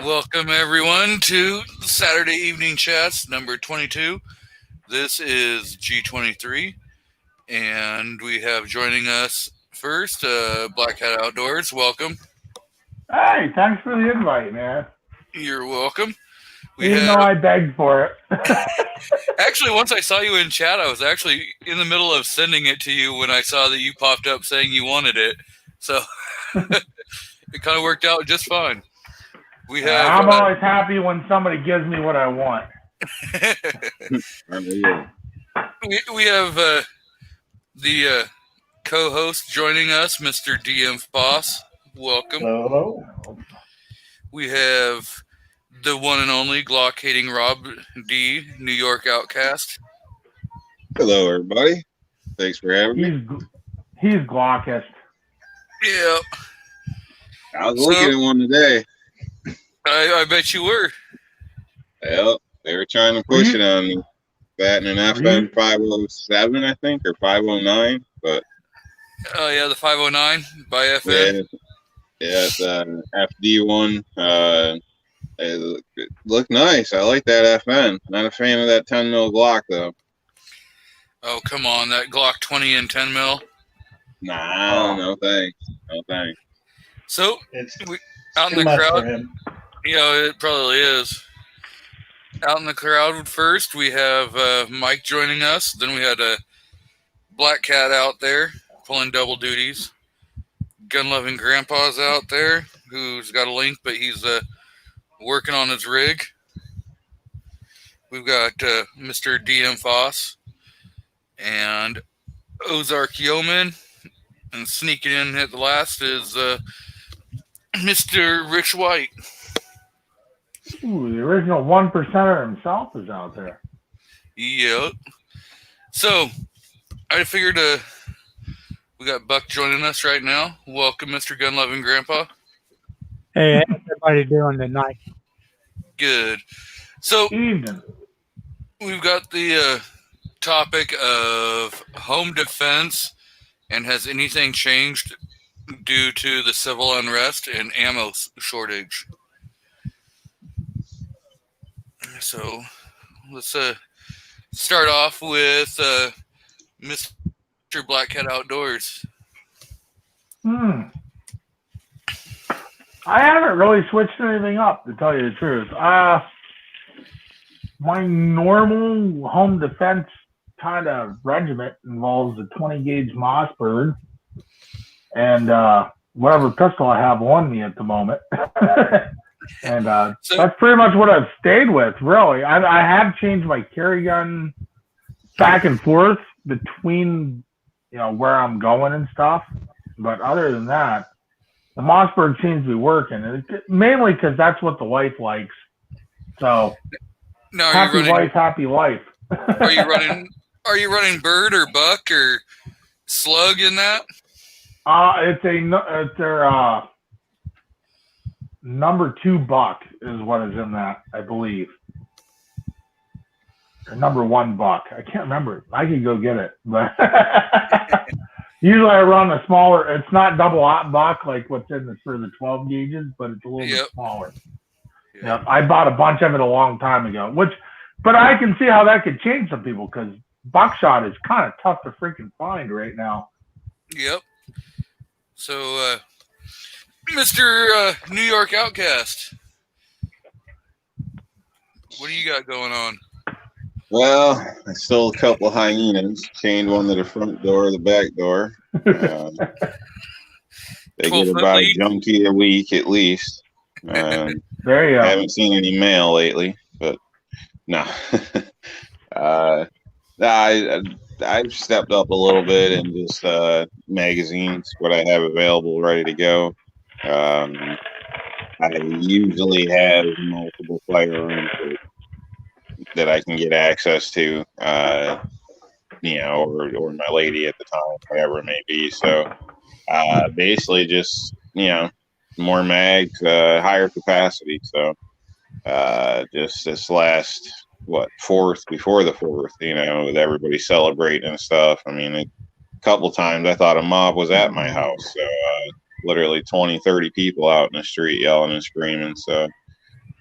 Welcome everyone to Saturday Evening Chats number 22. This is G23, and we have joining us first Black Hat Outdoors. Welcome. Hey, thanks for the invite, man. You're welcome. We Even though have I begged for it. actually, once I saw you in chat, I was actually in the middle of sending it to you when I saw that you popped up saying you wanted it. So it kind of worked out just fine. We have I'm always happy when somebody gives me what I want. we have the co-host joining us, Mr. DM Foss. Welcome. Hello. We have the one and only Glock hating Rob D, New York Outcast. Hello, everybody. Thanks for having me. He's Glockist. Yeah. I was looking at one today. I bet you were. Well, they were trying to push it on me. Batting an FM 507, I think, or 509. But oh yeah, the 509 by FM. Yeah, it's FD1. It looked nice. I like that FN. Not a fan of that 10 mil Glock though. Oh come on, that Glock 20 and 10 mil. Nah, no thanks. No thanks. So it's out in the crowd, it probably is. Out in the crowd first, we have Mike joining us. Then we had a Black Cat out there pulling double duties. Gun-loving Grandpa's out there who's got a link, but he's working on his rig. We've got Mr. DM Foss and Ozark Yeoman. And sneaking in at the last is Mr. Rich White. Ooh, the original 1%er himself is out there. Yep. So, I figured we got Buck joining us right now. Welcome, Mr. Gun-loving Grandpa. Hey, how's everybody doing tonight? Good. So, Evening. We've got the topic of home defense, and has anything changed due to the civil unrest and ammo shortage? So, let's start off with Mr. Black Cat Outdoors. I haven't really switched anything up, to tell you the truth. My normal home defense kind of regiment involves a 20 gauge Mossberg and whatever pistol I have on me at the moment. And that's pretty much what I've stayed with, really. I have changed my carry gun back and forth between, where I'm going and stuff. But other than that, the Mossberg seems to be working, mainly because that's what the wife likes. So, now, happy wife, happy life. Are you running bird or buck or slug in that? It's their number 2 buck is what is in that, I believe. Or number 1 buck. I can't remember. I could go get it, but usually I run a smaller. It's not double aught buck like what's in this for the 12 gauges, but it's a little bit smaller. Yep. I bought a bunch of it a long time ago. But I can see how that could change some people because buckshot is kind of tough to freaking find right now. Yep. So, Mr. New York Outcast, what do you got going on? Well, I stole a couple of hyenas, chained one to the front door, the back door. They get about a junkie a week at least. There you go. I haven't seen any mail lately, but no. I've stepped up a little bit in just magazines, what I have available, ready to go. I usually have multiple firearms that I can get access to, or my lady at the time, whatever it may be. So basically just, more mags, higher capacity. So just this last, before the 4th, with everybody celebrating and stuff. I mean, a couple times I thought a mob was at my house. So literally 20, 30 people out in the street yelling and screaming. So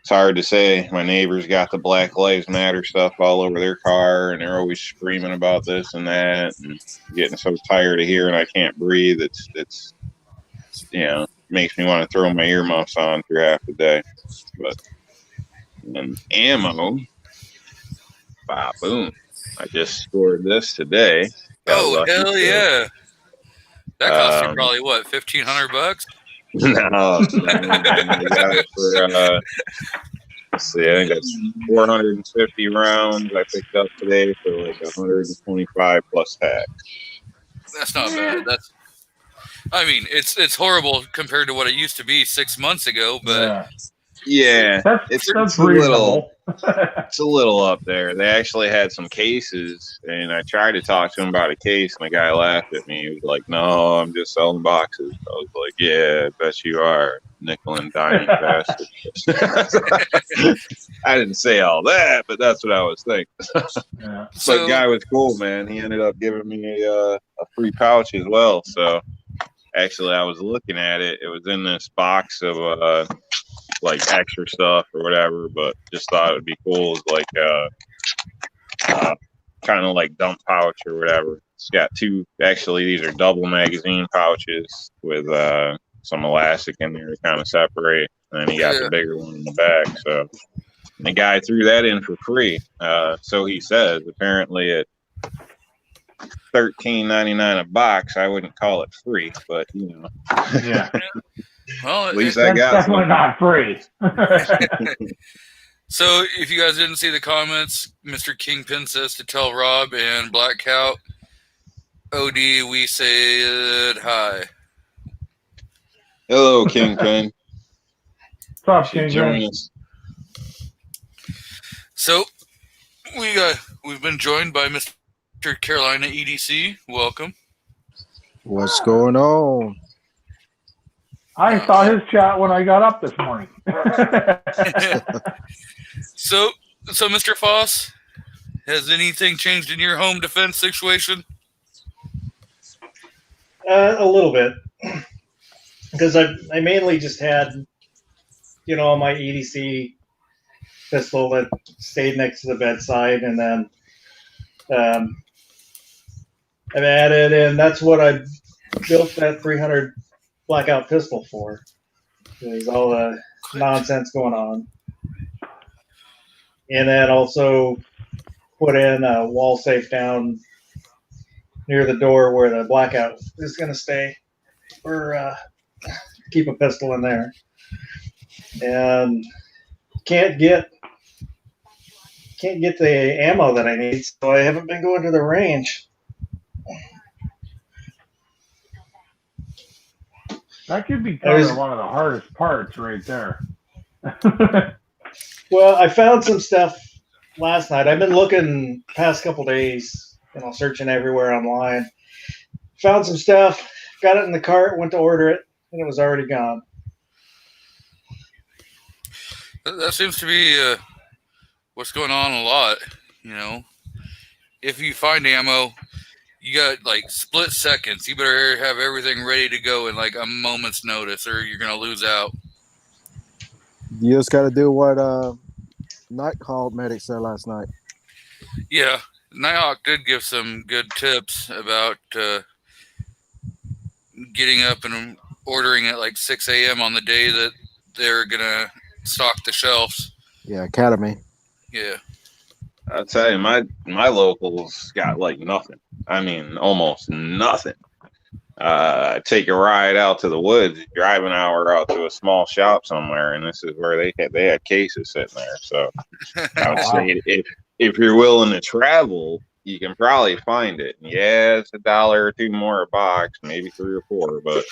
it's hard to say. My neighbors got the Black Lives Matter stuff all over their car, and they're always screaming about this and that, and getting so tired of hearing I can't breathe. It's makes me want to throw my earmuffs on through half the day. But and ammo, boom! I just scored this today. Oh hell yeah! That cost you probably what, $1,500? No, I got it for let's see, I think that's 450 rounds I picked up today for like 125 plus tax. That's not bad. I mean, it's horrible compared to what it used to be 6 months ago, but yeah, that's it's a little. It's a little up there. They actually had some cases, and I tried to talk to him about a case, and the guy laughed at me. He was like, "No, I'm just selling boxes." I was like, "Yeah, I bet you are, nickel and dime bastard." I didn't say all that, but that's what I was thinking. Yeah. But the guy was cool, man. He ended up giving me a free pouch as well. So actually, I was looking at it. It was in this box of like extra stuff or whatever, but just thought it would be cool as like kind of like dump pouch or whatever. It's got two, actually these are double magazine pouches with some elastic in there to kind of separate, and then he got the bigger one in the back. So the guy threw that in for free. So he says, apparently at $13.99 a box, I wouldn't call it free, but Yeah. Well, at least That's I got definitely some. not free. So if you guys didn't see the comments, Mr. Kingpin says to tell Rob and Black Cow, OD, we said hi. Hello, Kingpin. What's up, Should join King? us. So we've been joined by Mr. Carolina EDC. Welcome. What's going on? I saw his chat when I got up this morning. So Mr. Foss, has anything changed in your home defense situation? A little bit, because I mainly just had, my EDC pistol that stayed next to the bedside, and then I've added, and that's what I built that 300 blackout pistol for. There's all the nonsense going on, and then also put in a wall safe down near the door where the blackout is going to stay, or keep a pistol in there. And can't get the ammo that I need, so I haven't been going to the range. That could be kind of one of the hardest parts right there. Well, I found some stuff last night. I've been looking past couple days, searching everywhere online. Found some stuff, got it in the cart, went to order it, and it was already gone. That seems to be what's going on a lot. If you find ammo, you got like split seconds. You better have everything ready to go in like a moment's notice, or you're gonna lose out. You just got to do what Nighthawk Medic said last night. Yeah, Nighthawk did give some good tips about getting up and ordering at like 6 a.m. on the day that they're gonna stock the shelves. Yeah, Academy. Yeah. I'll tell you, my locals got like nothing. I mean, almost nothing. Take a ride out to the woods, drive an hour out to a small shop somewhere, and this is where they had cases sitting there. So I would say if you're willing to travel, you can probably find it. Yeah, it's $1 or $2 more a box, maybe 3 or 4, but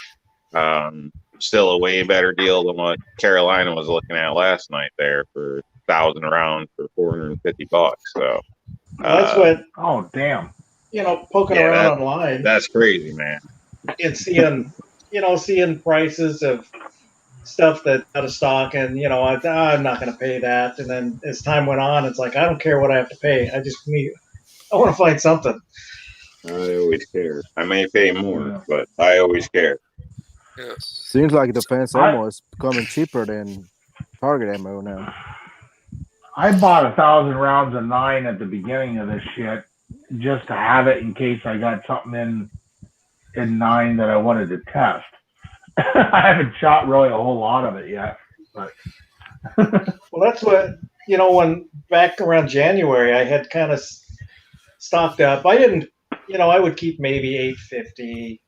still a way better deal than what Carolina was looking at last night there for 1,000 rounds for $450. So that's what. Oh damn! Poking around online. That's crazy, man. And seeing prices of stuff that's out of stock, and I'm not going to pay that. And then as time went on, it's like I don't care what I have to pay. I want to find something. I always care. I may pay more, but I always care. Yeah. Seems like defense ammo is becoming cheaper than target ammo now. I bought 1,000 rounds of 9 at the beginning of this shit just to have it in case I got something in 9 that I wanted to test. I haven't shot really a whole lot of it yet, but Well, that's what, when back around January, I had kind of stocked up. I didn't, I would keep maybe 850,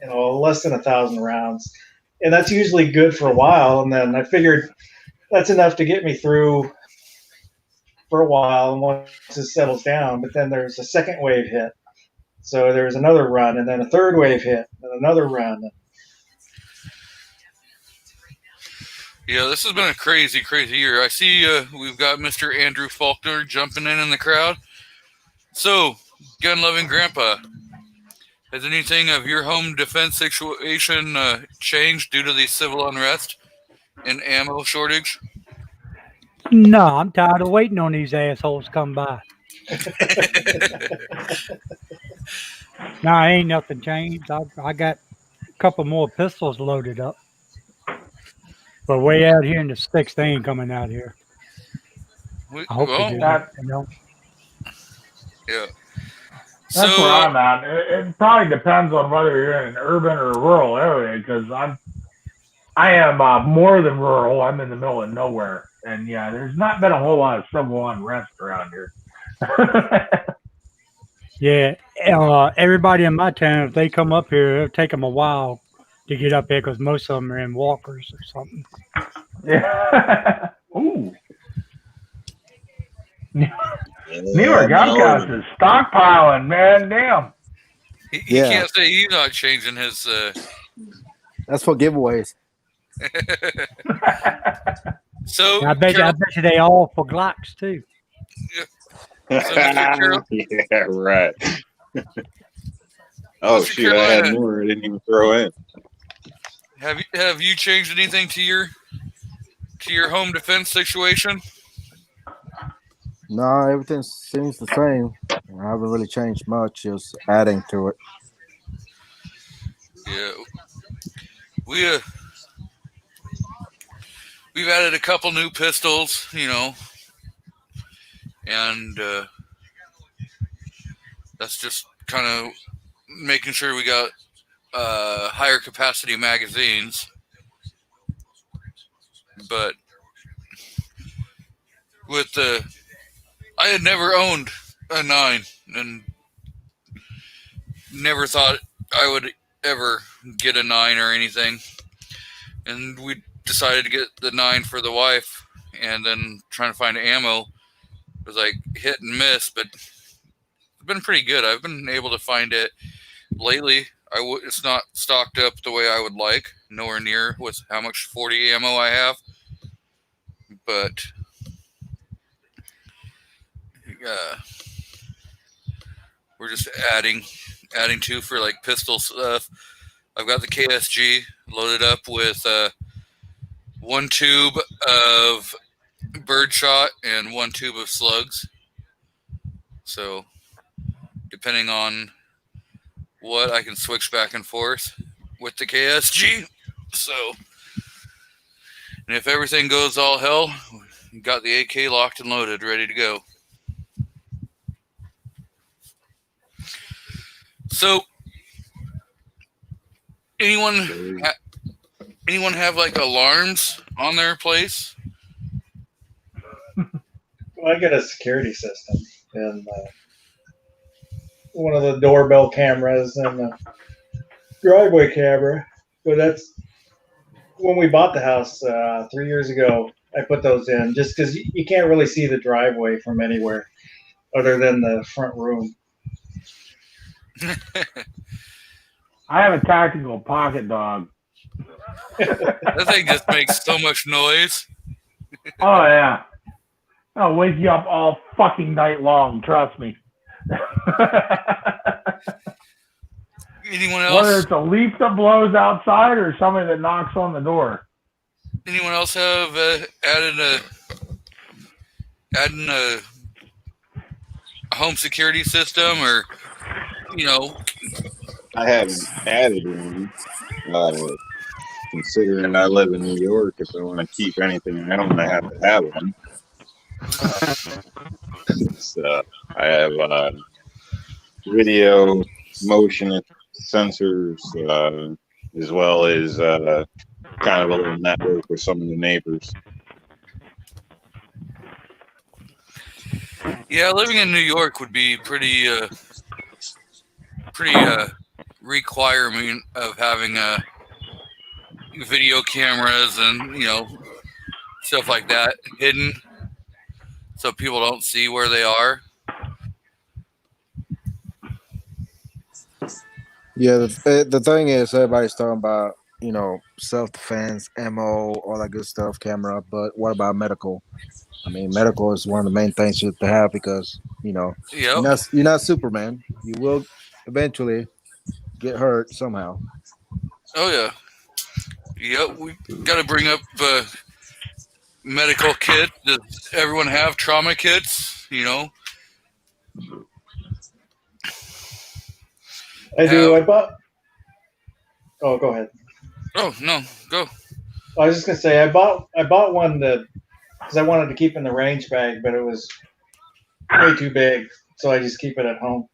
less than 1,000 rounds. And that's usually good for a while. And then I figured that's enough to get me through for a while and once it settles down. But then there's a second wave hit. So there's another run, and then a third wave hit, and another run. Yeah, this has been a crazy, crazy year. I see we've got Mr. Andrew Faulkner jumping in the crowd. So, gun-loving grandpa, has anything of your home defense situation changed due to the civil unrest and ammo shortage? No, I'm tired of waiting on these assholes to come by. No, ain't nothing changed. I got a couple more pistols loaded up. But way out here in the sticks, they ain't coming out here. I hope they do. that- Yeah. that's So, where I'm at. It probably depends on whether you're in an urban or a rural area, because I am more than rural. I'm in the middle of nowhere, and yeah, there's not been a whole lot of civil unrest around here. Yeah, everybody in my town, if they come up here, it'll take them a while to get up here because most of them are in walkers or something. Yeah. Ooh. Newer Guncast is stockpiling, man. Damn. he Yeah. can't say he's not changing his... That's for giveaways. So, And I bet you they all for Glocks too. Mr. Carroll? Yeah, right. Oh Mr. shoot! I had Carolina. more. I didn't even throw in. Have you changed anything to your home defense situation? No, everything seems the same. I haven't really changed much, just adding to it. Yeah, we've added a couple new pistols, and that's just kind of making sure we got higher capacity magazines. But I had never owned a 9 and never thought I would ever get a 9 or anything. And we decided to get the 9 for the wife, and then trying to find ammo was like hit and miss, but it's been pretty good. I've been able to find it lately. It's not stocked up the way I would like, nowhere near with how much 40 ammo I have, but we're just adding to for like pistol stuff. I've got the KSG loaded up with 1 tube of birdshot and 1 tube of slugs. So depending on what, I can switch back and forth with the KSG. So, and if everything goes all hell, we got the AK locked and loaded, ready to go. So, anyone have like alarms on their place? Well, I get a security system and one of the doorbell cameras and the driveway camera. But that's when we bought the house 3 years ago. I put those in just because you can't really see the driveway from anywhere other than the front room. I have a tactical pocket dog. That thing just makes so much noise. Oh yeah. I'll wake you up all fucking night long, trust me. Anyone Whether else? it's a leaf that blows outside or somebody that knocks on the door. Anyone else have added a home security system, or I haven't added one. considering I live in New York, if I want to keep anything around, I have to have one. So I have video, motion sensors, as well as kind of a little network with some of the neighbors. Yeah, living in New York would be pretty requirement of having video cameras and stuff like that hidden, so people don't see where they are. Yeah, the thing is, everybody's talking about self-defense, ammo, all that good stuff, camera. But what about medical? I mean, medical is one of the main things you have to have because Yep. you're not Superman. You will eventually get hurt somehow. Oh yeah. Yep. We got to bring up medical kit. Does everyone have trauma kits? I do. I bought. Oh, go ahead. Oh no, go. I was just gonna say I bought one because I wanted to keep in the range bag, but it was way too big, so I just keep it at home.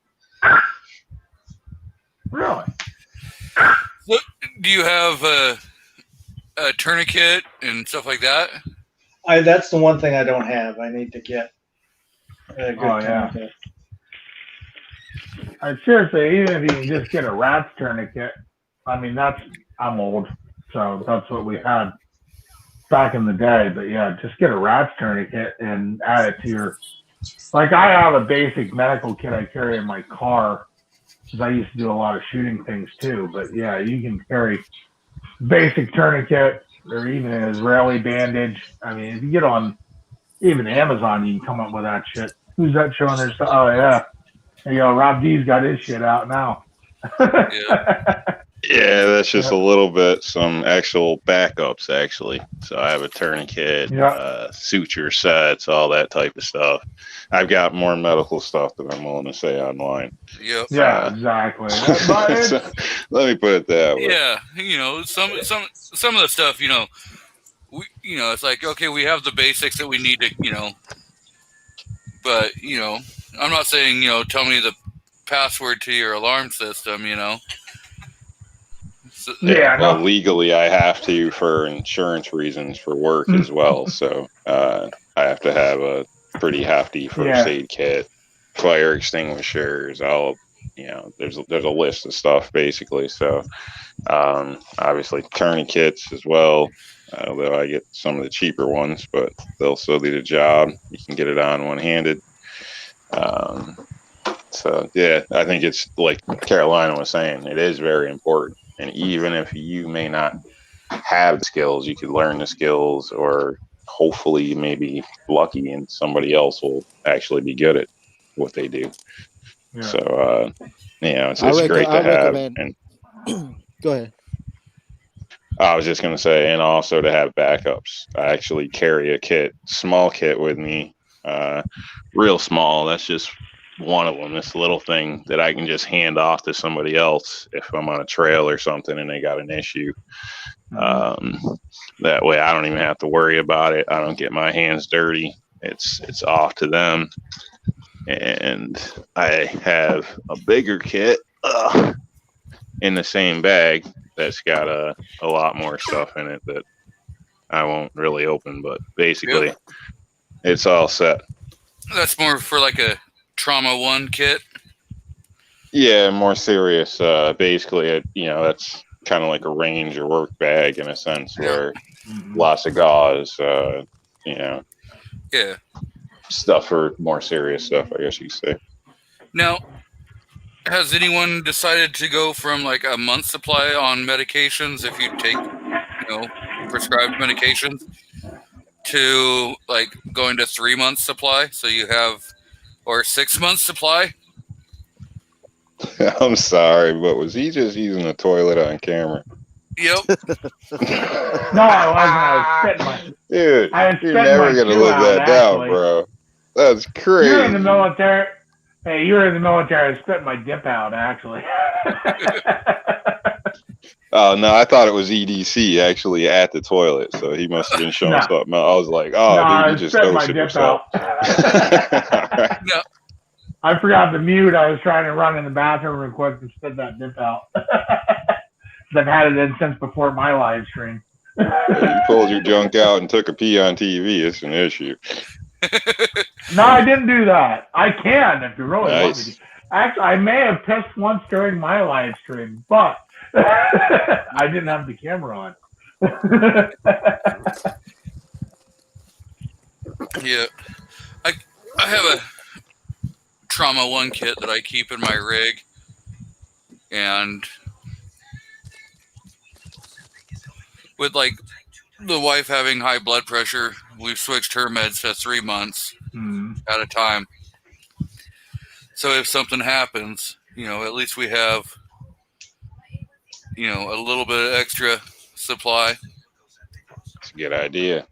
Really? Do you have a tourniquet and stuff like that? That's the one thing I don't have. I need to get a good tourniquet. Seriously, even if you can just get a rat's tourniquet, I mean, I'm old, so that's what we had back in the day. But yeah, just get a rat's tourniquet and add it to your. Like, I have a basic medical kit I carry in my car because I used to do a lot of shooting things too. But yeah, you can carry basic tourniquet or even an Israeli bandage. I mean, if you get on even Amazon, you can come up with that shit. Who's that showing their stuff? Oh yeah. Rob D's got his shit out now. Yeah, that's just a little bit, some actual backups, actually. So I have a tourniquet, suture sets, all that type of stuff. I've got more medical stuff than I'm willing to say online. Yep. Yeah, exactly. So, let me put it that way. Yeah, some of the stuff, it's like, okay, we have the basics that we need to, but I'm not saying, tell me the password to your alarm system, So, Well, legally, I have to for insurance reasons for work as well. So I have to have a pretty hefty first aid kit, fire extinguishers, there's a list of stuff basically. So obviously tourniquets as well, although I get some of the cheaper ones, but they'll still do the job. You can get it on one-handed. So yeah, I think it's like Carolina was saying, it is very important. And even if you may not have the skills, you could learn the skills, or hopefully you may be lucky and somebody else will actually be good at what they do. Yeah. So, it's great to have. And, go ahead. I was just going to say, and also to have backups. I actually carry a small kit with me, real small. That's just one of them, this little thing that I can just hand off to somebody else if I'm on a trail or something and they got an issue. That way I don't even have to worry about it. I don't get my hands dirty. It's off to them. And I have a bigger kit in the same bag that's got a lot more stuff in it that I won't really open, but basically it's all set. That's more for like a Trauma 1 kit. Yeah, more serious. Basically, that's kind of like a range or work bag in a sense, where lots of gauze, stuff for more serious stuff, I guess you could say. Now, has anyone decided to go from like a month supply on medications, if you take, prescribed medications, to like going to 3 months supply? So you have, or 6 months supply? I'm sorry, but was he just using the toilet on camera? Yep. No, I wasn't. I was spitting my. Dude, you're never gonna live that down, bro. That's crazy. You're in the military. Hey, you were in the military. I spit my dip out, actually. Oh no, I thought it was EDC actually at the toilet, so he must have been showing No. something. I was like, oh, I dude, you just spit my toasted dip yourself. out. No, I forgot to mute. I was trying to run in the bathroom real quick and spit that dip out. I've had it in since before my live stream. You pulled your junk out and took a pee on TV. It's an issue. No, I didn't do that. I can if you really want me Nice. to. Actually, I may have pissed once during my live stream, but I didn't have the camera on. yeah. I have a Trauma 1 kit that I keep in my rig, and with like the wife having high blood pressure, we've switched her meds to 3 months at a time. So if something happens, at least we have, a little bit of extra supply. It's a good idea.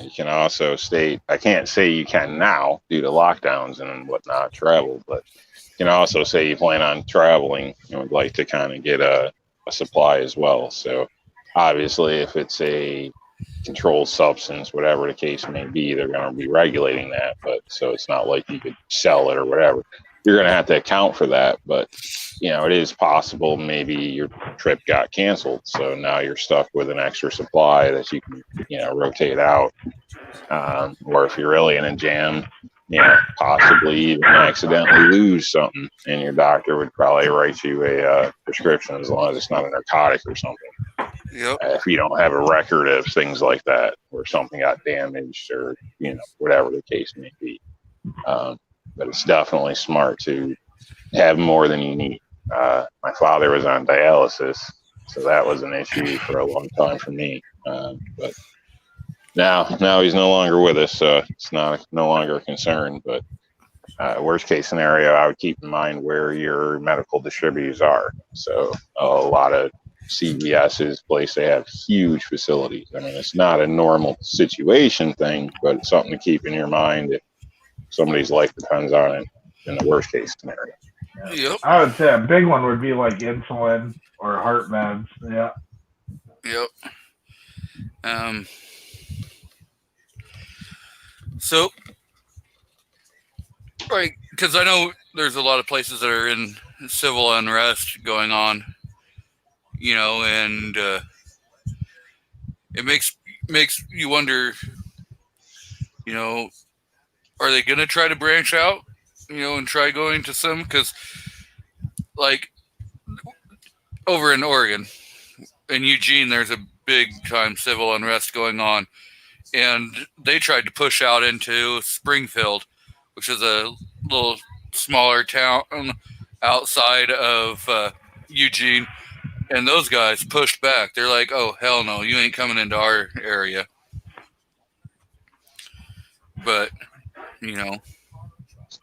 You can also state, I can't say you can now due to lockdowns and whatnot, travel, but you can also say you plan on traveling and would like to kind of get a supply as well. So obviously, if it's a controlled substance, whatever the case may be, they're going to be regulating that. But so it's not like you could sell it or whatever. You're going to have to account for that. But, it is possible maybe your trip got canceled. So now you're stuck with an extra supply that you can, rotate out. Or if you're really in a jam, possibly even accidentally lose something. And your doctor would probably write you a prescription as long as it's not a narcotic or something. Yep. If you don't have a record of things like that, where something got damaged or, whatever the case may be. But it's definitely smart to have more than you need. My father was on dialysis, so that was an issue for a long time for me. But now he's no longer with us, so it's no longer a concern. But worst case scenario, I would keep in mind where your medical distributors are. So a lot of CVS's place, they have huge facilities. I mean, it's not a normal situation thing, but it's something to keep in your mind if somebody's life depends on it in the worst case scenario. Yep. I would say a big one would be like insulin or heart meds. Yeah. Yep. So, right, because I know there's a lot of places that are in civil unrest going on, and it makes you wonder, are they going to try to branch out, and try going to some? Because, like, over in Oregon, in Eugene, there's a big time civil unrest going on, and they tried to push out into Springfield, which is a little smaller town outside of Eugene, and those guys pushed back. They're like, oh, hell no, you ain't coming into our area. But,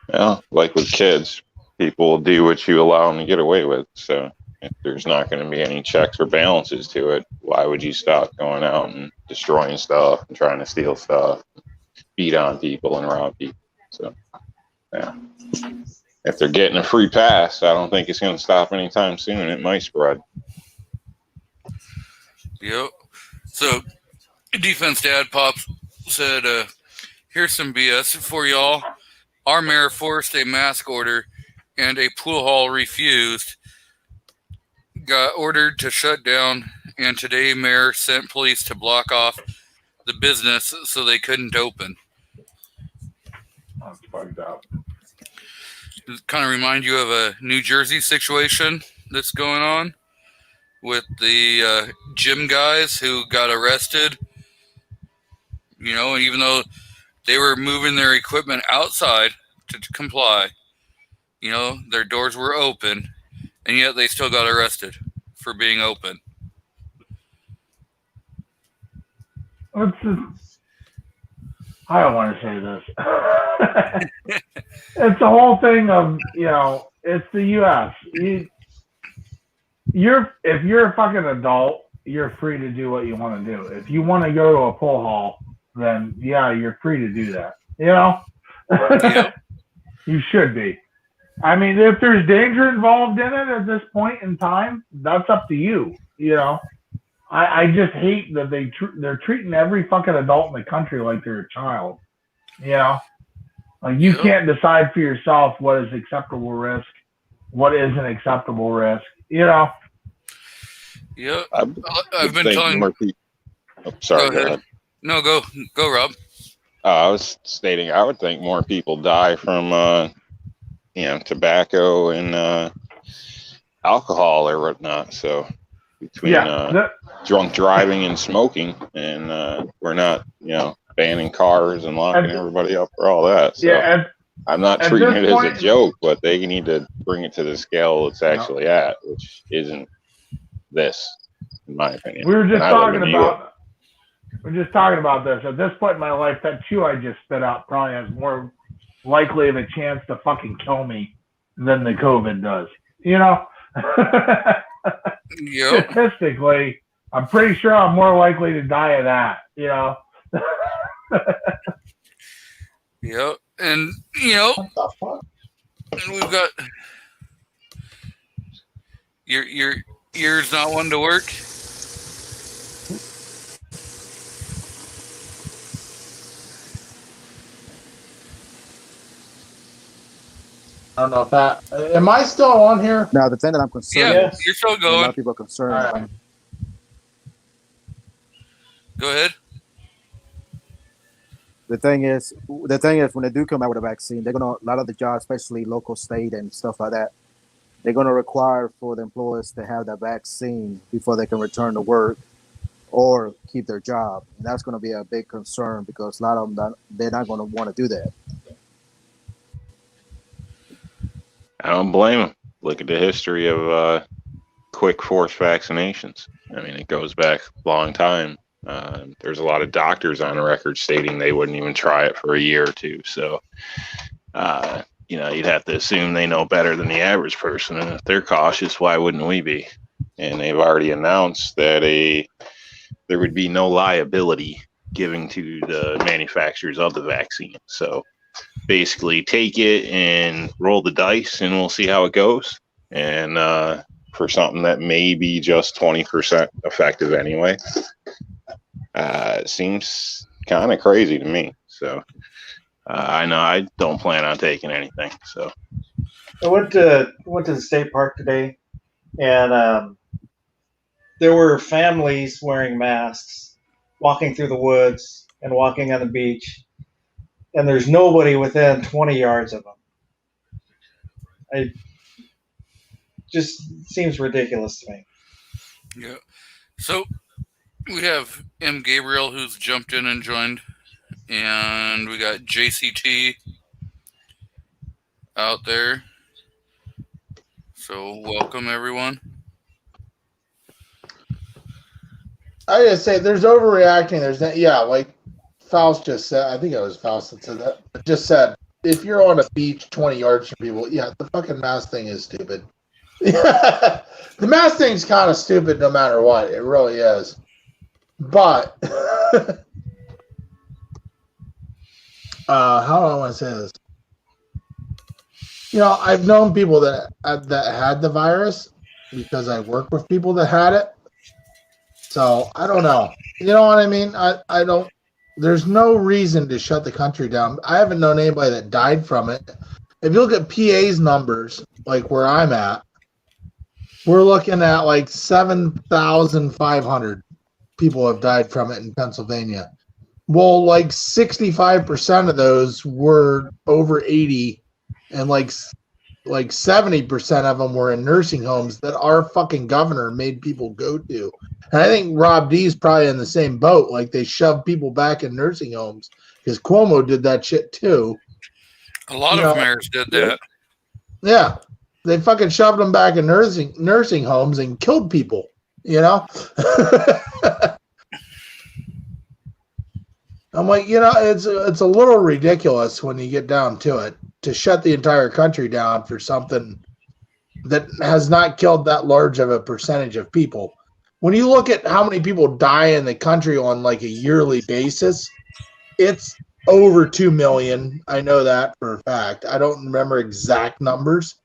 Yeah, like with kids, people will do what you allow them to get away with. So if there's not going to be any checks or balances to it, why would you stop going out and destroying stuff and trying to steal stuff, beat on people and rob people? So, yeah. If they're getting a free pass, I don't think it's going to stop anytime soon. It might spread. Yep. So, Defense Dad Pops said, here's some BS for y'all. Our mayor forced a mask order and a pool hall refused. Got ordered to shut down, and today mayor sent police to block off the business so they couldn't open. That's fucked up. Does it kind of remind you of a New Jersey situation that's going on with the gym guys who got arrested, and even though they were moving their equipment outside to comply, their doors were open, and yet they still got arrested for being open. It's just, I don't want to say this. It's the whole thing of, it's the U.S. If you're a fucking adult, you're free to do what you want to do. If you want to go to a pool hall, then yeah, you're free to do that. Yep. You should be. I mean, if there's danger involved in it at this point in time, that's up to you. You know, I just hate that they're treating every fucking adult in the country like they're a child. You know, like you can't decide for yourself what is acceptable risk, what isn't acceptable risk. You know. Yep. I've been telling. More people. Oh, sorry. Go ahead. No, go, Rob. I was stating I would think more people die from tobacco and alcohol or whatnot. So between drunk driving and smoking, and we're not banning cars and locking everybody up for all that. So I'm not treating it as a joke, but they need to bring it to the scale it's actually at, which isn't this, in my opinion. We're just talking about this. At this point in my life, that chew I just spit out probably has more likely of a chance to fucking kill me than the COVID does. You know? Yep. Statistically, I'm pretty sure I'm more likely to die of that, you know? Yep. And, What the fuck? and we've got your ears not one to work. I don't know if that. Am I still on here? Now, the thing that I'm concerned Yeah, with, you're still a lot going. of people are concerned. All right. Go ahead. The thing is, when they do come out with a vaccine, they're gonna, a lot of the jobs, especially local, state, and stuff like that, they're gonna require for the employees to have that vaccine before they can return to work or keep their job, and that's gonna be a big concern because a lot of them they're not gonna want to do that. I don't blame them. Look at the history of quick forced vaccinations. I mean, it goes back a long time. There's a lot of doctors on record stating they wouldn't even try it for a year or two. So, you'd have to assume they know better than the average person. And if they're cautious, why wouldn't we be? And they've already announced that there would be no liability given to the manufacturers of the vaccine. So basically take it and roll the dice and we'll see how it goes. And for something that may be just 20% effective anyway, it seems kind of crazy to me. So I know I don't plan on taking anything. So I went to the state park today, and there were families wearing masks, walking through the woods and walking on the beach, and there's nobody within 20 yards of them. It just seems ridiculous to me. Yeah. So we have M. Gabriel who's jumped in and joined, and we got JCT out there. So welcome everyone. I just say there's overreacting. There's that, like Faust just said. I think it was Faust that said that. It just said if you're on a beach 20 yards from people, the fucking mask thing is stupid. The mask thing's kind of stupid no matter what. It really is. But how do I want to say this? I've known people that had the virus because I work with people that had it. So I don't know. You know what I mean? I don't. There's no reason to shut the country down. I haven't known anybody that died from it. If you look at PA's numbers, like where I'm at, we're looking at like 7,500 people have died from it in Pennsylvania. Well, like 65% of those were over 80, and like 70% of them were in nursing homes that our fucking governor made people go to. And I think Rob D's probably in the same boat. Like they shoved people back in nursing homes because Cuomo did that shit too. A lot of mayors did that. Yeah. They fucking shoved them back in nursing homes and killed people, I'm like, it's a little ridiculous when you get down to it to shut the entire country down for something that has not killed that large of a percentage of people. When you look at how many people die in the country on like a yearly basis, it's over 2 million. I know that for a fact. I don't remember exact numbers,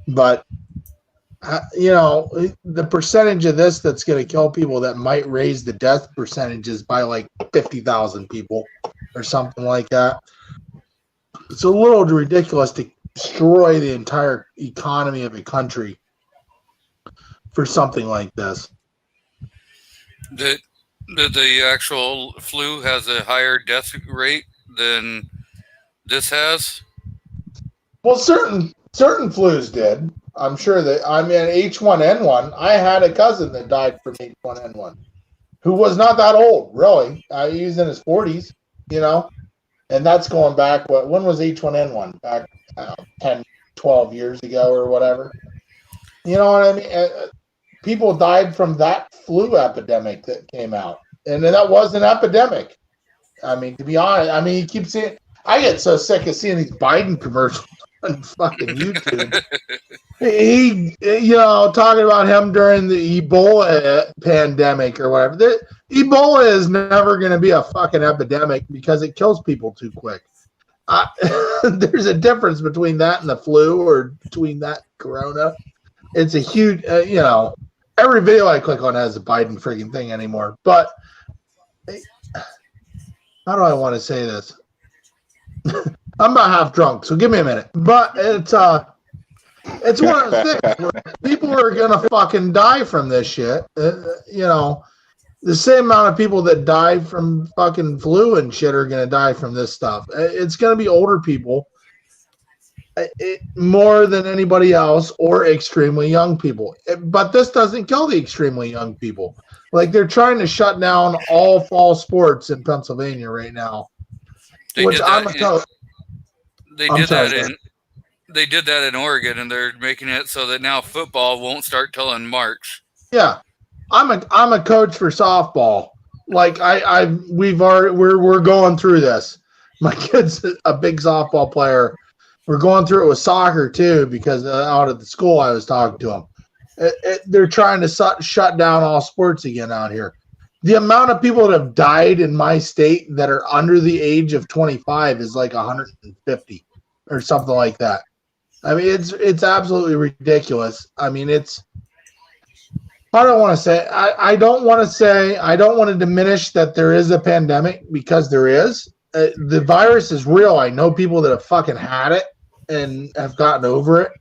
but the percentage of this that's going to kill people that might raise the death percentages by like 50,000 people or something like that. It's a little ridiculous to destroy the entire economy of a country for something like this. That the actual flu has a higher death rate than this has? Well, certain flus did. I'm sure that. I mean, H1N1. I had a cousin that died from H1N1, who was not that old, really. He was in his 40s, and that's going back. When was H1N1? Back 10, 12 years ago or whatever. You know what I mean? People died from that flu epidemic that came out, and that was an epidemic. I mean, to be honest, you keep seeing. I get so sick of seeing these Biden commercials on fucking YouTube. He, talking about him during the Ebola pandemic or whatever. Ebola is never going to be a fucking epidemic because it kills people too quick. There's a difference between that and the flu, or between that corona. It's a huge, every video I click on has a Biden friggin' thing anymore. But how do I want to say this? I'm about half drunk, so give me a minute. But it's one of those things where people are gonna fucking die from this shit. The same amount of people that die from fucking flu and shit are gonna die from this stuff. It's gonna be older people, more than anybody else, or extremely young people. But this doesn't kill the extremely young people. Like, they're trying to shut down all fall sports in Pennsylvania right now. They did that in Oregon, and they're making it so that now football won't start till in March. Yeah, I'm a coach for softball. Like, we're going through this. My kid's a big softball player. We're going through it with soccer too, because out at the school I was talking to them. They're trying to shut down all sports again out here. The amount of people that have died in my state that are under the age of 25 is like 150 or something like that. I mean, it's absolutely ridiculous. I mean, I don't want to diminish that there is a pandemic, because there is. The virus is real. I know people that have fucking had it and have gotten over it.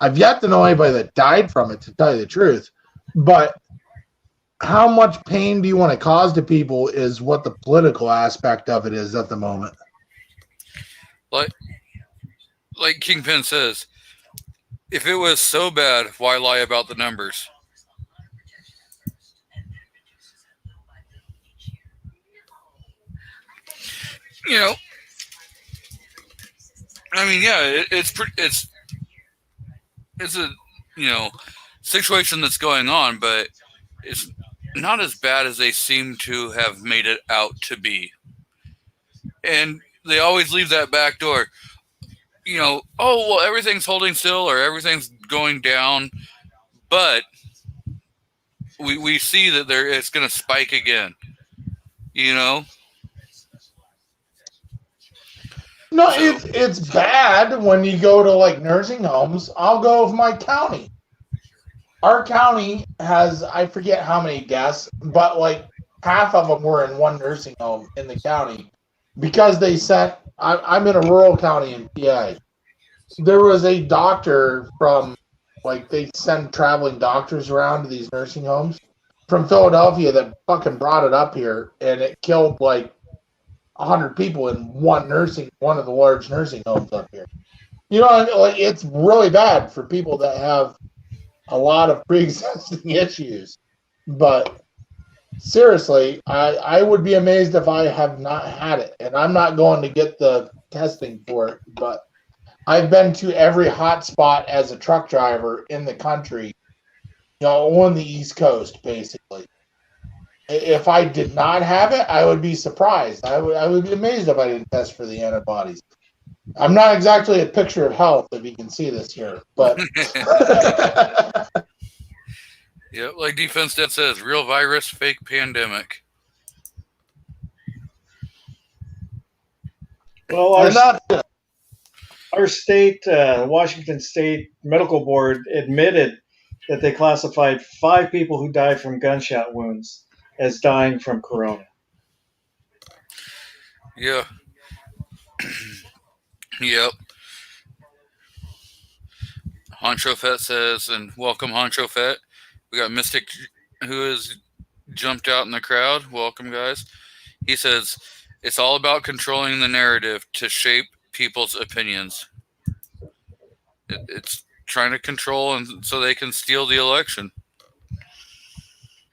I've yet to know anybody that died from it, to tell you the truth. But how much pain do you want to cause to people is what the political aspect of it is at the moment. Like Kingpin says, if it was so bad, why lie about the numbers? It's a situation that's going on, but it's not as bad as they seem to have made it out to be. And they always leave that back door. Everything's holding still, or everything's going down, but we see that it's going to spike again. No, it's bad when you go to like nursing homes. I'll go with my county. Our county has, I forget how many deaths, but like half of them were in one nursing home in the county, because they sent. I'm in a rural county in PA. There was a doctor from, like, they send traveling doctors around to these nursing homes from Philadelphia that fucking brought it up here, and it killed like 100 people in one of the large nursing homes up here. It's really bad for people that have a lot of pre-existing issues. But seriously, I would be amazed if I have not had it. And I'm not going to get the testing for it, but I've been to every hot spot as a truck driver in the country, on the East Coast, basically. If I did not have it, I would be surprised. I would be amazed if I didn't test for the antibodies. I'm not exactly a picture of health, if you can see this here, but yeah, like Defense Dad says, real virus, fake pandemic. Well, And not our state, Washington State Medical Board, admitted that they classified 5 people who died from gunshot wounds as dying from corona. Yeah. Yep. Honcho Fett says, and welcome Honcho Fett. We got Mystic who has jumped out in the crowd. Welcome, guys. He says, it's all about controlling the narrative to shape people's opinions. It's trying to control and so they can steal the election.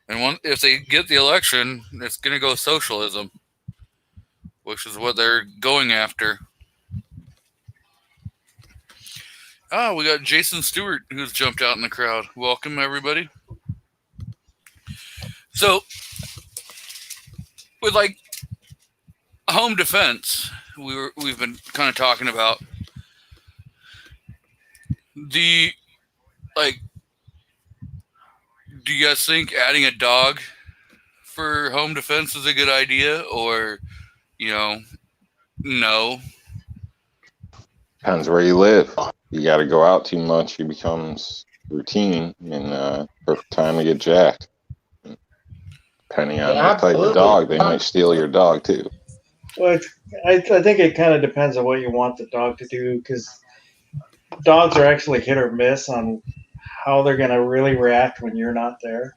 And if they get the election, it's going to go socialism, which is what they're going after. We got Jason Stewart who's jumped out in the crowd. Welcome, everybody. So, with like home defense, we've been kind of talking about do you guys think adding a dog for home defense is a good idea, or no? Depends where you live. You got to go out too much, it becomes routine and perfect time to get jacked. Depending on what type of dog, they might steal your dog too. Well, I think it kind of depends on what you want the dog to do, because dogs are actually hit or miss on how they're going to really react when you're not there.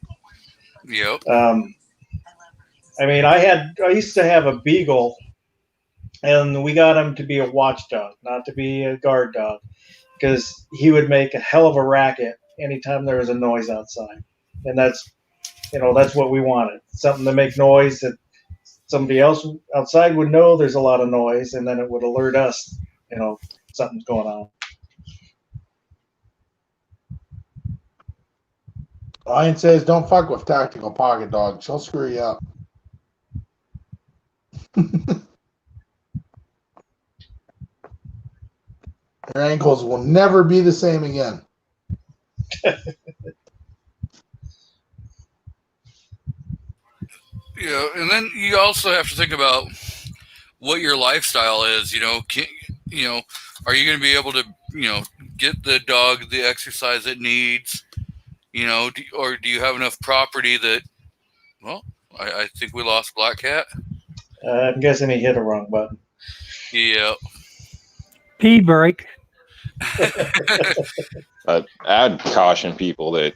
Yep. I mean, I used to have a beagle, and we got him to be a watchdog, not to be a guard dog, because he would make a hell of a racket anytime there was a noise outside, and that's what we wanted, something to make noise that somebody else outside would know there's a lot of noise, and then it would alert us, something's going on. Ryan says, don't fuck with tactical pocket dogs. She'll screw you up. Your ankles will never be the same again. Yeah, and then you also have to think about what your lifestyle is. Are you going to be able to, get the dog the exercise it needs? Or do you have enough property that? Well, I think we lost Black Cat. I'm guessing he hit a wrong button. Yeah. Pee break. But I'd caution people that,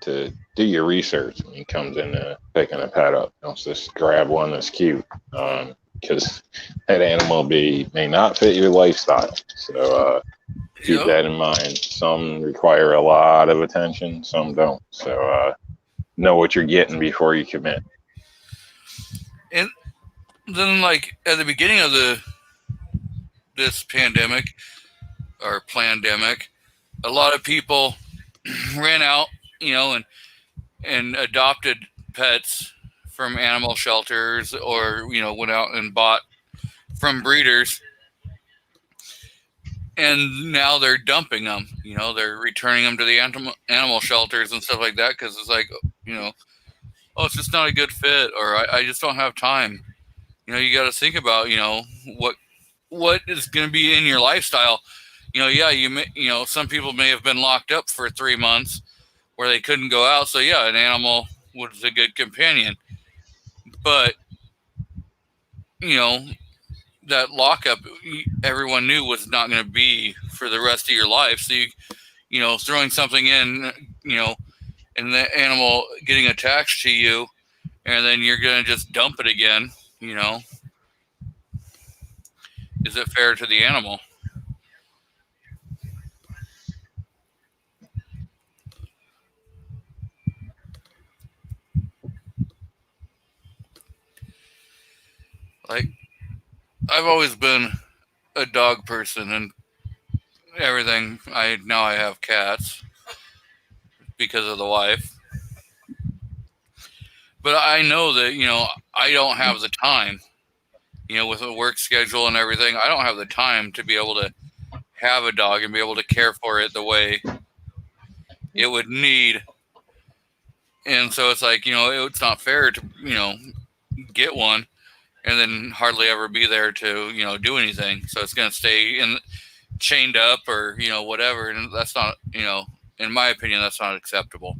to do your research when it comes into picking a pet up. Don't just grab one that's cute, because that animal may not fit your lifestyle. So keep that in mind. Some require a lot of attention, some don't. So know what you're getting before you commit. And then, like at the beginning of this pandemic or plandemic, a lot of people ran out, and adopted pets from animal shelters, or went out and bought from breeders, and now they're dumping them. They're returning them to the animal shelters and stuff like that, because it's like, oh, it's just not a good fit, or I just don't have time. You got to think about what is going to be in your lifestyle. Some people may have been locked up for 3 months where they couldn't go out. So yeah, an animal was a good companion. But, that lockup, everyone knew was not going to be for the rest of your life. So throwing something in, and the animal getting attached to you, and then you're going to just dump it again, is it fair to the animal? Like, I've always been a dog person and everything. Now I have cats because of the wife. But I know that, I don't have the time, with a work schedule and everything. I don't have the time to be able to have a dog and be able to care for it the way it would need. And so it's like, it's not fair to, get one and then hardly ever be there to do anything. So it's going to stay chained up or whatever, and that's not in my opinion that's not acceptable.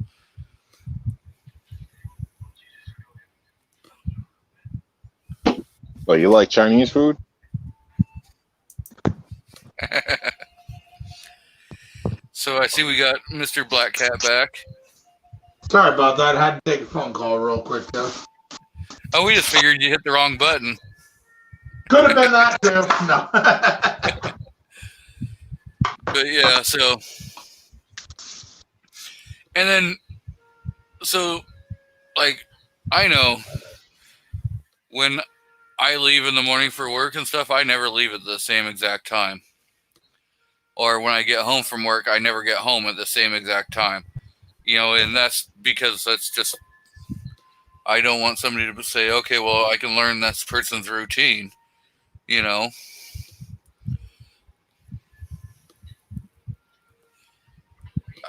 Well, you like Chinese food? So I see we got Mr. Black Cat back. Sorry about that. I had to take a phone call real quick, though. Oh, we just figured you hit the wrong button. Could have been that, too. No. But yeah, so. And then, so, like, I know when I leave in the morning for work and stuff, I never leave at the same exact time. Or when I get home from work, I never get home at the same exact time. And that's because that's just, I don't want somebody to say, okay, well, I can learn this person's routine, I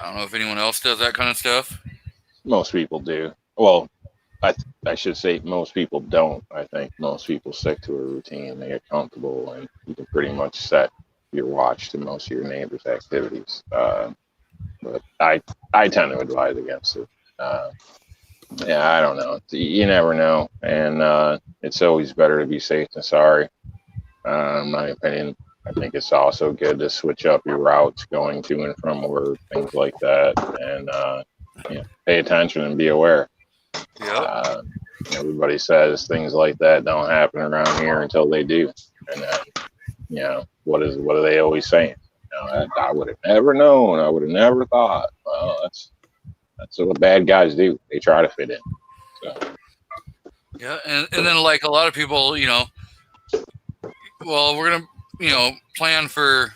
don't know if anyone else does that kind of stuff. Most people do. Well, I should say most people don't. I think most people stick to a routine. They get comfortable, and you can pretty much set your watch to most of your neighbors' activities. But I tend to advise against it. Yeah, I don't know. You never know, and it's always better to be safe than sorry. In my opinion, I think it's also good to switch up your routes going to and from work, things like that, and pay attention and be aware. Yeah. Everybody says things like that don't happen around here until they do, and what are they always saying? I would have never known. I would have never thought. Well, that's what bad guys do. They try to fit in. So. Yeah, and then like a lot of people, well, we're gonna plan for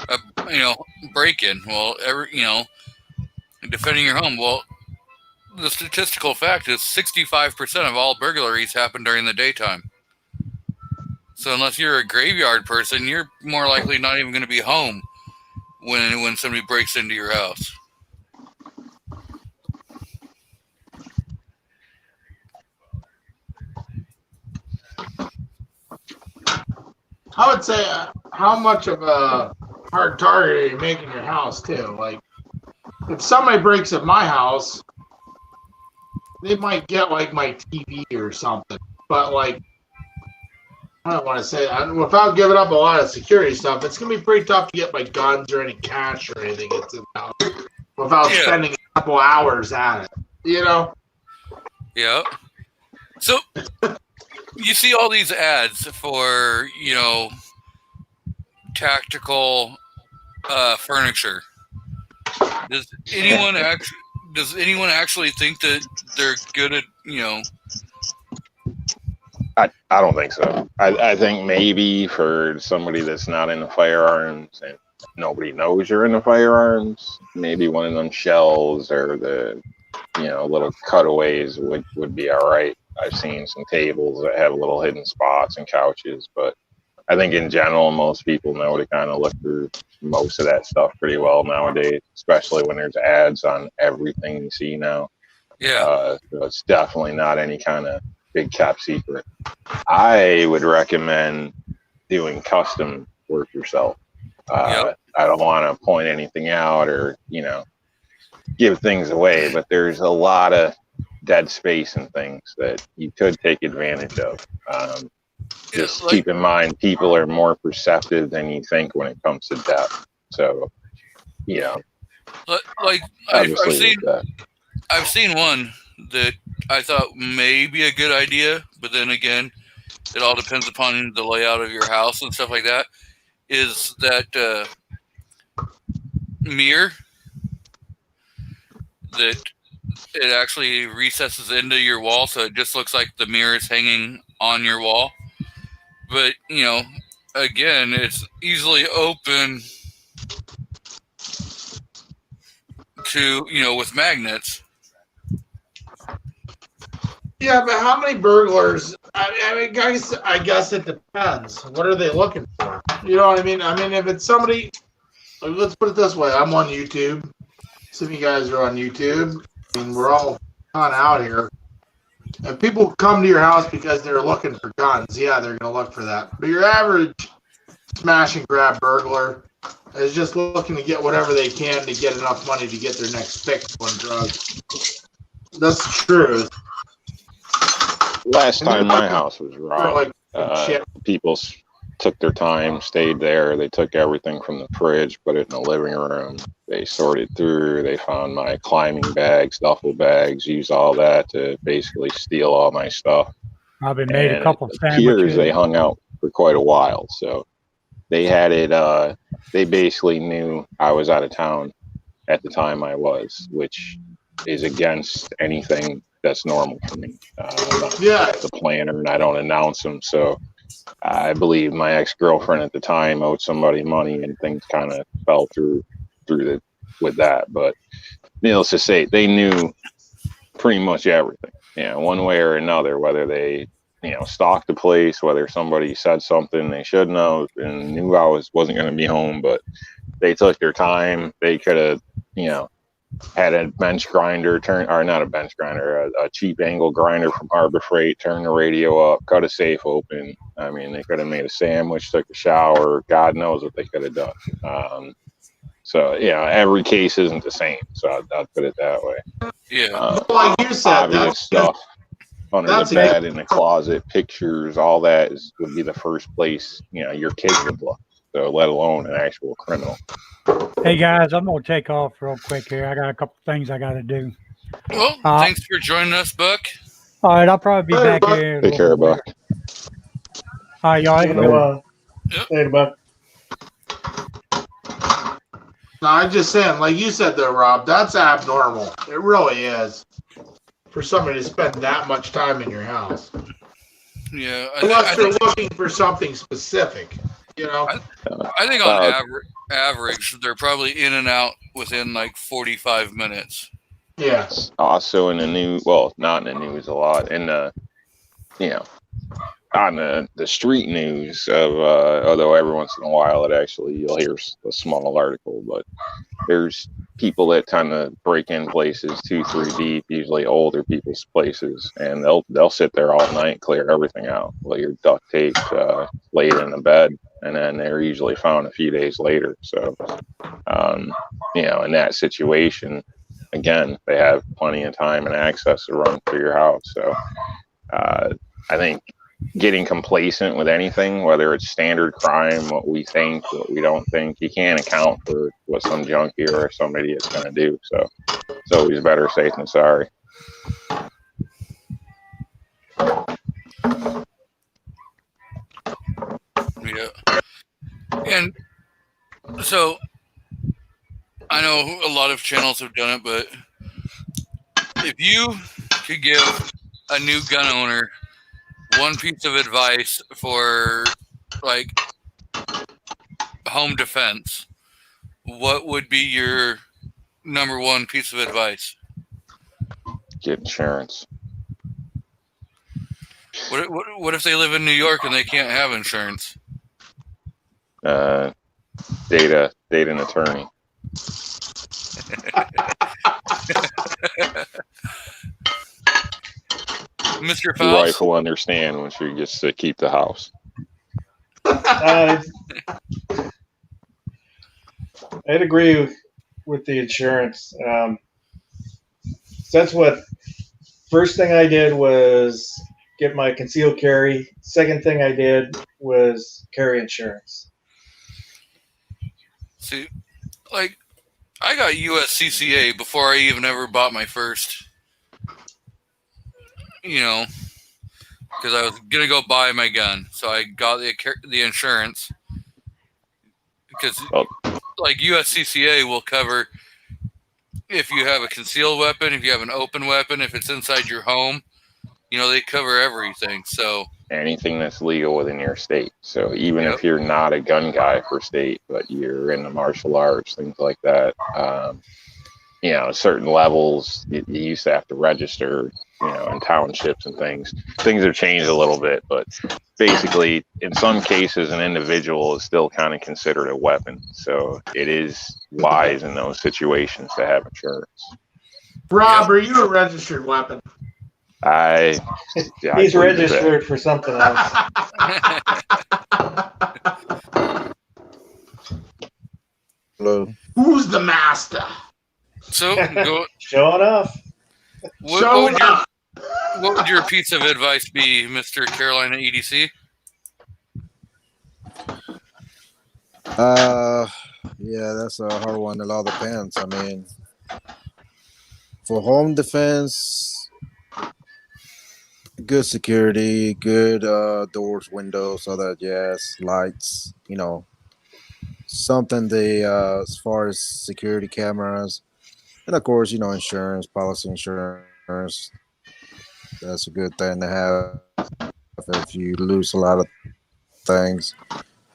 a break-in. Well, defending your home. Well, the statistical fact is 65% of all burglaries happen during the daytime. So unless you're a graveyard person, you're more likely not even going to be home when somebody breaks into your house. I would say, how much of a hard target are you making your house, too? Like, if somebody breaks at my house, they might get, like, my TV or something. But, like, I don't want to say, without giving up a lot of security stuff, it's going to be pretty tough to get my guns or any cash or anything without spending a couple hours at it, Yeah. So you see all these ads for, tactical furniture. Does anyone actually think that they're good at, I don't think so. I think maybe for somebody that's not into firearms and nobody knows you're into firearms, maybe one of them shells or the little cutaways would be all right. I've seen some tables that have little hidden spots and couches, but I think in general most people know to kind of look through most of that stuff pretty well nowadays, especially when there's ads on everything you see now. Yeah. So it's definitely not any kind of big top secret. I would recommend doing custom work yourself. I don't want to point anything out or give things away, but there's a lot of dead space and things that you could take advantage of. Just keep in mind, people are more perceptive than you think when it comes to death. So, like I've seen one that I thought may be a good idea, but then again, it all depends upon the layout of your house and stuff like that. Is that mirror that it actually recesses into your wall, so it just looks like the mirror is hanging on your wall. But again, it's easily open to with magnets. Yeah, but how many burglars? I mean, guys, I guess it depends. What are they looking for? You know what I mean? I mean, if it's somebody, let's put it this way. I'm on YouTube. Some of you guys are on YouTube. I mean, we're all kind of out here. If people come to your house because they're looking for guns, yeah, they're going to look for that. But your average smash and grab burglar is just looking to get whatever they can to get enough money to get their next fix on drugs. That's the truth. Last time my house was They're robbed, like, shit. people took their time, stayed there. They took everything from the fridge, put it in the living room. They sorted through. They found my climbing bags, duffel bags, used all that to basically steal all my stuff. Probably made a And couple it appears they sandwiches. hung out for quite a while. So they had it, they basically knew I was out of town at the time I was, which is against anything that's normal for me. I'm not Yeah. the planner and I don't announce them. So I believe my ex-girlfriend at the time owed somebody money and things kind of fell through with that. But needless to say, they knew pretty much everything, one way or another, whether they, stalked the place, whether somebody said something they shouldn't have and knew I wasn't going to be home, but they took their time. They could have, had a bench grinder not a bench grinder, a cheap angle grinder from Harbor Freight, turn the radio up, cut a safe open. I mean, they could have made a sandwich, took a shower. God knows what they could have done. So, every case isn't the same. So I'll put it that way. Yeah. Like you said, Obvious stuff under that's the bed, in the closet, pictures, all that would be the first place, your kids would look. So let alone an actual criminal. Hey guys, I'm gonna take off real quick here. I got a couple things I gotta do. Well, thanks for joining us, Buck. All right, I'll probably be Hey, back Buck. here. Take care, Buck. All right, y'all. have a good one. Yep. Later, Buck. No, I'm just saying, like you said though, Rob, that's abnormal. It really is. For somebody to spend that much time in your house. Yeah. Unless they're looking for something specific, I think on average, they're probably in and out within like 45 minutes. Yes. Also in the news, well, not in the news a lot, in the, on the street news of, although every once in a while you'll hear a small article, but there's people that kind of break in places 2-3 deep, usually older people's places, and they'll sit there all night, clear everything out, while you're duct taped, laid in the bed, and then they're usually found a few days later. So, in that situation, again, they have plenty of time and access to run through your house. So, I think getting complacent with anything, whether it's standard crime, what we think, what we don't think, you can't account for what some junkie or some idiot's going to do. So it's always better safe than sorry. Yeah. And so I know a lot of channels have done it, but if you could give a new gun owner one piece of advice for like home defense, what would be your number one piece of advice? Get insurance. What if they live in New York and they can't have insurance? Date an attorney. Mr. Your Faust? wife will understand when she gets to keep the house. I'd agree with the insurance. That's what first thing I did was get my concealed carry. Second thing I did was carry insurance. See, like, I got USCCA before I even ever bought my first, because I was going to go buy my gun. So I got the insurance because, like, USCCA will cover if you have a concealed weapon, if you have an open weapon, if it's inside your home, they cover everything. So anything that's legal within your state. So even if you're not a gun guy for state, but you're in the martial arts, things like that, certain levels, you used to have to register, in townships and things. Things have changed a little bit, but basically, in some cases, an individual is still kind of considered a weapon. So it is wise in those situations to have insurance. Rob, are you a registered weapon? Yeah, I He's believe that. registered for something else. Hello. Who's the master? So, go, Showing off. Showing up. what would your piece of advice be, Mr. Carolina EDC? Yeah, that's a hard one. It all depends. I mean, for home defense, good security, good doors, windows, all that jazz, lights, something as far as security cameras, and of course, insurance, policy insurance. That's a good thing to have if you lose a lot of things.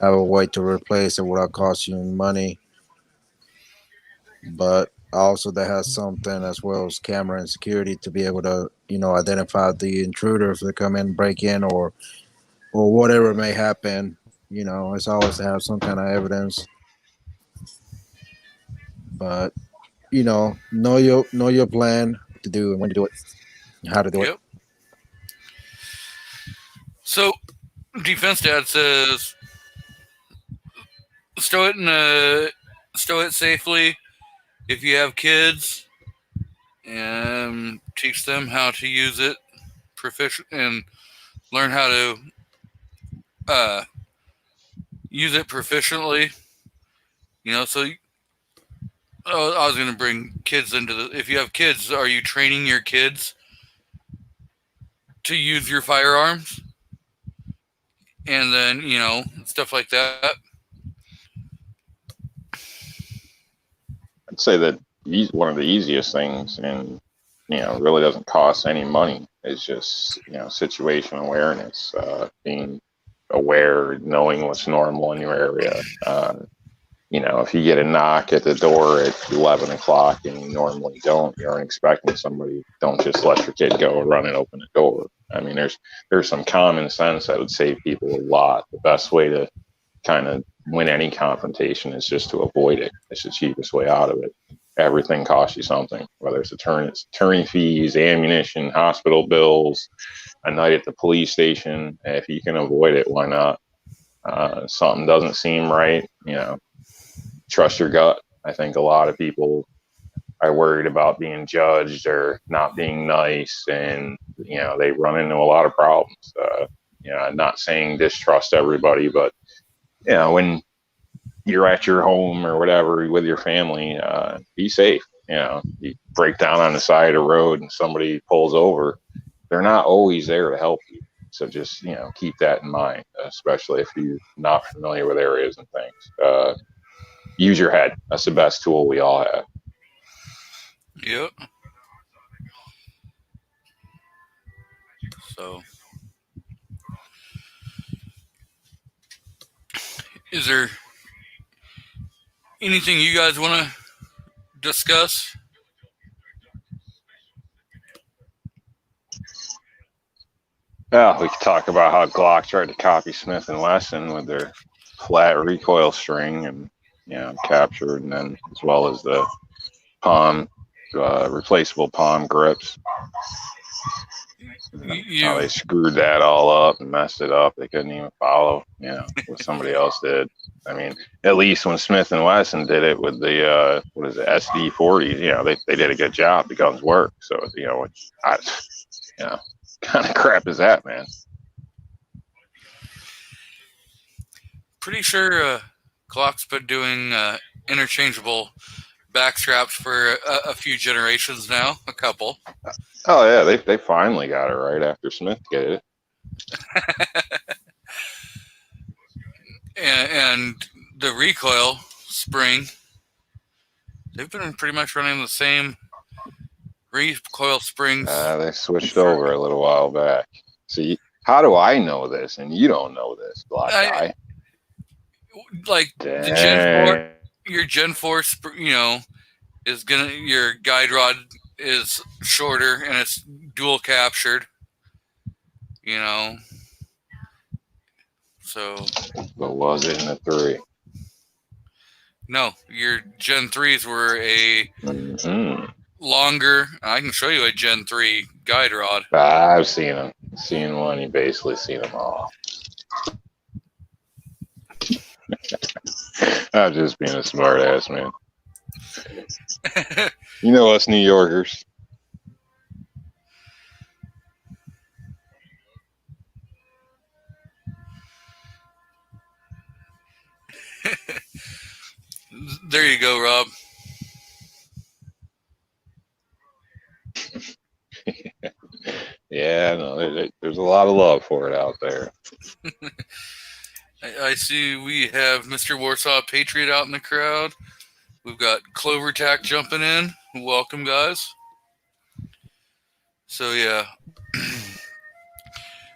Have a way to replace it without costing you money. But also that has something as well as camera and security to be able to, identify the intruder if they come in, break in, or whatever may happen. It's always to have some kind of evidence. But know your plan to do and when to do it, how to do it. Yep. So, Defense Dad says, stow it safely. If you have kids, and teach them how to use it and learn how to use it proficiently. So I was going to bring kids into if you have kids, are you training your kids to use your firearms? And then, stuff like that. I'd say that one of the easiest things, and really doesn't cost any money, is just situation awareness, being aware, knowing what's normal in your area. If you get a knock at the door at 11 o'clock and you normally you aren't expecting somebody, don't just let your kid go run and open the door. I mean, there's some common sense that would save people a lot. The best way to kind of win any confrontation is just to avoid it. It's the cheapest way out of it. Everything costs you something, whether it's attorney fees, ammunition, hospital bills, a night at the police station. If you can avoid it, why not? Something doesn't seem right, trust your gut. I think a lot of people are worried about being judged or not being nice, and they run into a lot of problems. I'm not saying distrust everybody, but when you're at your home or whatever with your family, be safe. You break down on the side of the road and somebody pulls over, they're not always there to help you. So just keep that in mind, especially if you're not familiar with areas and things. Use your head. That's the best tool we all have. Yep. So, is there anything you guys want to discuss? Yeah, we could talk about how Glock tried to copy Smith & Wesson with their flat recoil string and captured, and then as well as the replaceable palm grips. How they screwed that all up and messed it up. They couldn't even follow, what somebody else did. I mean, at least when Smith & Wesson did it with the SD40s, they did a good job. The guns work. So kind of crap is that, man? Pretty sure Glock's been doing interchangeable back straps for a few generations now, a couple. Oh yeah, they finally got it right after Smith got it. and the recoil spring, they've been pretty much running the same recoil springs. They switched over a little while back. See, how do I know this and you don't know this, Black Guy? Like Dang. the Gen 4, your Gen 4, your guide rod is shorter and it's dual captured, so. But was it in the 3? No, your Gen 3s were a longer. I can show you a Gen 3 guide rod. I've seen them. Seen one. You basically seen them all. I'm just being a smart ass, man. You know us New Yorkers. There you go, Rob. Yeah, no, there's a lot of love for it out there. I see we have Mr. Warsaw Patriot out in the crowd. We've got Clover Tack jumping in. Welcome, guys. So, yeah.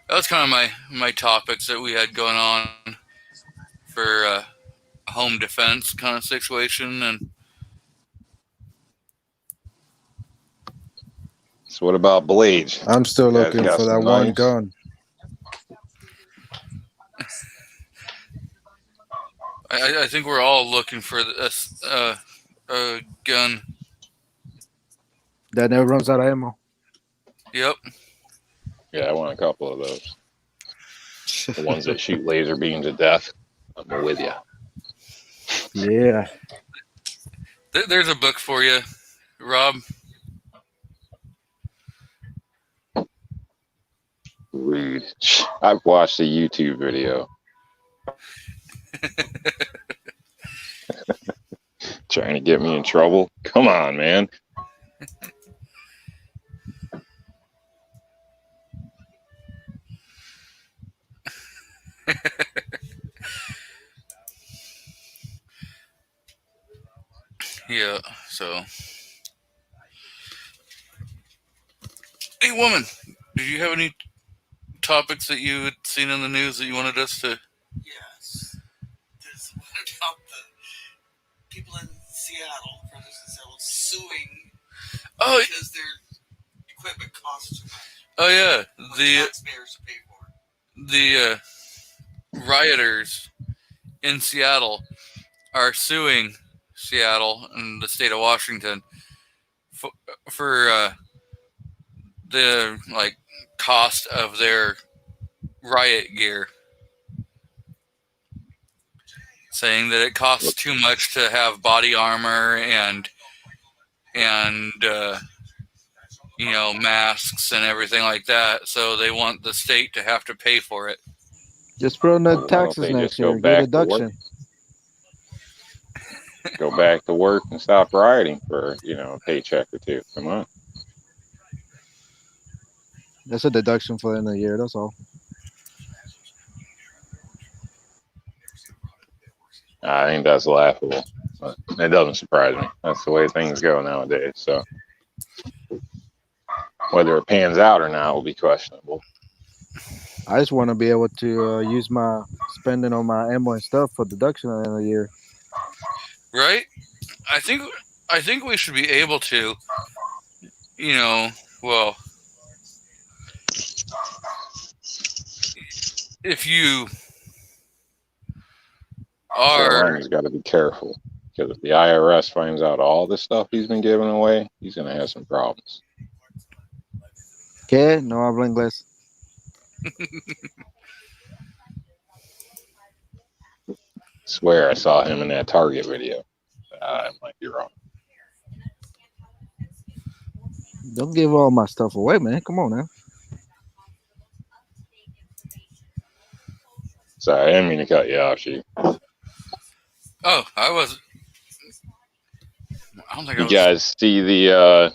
That was kind of my topics that we had going on for home defense kind of situation. And So what about blades? I'm still You guys looking got for that some one knives? gun. I think we're all looking for a gun. That never runs out of ammo. Yep. Yeah, I want a couple of those. The ones that shoot laser beams to death. I'm with you. Yeah. There's a book for you, Rob. Rude. I've watched a YouTube video. Trying to get me in trouble? Come on, man. Yeah, so. Hey, woman, did you have any topics that you had seen in the news that you wanted us to? Yes. There's one about the people in Seattle, brothers in Seattle, suing Oh, because their equipment costs too much. oh yeah, What the taxpayers pay for. the rioters in Seattle are suing Seattle and the state of Washington for the cost of their riot gear, saying that it costs too much to have body armor and masks and everything like that. So they want the state to have to pay for it. Just put on Why the don't taxes they next just go year. Get a back to work? deduction. Go back to work and stop rioting for, a paycheck or two. Come on. That's a deduction for the end of the year. That's all. I think that's laughable. But it doesn't surprise me. That's the way things go nowadays. So whether it pans out or not will be questionable. I just want to be able to use my spending on my ammo and stuff for deduction at the end of the year. Right? I think we should be able to, if you are, Ryan's got to be careful because if the IRS finds out all the stuff he's been giving away, he's going to have some problems. ¿Qué? No hablo inglés. Swear I saw him in that Target video. I might be wrong. Don't give all my stuff away, man. Come on now. Sorry, I didn't mean to cut you off, Chief. oh, I wasn't. I don't think I You was. guys see the,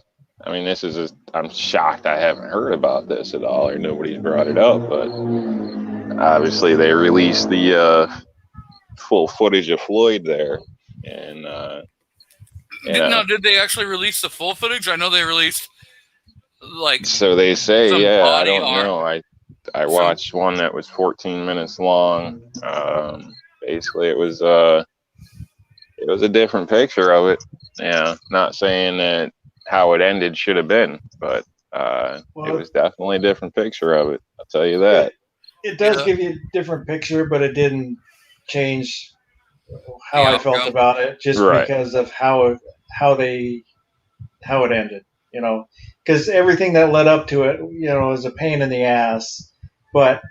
I'm shocked I haven't heard about this at all or nobody's brought it up, but obviously they released the full footage of Floyd there. And, Did they actually release the full footage? I know they released so they say, some yeah, I body don't armor. know. I watched one that was 14 minutes long. Basically it was a different picture of it. Yeah, not saying that how it ended should have been, but it was definitely a different picture of it. I'll tell you that. It does give you a different picture, but it didn't change how Yeah, I felt yeah. about it, just Right. because of how it ended. you know, because everything that led up to it, you know, was a pain in the ass, but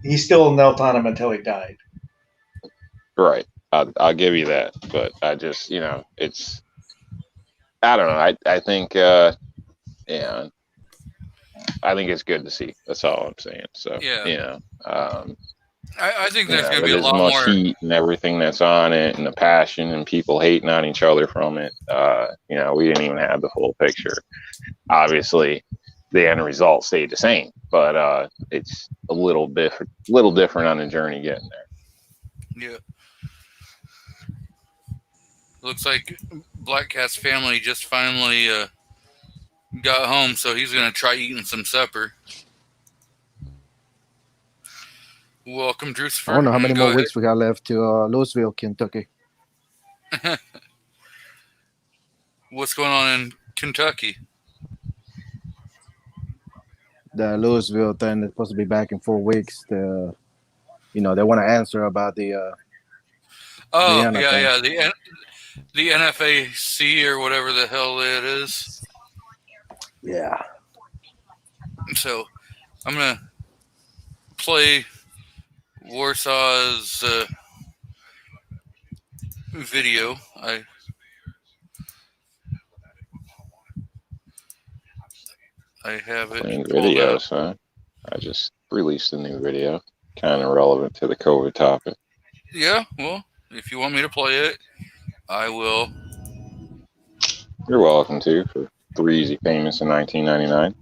he still knelt on him until he died. Right. I'll give you that, but I just, it's, I don't know. I think, yeah, I think it's good to see. That's all I'm saying. So, Yeah. I think there's going to with be a as lot much more. heat and everything that's on it, and the passion and people hating on each other from it. We didn't even have the full picture. Obviously, the end result stayed the same, but it's a little different on the journey getting there. Yeah. Looks like Black Cat's family just finally got home, so he's going to try eating some supper. Welcome, Drucifer. I don't know how many more weeks we got left to Louisville, Kentucky. What's going on in Kentucky? The Louisville thing is supposed to be back in 4 weeks. They want to answer about the. The NFAC or whatever the hell it is. Yeah. So I'm gonna play Warsaw's video. I have it. Playing videos, huh? I just released a new video, kind of relevant to the COVID topic. Yeah, well, if you want me to play it, I will. You're welcome to for 3 easy payments in $19.99.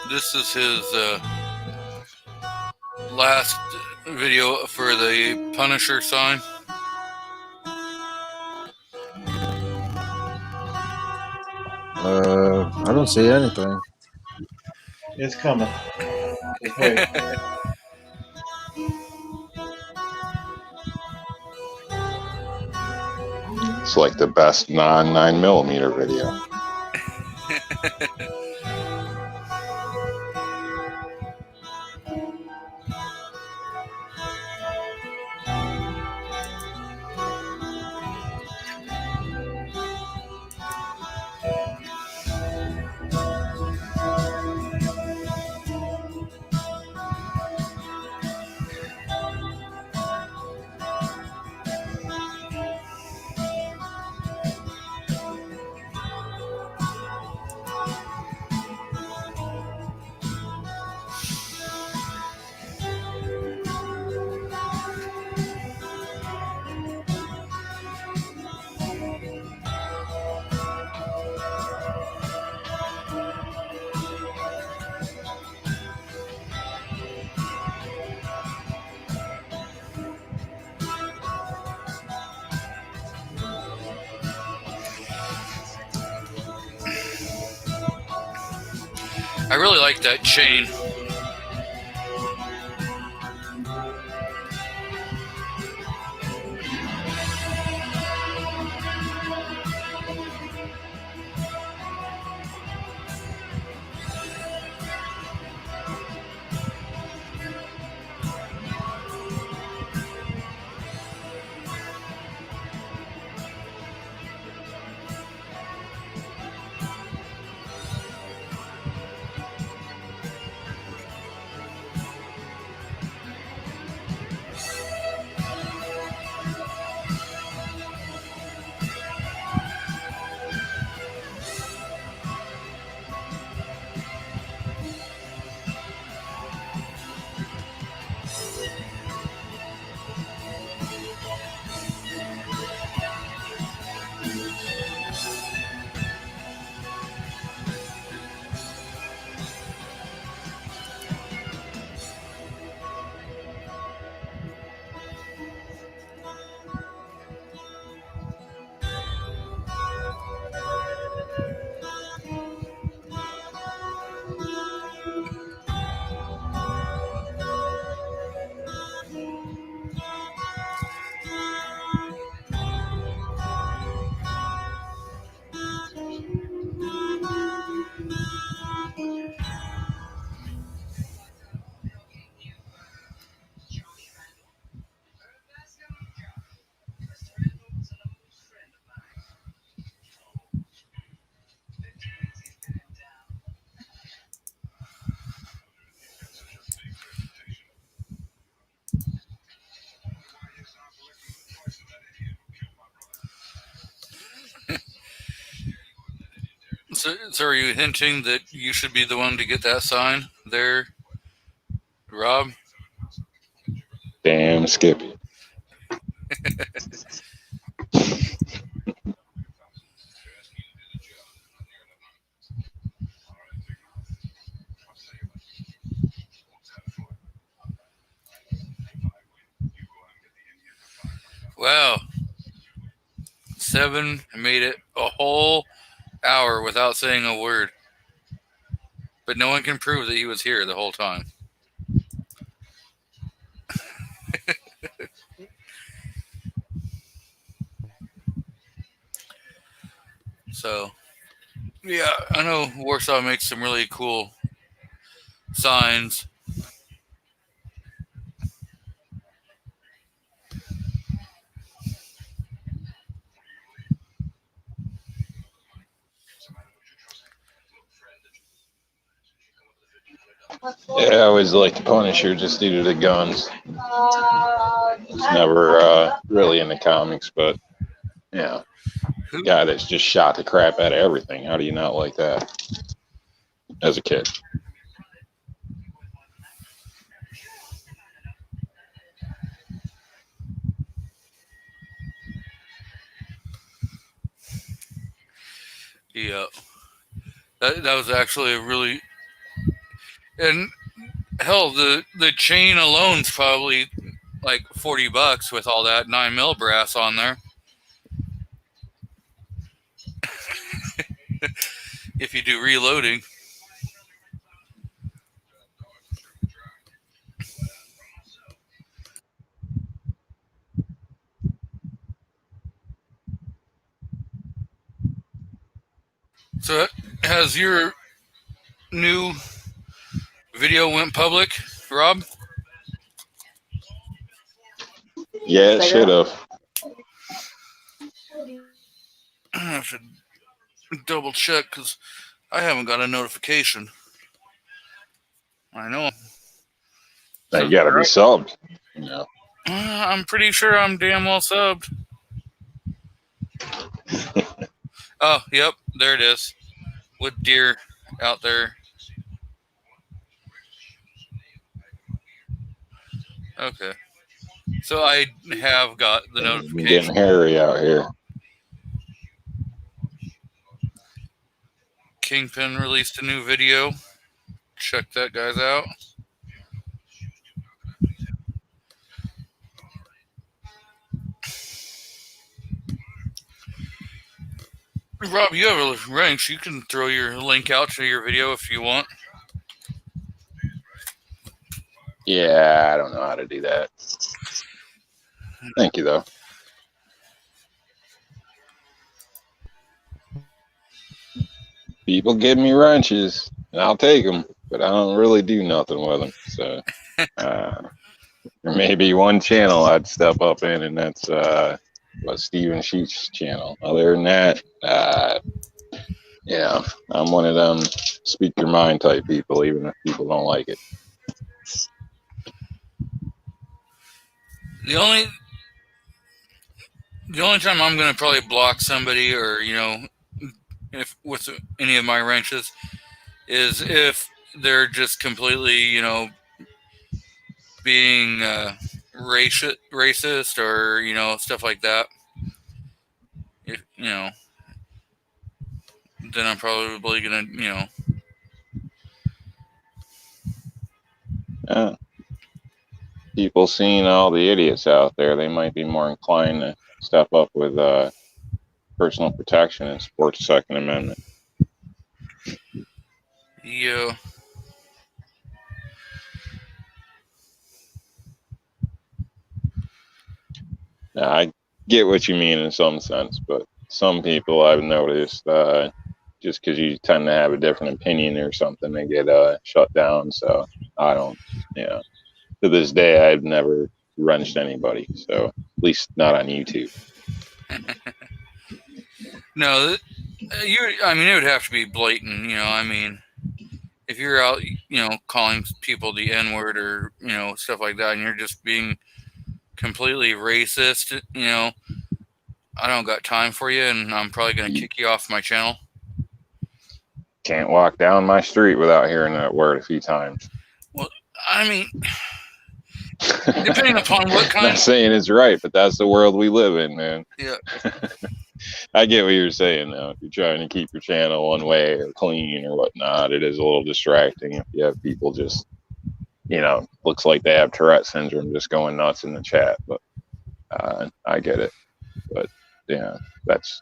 This is his last video for the Punisher sign. I don't see anything. It's coming. Just wait. It's like the best non-9mm video. I really like that chain. So are you hinting that you should be the one to get that sign there, Rob? Damn Skippy. Wow. 7 made it a whole hour without saying a word. But no one can prove that he was here the whole time. So, yeah, I know Warsaw makes some really cool signs. Yeah, I always liked the Punisher just due to the guns. It's never really in the comics, but yeah, guy that's just shot the crap out of everything. How do you not like that as a kid? Yeah. That was actually a really... And hell, the chain alone's probably like $40 with all that 9mm brass on there. If you do reloading. So has your new video went public, Rob? Yeah, it should have. I should double check because I haven't got a notification. I know. You gotta be subbed. You know. I'm pretty sure I'm damn well subbed. Oh, yep, there it is. With deer out there. Okay. So I have got the notification. Getting hairy out here. Kingpin released a new video. Check that, guys, out. Rob, you have a ranks. You can throw your link out to your video if you want. Yeah, I don't know how to do that. Thank you, though. People give me wrenches, and I'll take them, but I don't really do nothing with them. So there may be one channel I'd step up in, and that's Steven Sheets' channel. Other than that, yeah, I'm one of them speak your mind type people, even if people don't like it. The only time I'm going to probably block somebody, or if with any of my wrenches, is if they're just completely being racist or stuff like that. If, then I'm probably going to people seeing all the idiots out there, they might be more inclined to step up with personal protection and support the Second Amendment. Yeah. Now, I get what you mean in some sense, but some people I've noticed, just because you tend to have a different opinion or something, they get shut down. So I don't, to this day, I've never wrenched anybody. So at least not on YouTube. No, it would have to be blatant, if you're out, calling people the N-word or, stuff like that, and you're just being completely racist, I don't got time for you, and I'm probably going to kick you off my channel. can't walk down my street without hearing that word a few times. I mean, depending upon what kind. Not saying it's right, but that's the world we live in, man. Yeah. I get what you're saying now. If you're trying to keep your channel one way or clean or whatnot, it is a little distracting if you have people just, looks like they have Tourette syndrome just going nuts in the chat. But I get it. But yeah, that's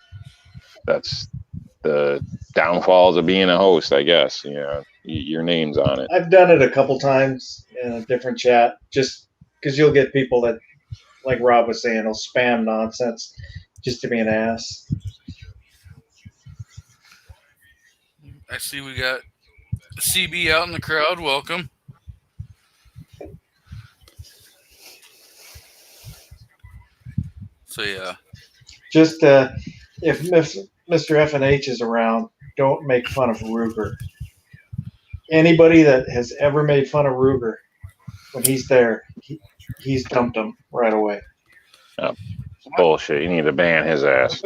the downfalls of being a host, I guess. Your name's on it. I've done it a couple times in a different chat, just because you'll get people that, like Rob was saying, will spam nonsense just to be an ass. I see we got CB out in the crowd. Welcome. So yeah. Just if Mr. FNH is around, don't make fun of Ruger. Anybody that has ever made fun of Ruger, when he's there, he's dumped him right away. Oh, bullshit. You need to ban his ass.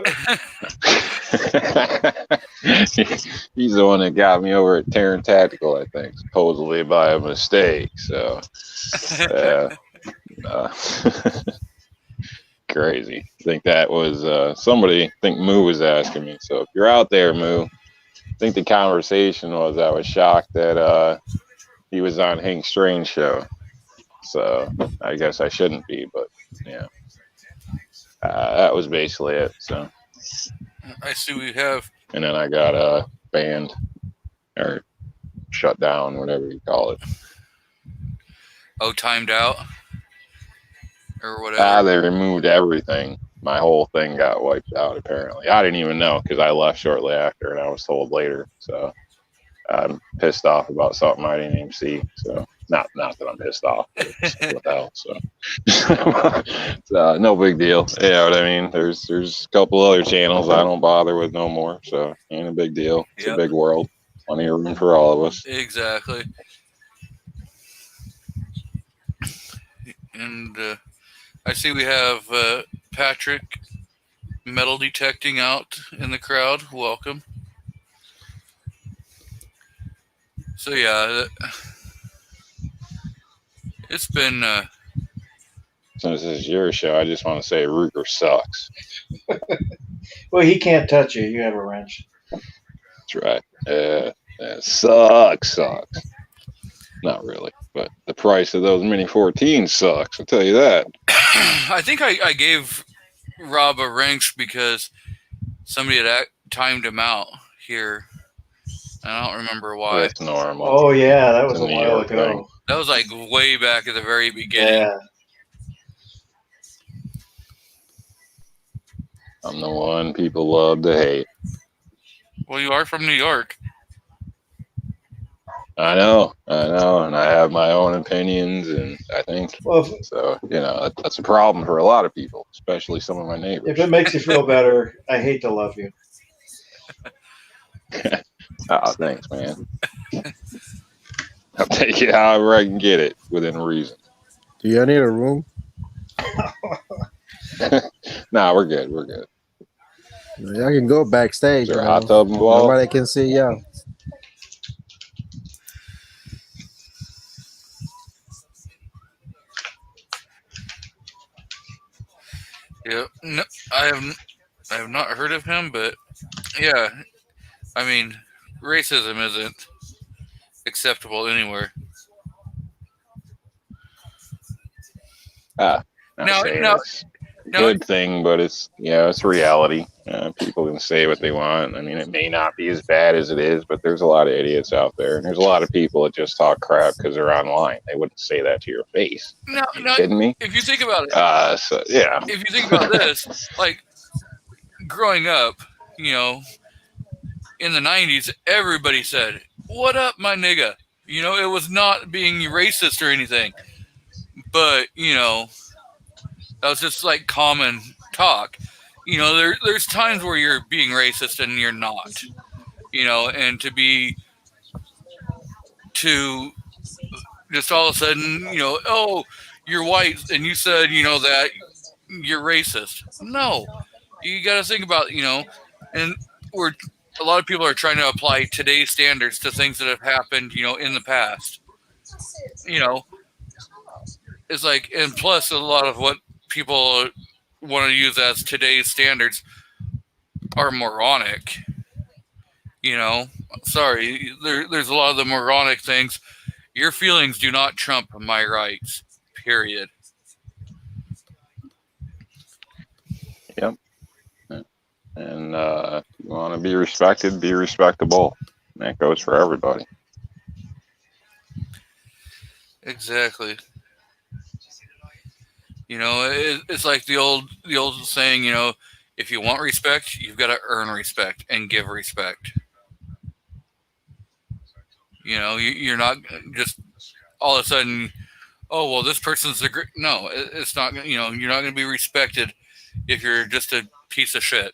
He's the one that got me over at Terran Tactical, I think, supposedly by a mistake. So, crazy. I think that was somebody. I think Moo was asking me. So if you're out there, Moo, I think the conversation was I was shocked that he was on Hank Strange's show. So I guess I shouldn't be, but yeah, that was basically it. So I see we have. And then I got banned or shut down, whatever you call it. Oh, timed out or whatever. They removed everything. My whole thing got wiped out, apparently. I didn't even know because I left shortly after and I was told later. So I'm pissed off about something I didn't even see. So not that I'm pissed off, but what the hell. So no big deal. You know what I mean? There's a couple other channels I don't bother with no more. So ain't a big deal. It's a big world. Plenty of room for all of us. Exactly. And I see we have Patrick metal detecting out in the crowd. Welcome. So yeah, it's been. Since this is your show, I just want to say Ruger sucks. Well, he can't touch you. You have a wrench. That's right. Sucks. Not really, but the price of those Mini 14 sucks. I'll tell you that. I think I gave Rob a wrench because somebody had timed him out here. I don't remember why. That's normal. Oh yeah, that was It's a New while York ago. thing. That was like way back at the very beginning. Yeah. I'm the one people love to hate. Well, you are from New York. I know, and I have my own opinions, and I think so. That's a problem for a lot of people, especially some of my neighbors. If it makes you feel better, I hate to love you. Oh, thanks, man. I'll take it however I can get it within reason. Do you need a room? Nah, we're good. I can go backstage. Is there a hot tub involved? Nobody can see y'all. Yeah, no, I have not heard of him, but yeah, I mean, racism isn't acceptable anywhere. Now, it's good thing, but it's reality. People can say what they want. I mean, it may not be as bad as it is, but there's a lot of idiots out there, and there's a lot of people that just talk crap because they're online. They wouldn't say that to your face. No, Are you kidding me? If you think about it, yeah. If you think about this, like growing up, in the 90s, everybody said, "What up, my nigga?" It was not being racist or anything, but that was just like common talk. There's times where you're being racist and you're not, and to just all of a sudden, oh, you're white and you said, that you're racist. No, you got to think about, and we're a lot of people are trying to apply today's standards to things that have happened, in the past. It's like, and plus a lot of what people want to use as today's standards are moronic. Sorry, there's a lot of the moronic things. Your feelings do not trump my rights. Period. Yep. And you want to be respected, be respectable. And that goes for everybody. Exactly. It's like the old saying. If you want respect, you've got to earn respect and give respect. You're not just all of a sudden, oh, well, this person's a great. No, it's not. You're not going to be respected if you're just a piece of shit.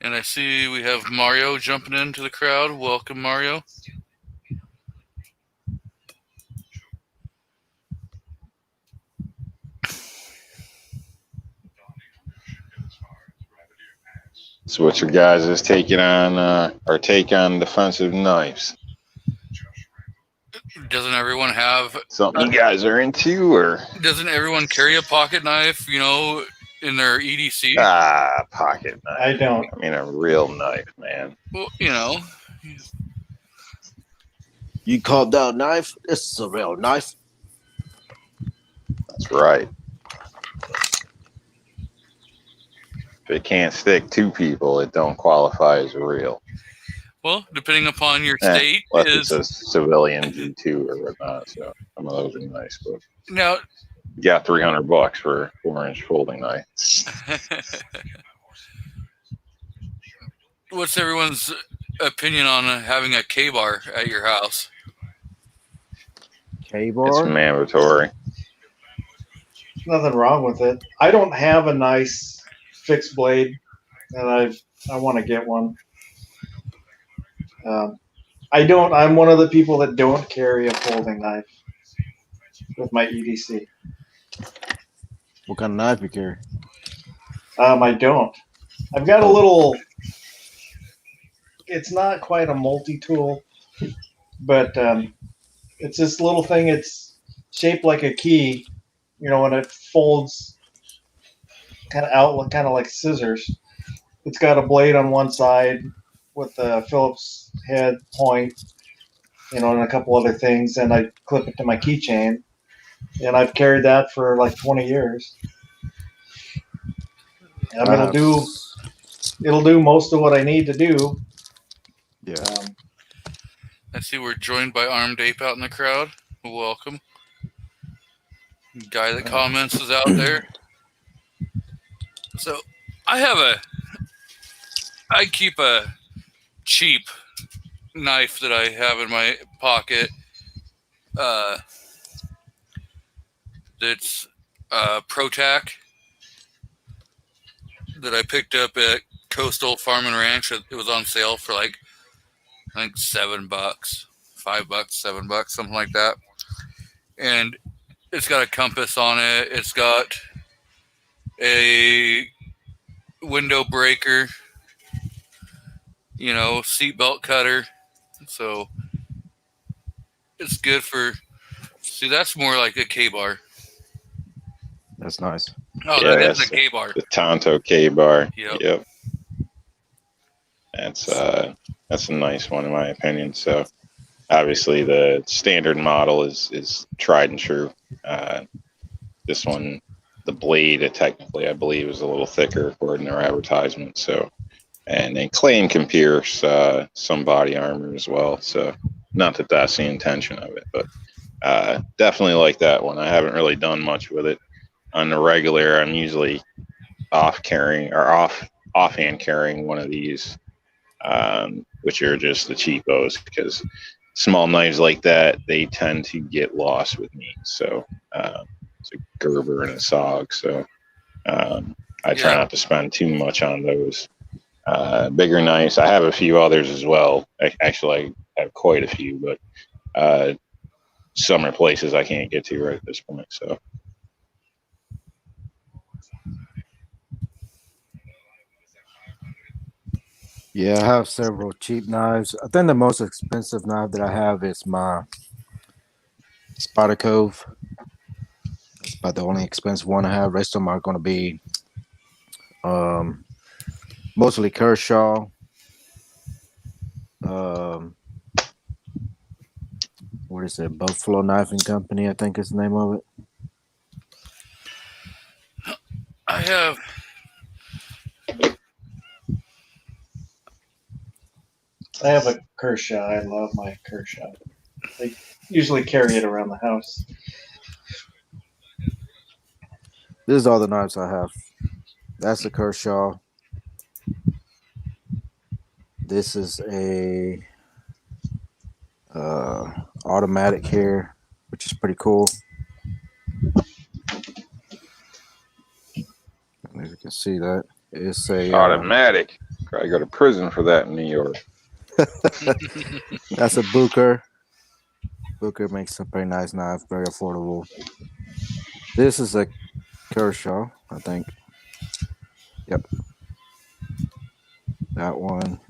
And I see we have Mario jumping into the crowd. Welcome, Mario. So what's your guys' take on defensive knives? Doesn't everyone have Something you guys are into, or doesn't everyone carry a pocket knife, in their EDC? Pocket knife. I don't. I mean, a real knife, man. Well, You called that a knife? This is a real knife. That's right. If it can't stick to people, it don't qualify as real. Well, depending upon your state, Unless it's a civilian G2 or whatnot. So some of those are nice, but now you got $300 for a 4-inch folding knife. What's everyone's opinion on having a K-bar at your house? K-bar? It's mandatory. Nothing wrong with it. I don't have a nice fixed blade, and I want to get one. I don't. I'm one of the people that don't carry a folding knife with my EDC. What kind of knife you carry? I don't. I've got a little. It's not quite a multi-tool, but it's this little thing. It's shaped like a key, and it folds kind of out, kind of like scissors. It's got a blade on one side with a Phillips head point, and a couple other things, and I clip it to my keychain, and I've carried that for like 20 years. It'll do most of what I need to do. Yeah. I see we're joined by Armed Ape out in the crowd. Welcome. Guy that comments is out there. So I keep a cheap knife that I have in my pocket. That's ProTac that I picked up at Coastal Farm and Ranch. It was on sale for like, I think $7, $5, $7, something like that. And it's got a compass on it. It's got a window breaker, seatbelt cutter. So it's good for. See, that's more like a K-bar. That's nice. Oh, Yeah, that is a K-bar. The Tonto K-bar. Yep. That's a nice one in my opinion. So obviously the standard model is tried and true. This one, the blade, technically, I believe, is a little thicker according to their advertisement. So, and they claim can pierce some body armor as well. So, not that that's the intention of it, but definitely like that one. I haven't really done much with it on the regular. I'm usually offhand carrying one of these, which are just the cheapos, because small knives like that, they tend to get lost with me. So it's a Gerber and a SOG. So I try not to spend too much on those. bigger knives. I have a few others as well. Actually, I have quite a few, but some are places I can't get to right at this point. So. Yeah, I have several cheap knives. I think the most expensive knife that I have is my Spyderco. It's about the only expensive one I have. Rest of them are going to be mostly Kershaw. What is it? Buffalo Knifing Company, I think is the name of it. I have. I have a Kershaw. I love my Kershaw. They usually carry it around the house. This is all the knives I have. That's a Kershaw. This is a automatic here, which is pretty cool. If you can see that, it's a Automatic. Probably go to prison for that in New York. That's a Booker. Booker makes some pretty nice knives, very affordable. This is a Kershaw, I think. Yep. That one.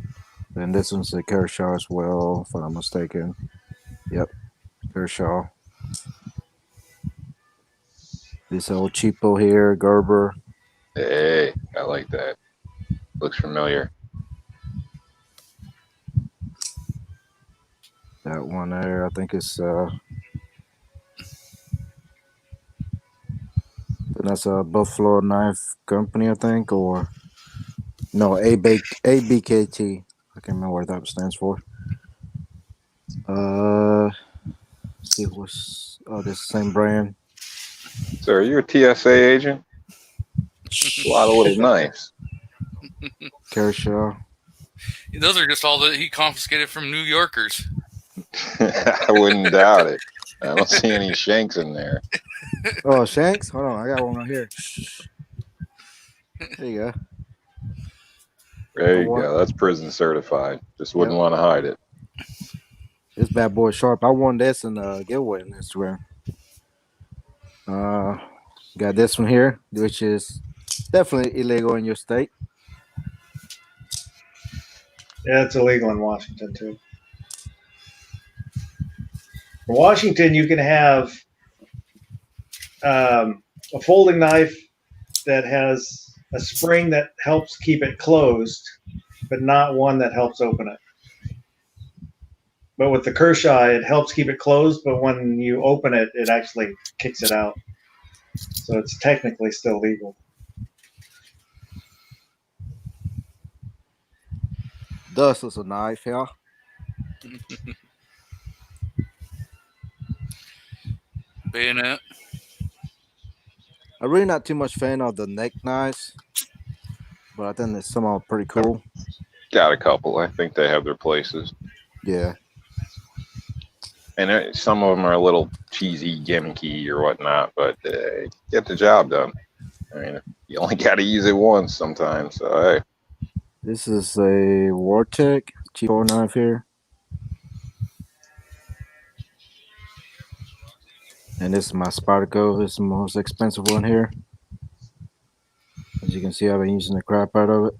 Then this one's a Kershaw as well, if I'm not mistaken. Yep. Kershaw. This old cheapo here, Gerber. Hey, I like that. Looks familiar. That one there, I think it's that's a Buffalo Knife Company, I think, or no, ABKT. I can't remember what that stands for. Let's see what's this is the same brand. So, are you a TSA agent? A lot of little knives. Kershaw. Those are just all that he confiscated from New Yorkers. I wouldn't doubt it. I don't see any shanks in there. Oh, Shanks? Hold on, I got one right here. There you go. There you go. That's prison certified. Just wouldn't want to hide it. This bad boy sharp. I won this in the giveaway on Instagram. Got this one here, which is definitely illegal in your state. Yeah, it's illegal in Washington too. In Washington, you can have a folding knife that has a spring that helps keep it closed, but not one that helps open it. But with the Kershaw, it helps keep it closed, but when you open it, it actually kicks it out. So it's technically still legal. This is a knife here. Bayonet. I'm really not too much fan of the neck knives, but I think that some are pretty cool. Got a couple. I think they have their places. Yeah. And some of them are a little cheesy, gimmicky or whatnot, but get the job done. I mean, you only got to use it once sometimes. So, hey. This is a Vortec cheapo knife here. And this is my Spyderco. This is the most expensive one here. As you can see, I've been using the crap out of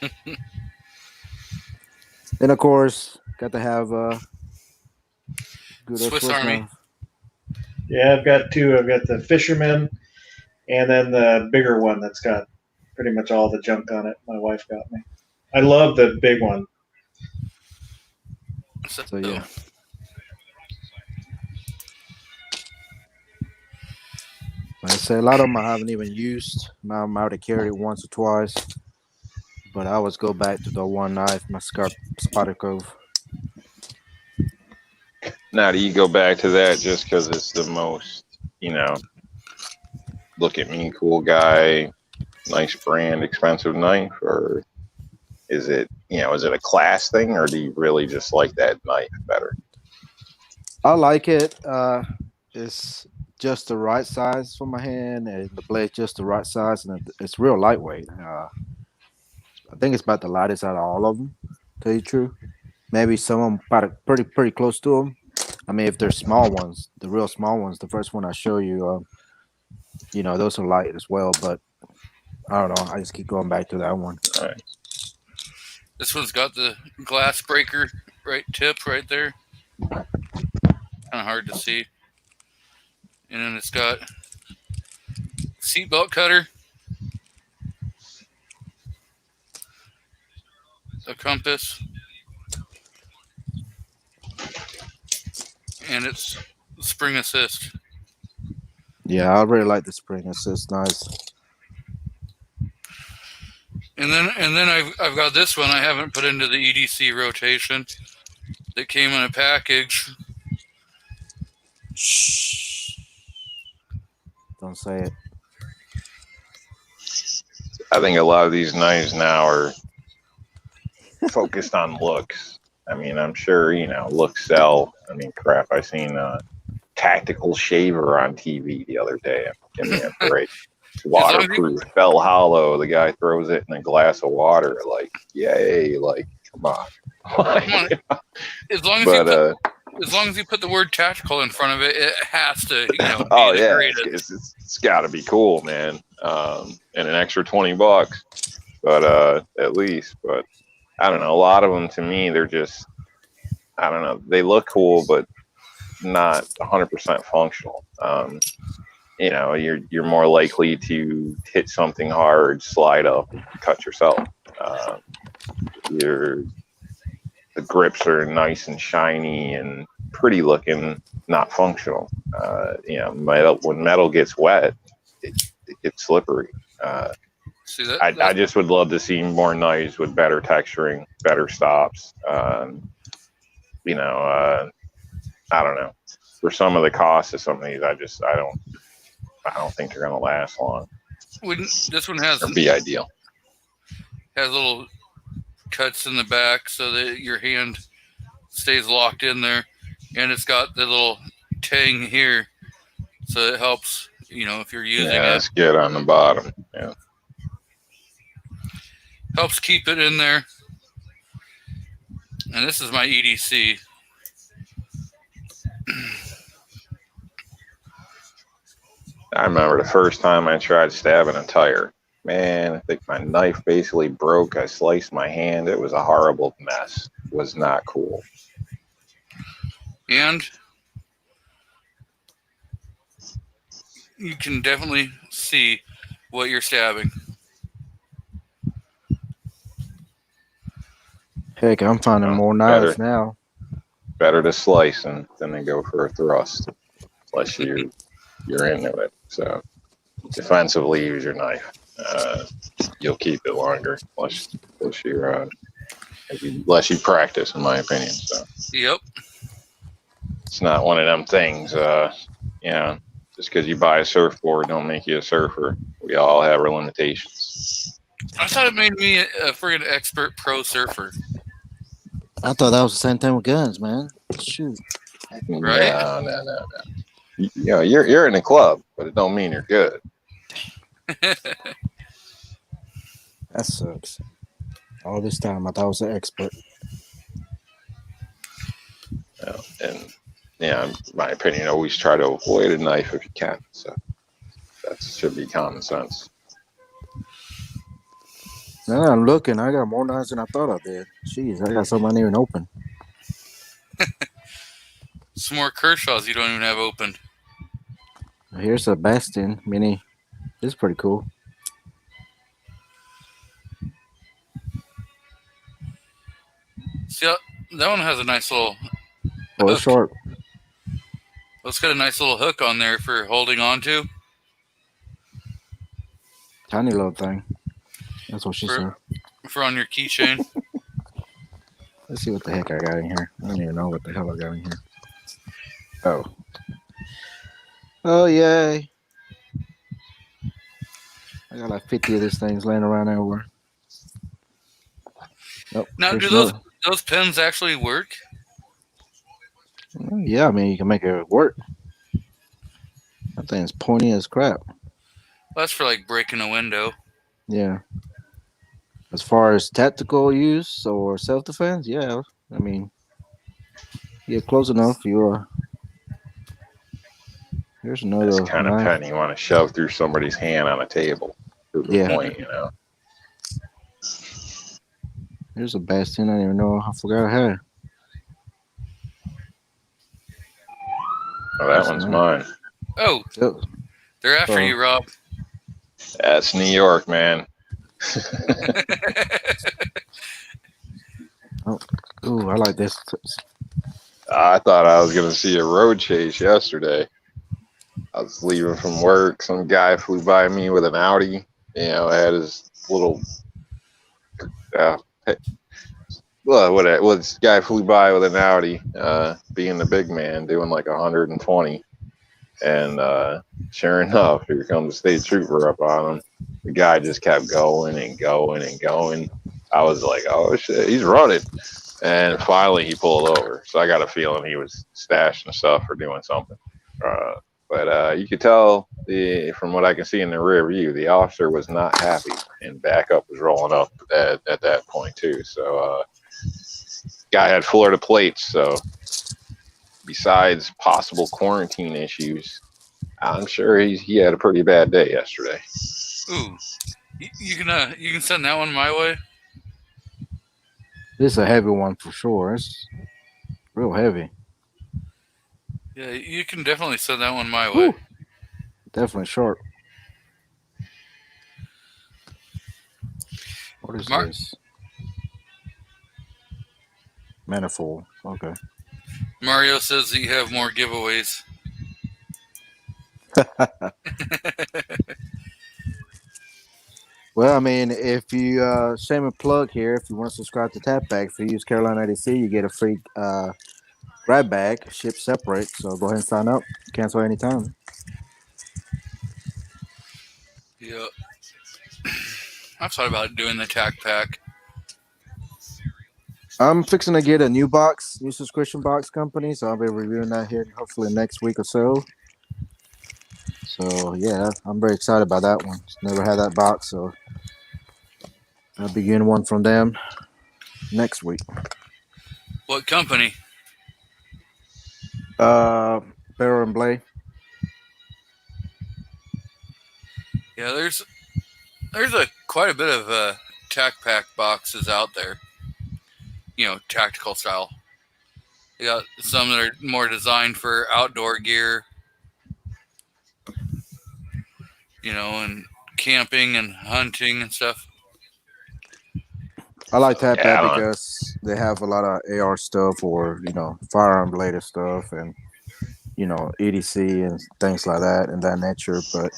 it. And of course, got to have good Swiss Army. knife. Yeah, I've got two. I've got the Fisherman and then the bigger one that's got pretty much all the junk on it. My wife got me. I love the big one. So yeah. Like I say, a lot of them I haven't even used. I might have carried it once or twice. But I always go back to the one knife, my Spyderco. Now, do you go back to that just because it's the most, look at me, cool guy, nice brand, expensive knife? Or is it, is it a class thing, or do you really just like that knife better? I like it. It's just the right size for my hand, and the blade just the right size, and it's real lightweight. I think it's about the lightest out of all of them. To tell you the truth, maybe some of them about pretty close to them. I mean, if they're small ones, the real small ones, the first one I show you, those are light as well. But I don't know. I just keep going back to that one. All right. This one's got the glass breaker tip right there. Kind of hard to see. And then it's got seatbelt cutter, a compass, and it's spring assist. Yeah, I really like the spring. It's just nice. And then I've got this one I haven't put into the EDC rotation that came in a package. Shh. Don't say it. I think a lot of these knives now are focused on looks. I mean, I'm sure, looks sell. I mean, crap, I seen a tactical shaver on TV the other day. Give me a break. It's waterproof, fell hollow. The guy throws it in a glass of water. Like, yay! Like, come on. As long as you put the word tactical in front of it, it has to, oh yeah, it's got to be cool, man. And an extra $20, but at least. But I don't know. A lot of them, to me, they're just, I don't know. They look cool, but not 100% functional. You're more likely to hit something hard, slide up, and cut yourself. The grips are nice and shiny and pretty looking, not functional. When metal gets wet, it gets slippery. I just would love to see more knives with better texturing, better stops. I don't know. For some of the costs of some of these, I don't think they're going to last long. This one has be ideal. Has little cuts in the back so that your hand stays locked in there, and it's got the little tang here, so it helps. If you're using it. It's good on the bottom. Yeah. Helps keep it in there. And this is my EDC. I remember the first time I tried stabbing a tire. Man, I think my knife basically broke. I sliced my hand. It was a horrible mess. It was not cool. And you can definitely see what you're stabbing. Heck, I'm finding more knives now. Better to slice than to go for a thrust, unless you're into it. So defensively, use your knife. You'll keep it longer, unless you practice, in my opinion. So yep, it's not one of them things. Just because you buy a surfboard don't make you a surfer. We all have our limitations. I thought it made me a friggin' expert pro surfer. I thought that was the same thing with guns, man. Shoot. Right? No. You're in a club, but it don't mean you're good. That sucks. All this time, I thought I was an expert. In my opinion, always try to avoid a knife if you can. So that should be common sense. No, I'm looking. I got more knives than I thought I did. Jeez, I got some I didn't even open. Some more Kershaws you don't even have open. Here's a Bastion Mini. This is pretty cool. See, that one has a nice little Oh, it's short. It's got a nice little hook on there for holding on to. Tiny little thing. That's what she said. For on your keychain. Let's see what the heck I got in here. I don't even know what the hell I got in here. Oh. Oh, yay. I got like 50 of these things laying around everywhere. Nope, Now, do those pens actually work? Well, yeah, I mean, you can make it work. That thing's pointy as crap. That's for like breaking a window. Yeah. As far as tactical use or self defense, yeah. I mean, yeah, close enough. You are. Here's That's another kind of knife. pen you want to shove through somebody's hand on a table. To the Yeah. point, you know. Here's a Bastion. I didn't even know. I forgot I had. Oh, that That's one's nice. mine. Oh, So, they're after you, Rob. That's New York, man. ooh, I like this. I thought I was going to see a road chase yesterday. I was leaving from work. Some guy flew by me with an Audi. You know, had his little. This guy flew by with an Audi, being the big man, doing like 120. And sure enough, here comes the state trooper up on him. The guy just kept going and going and going. I was like, oh shit, he's running. And finally he pulled over. So I got a feeling he was stashing stuff or doing something. But you could tell from what I can see in the rear view, the officer was not happy, and backup was rolling up at that point too. So guy had Florida plates. So besides possible quarantine issues, I'm sure he had a pretty bad day yesterday. Ooh, you can send that one my way. This is a heavy one for sure. It's real heavy. Yeah, you can definitely send that one my way. Woo. Definitely sharp. What is this? Manifold. Okay. Mario says that you have more giveaways. Well, I mean, if you same a plug here, if you want to subscribe to Tap Bag, if you use Carolina ADC, you get a free grab bag, shipped separate. So go ahead and sign up. Cancel anytime. Yeah. I've thought about doing the tack pack. I'm fixing to get a new subscription box company, so I'll be reviewing that here hopefully next week or so. So yeah, I'm very excited about that one. Never had that box, so I'll be getting one from them next week. What company? Barrel and Blade. Yeah, there's quite a bit of tack pack boxes out there. You know, tactical style. You got some that are more designed for outdoor gear. You know, and camping and hunting and stuff. I like Tap Yeah, Bag because they have a lot of AR stuff or firearm related stuff and EDC and things like that and that nature. But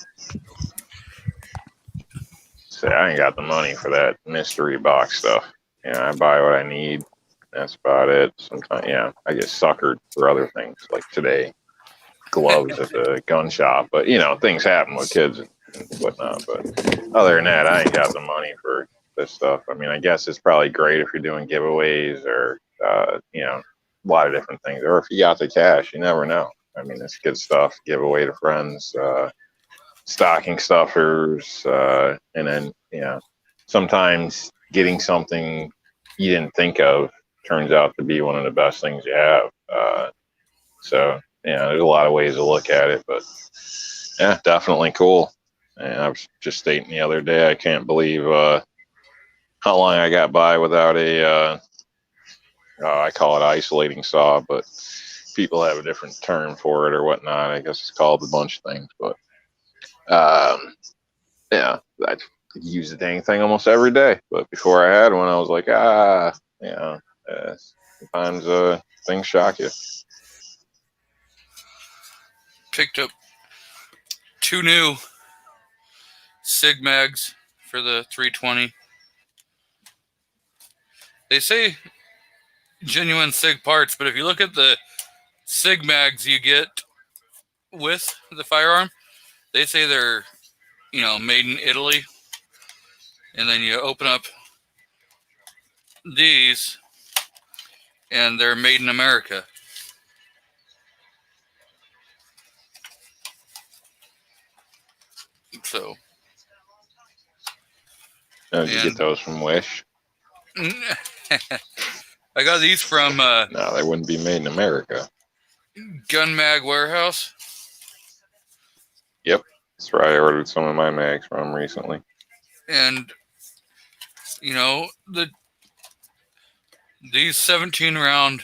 say I ain't got the money for that mystery box stuff. I buy what I need. That's about it. Sometimes, I get suckered for other things like today, gloves at the gun shop. But things happen with kids and whatnot. But other than that, I ain't got the money for this stuff. I mean, I guess it's probably great if you're doing giveaways or a lot of different things, or if you got the cash. You never know. I mean, it's good stuff. Give away to friends, stocking stuffers, and then sometimes getting something you didn't think of turns out to be one of the best things you have. So there's a lot of ways to look at it, but yeah, definitely cool. And I was just stating the other day, I can't believe how long I got by without a I call it isolating saw, but people have a different term for it or whatnot. I guess it's called a bunch of things, but I use the dang thing almost every day. But before I had one, I was like, sometimes things shock you. Picked up 2 new SIG mags for the 320. They say genuine SIG parts, but if you look at the SIG mags you get with the firearm, they say they're, made in Italy. And then you open up these, and they're made in America. So. Did you get those from Wish? I got these from No, they wouldn't be made in America. Gun Mag Warehouse. Yep, that's where I ordered some of my mags from recently. And these 17-round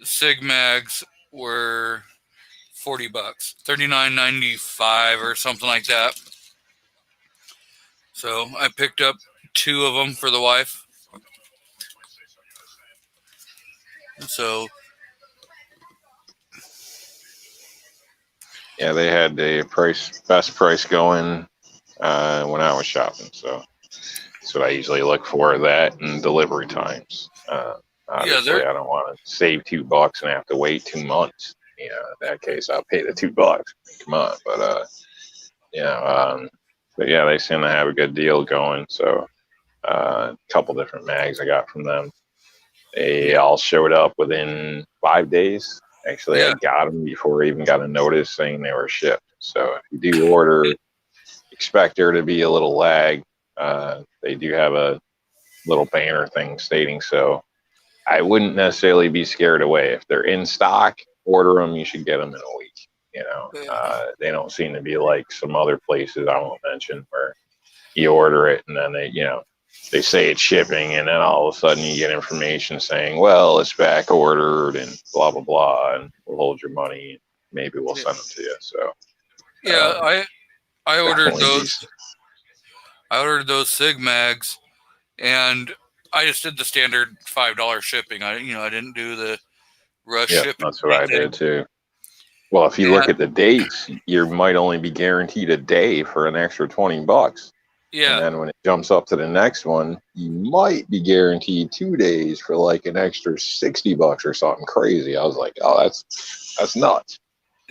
Sig mags were $40, $39.95 or something like that. So I picked up 2 of them for the wife. So yeah, they had the best price going when I was shopping. So that's what I usually look for, that and delivery times. Obviously, I don't want to save $2 and have to wait 2 months. In that case, I'll pay the $2. Come on, but yeah, they seem to have a good deal going. So a couple different mags I got from them. They all showed up within 5 days. Actually, I got them before I even got a notice saying they were shipped. So if you do order, expect there to be a little lag. They do have a little banner thing stating so. I wouldn't necessarily be scared away. If they're in stock, order them. You should get them in a week. They don't seem to be like some other places I won't mention where you order it and then they say it's shipping and then all of a sudden you get information saying, well, it's back ordered and blah, blah, blah, and we'll hold your money and maybe we'll send them to you. So I ordered those. I ordered those Sig mags and I just did the standard $5 shipping. I didn't do the rush shipping. That's what I did too. Well, if you look at the dates, you might only be guaranteed a day for an extra $20. Yeah. And then when it jumps up to the next one, you might be guaranteed 2 days for like an extra $60 or something crazy. I was like, oh, that's nuts.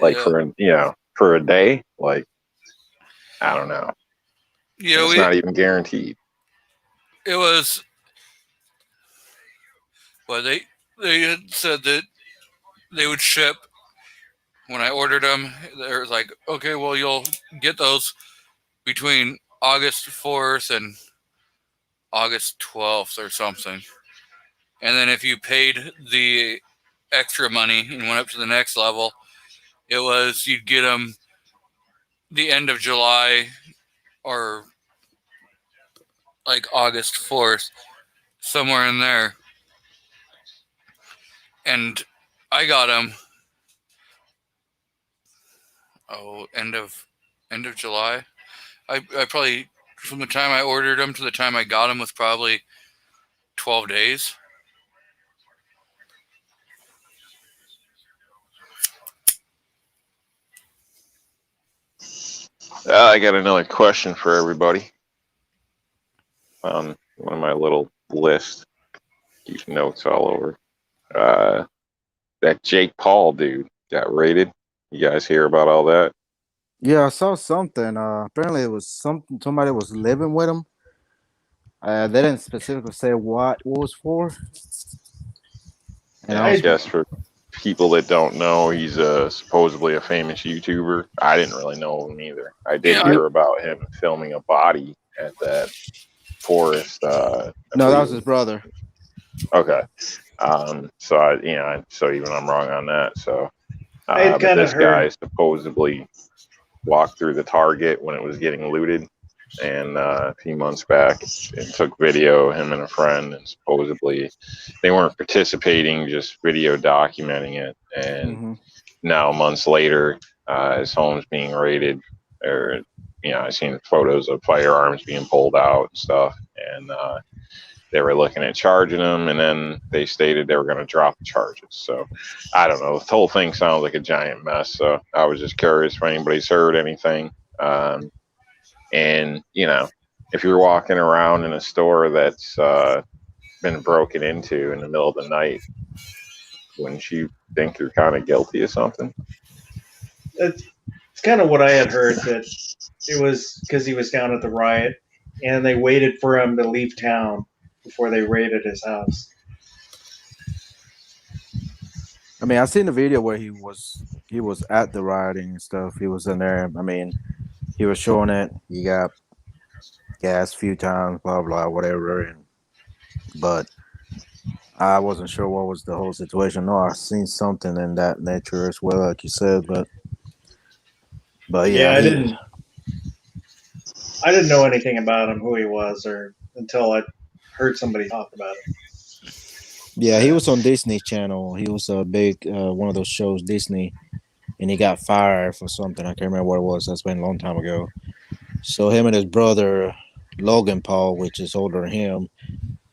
Like for a day, like I don't know. It's not even guaranteed. It was. Well, they had said that they would ship when I ordered them. They were like, okay, well, you'll get those between August 4th and August 12th or something. And then if you paid the extra money and went up to the next level, it was you'd get them the end of July or like August 4th, somewhere in there. And I got them end of July. I probably, from the time I ordered them to the time I got them, was probably 12 days. I got another question for everybody. One of my little list, keep notes all over. That Jake Paul dude got raided. You guys hear about all that? Yeah, I saw something. Apparently, it was somebody was living with him. They didn't specifically say what it was for. And I guess for people that don't know, he's supposedly a famous YouTuber. I didn't really know him either. I did hear about him filming a body at that forest. No, that was his brother. Okay. So even I'm wrong on that. So this guy supposedly walked through the Target when it was getting looted, and a few months back, and took video, him and a friend, and supposedly they weren't participating, just video documenting it. And now months later, his home's being raided, or I've seen photos of firearms being pulled out and stuff, and they were looking at charging him, and then they stated they were going to drop the charges. So I don't know. The whole thing sounds like a giant mess. So I was just curious if anybody's heard anything. And if you're walking around in a store that's been broken into in the middle of the night, wouldn't you think you're kind of guilty of something? It's kind of what I had heard, that it was because he was down at the riot and they waited for him to leave town before they raided his house. I mean, I seen the video where he was at the rioting and stuff. He was in there. I mean, he was showing it. He got gas a few times, blah blah, whatever. But I wasn't sure what was the whole situation. No, I seen something in that nature as well, like you said. But Yeah, yeah, I didn't know anything about him, who he was, or until I heard somebody talk about him. he was on Disney Channel. He was a big one of those shows, Disney, and he got fired for something. I can't remember what it was. That's been a long time ago. So him and his brother Logan Paul, which is older than him,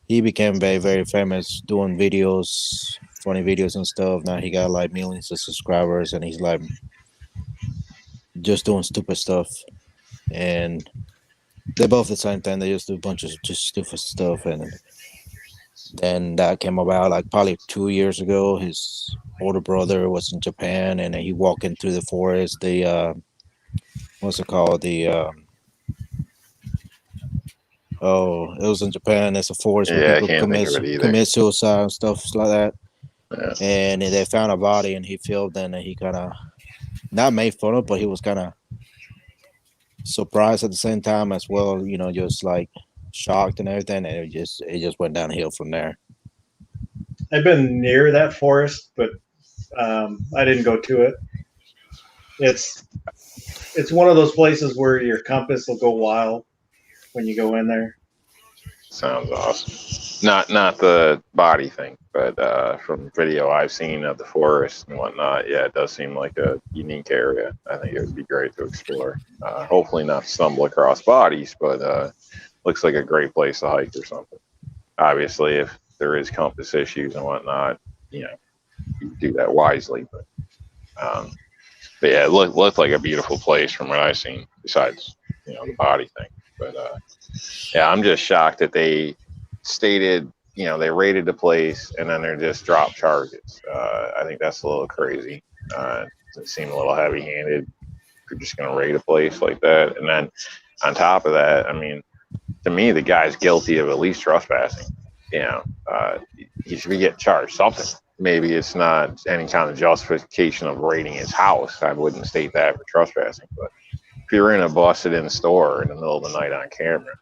he became very, very famous doing videos, funny videos and stuff. Now he got like millions of subscribers, and he's like just doing stupid stuff. And they're both the same thing. They just do a bunch of just stupid stuff. And then that came about like probably 2 years ago. His older brother was in Japan, and he walking through the forest. The what's it called? It was in Japan. It's a forest Yeah, where I people can't think of it either. commit suicide and stuff like that. Yeah. And they found a body, and he filmed, and he kind of not made fun of, but he was kind of surprised at the same time as well. You know, just like shocked and everything, and it just went downhill from there. I've been near that forest, but I didn't go to it. It's one of those places where your compass will go wild when you go in there. Sounds awesome. Not the body thing, but from video I've seen of the forest and whatnot, yeah, it does seem like a unique area. I think it would be great to explore. Hopefully not stumble across bodies, but looks like a great place to hike or something. Obviously, if there is compass issues and whatnot, you do that wisely. But yeah, it looked like a beautiful place from what I've seen, besides, the body thing. But yeah, I'm just shocked that they stated, they raided the place and then they're just dropped charges. I think that's a little crazy. It seemed a little heavy-handed. If you're just going to raid a place like that. And then on top of that, I mean, to me, the guy's guilty of at least trespassing. He should be getting charged something. Maybe it's not any kind of justification of raiding his house. I wouldn't state that for trespassing. But if you're in a busted-in store in the middle of the night on camera,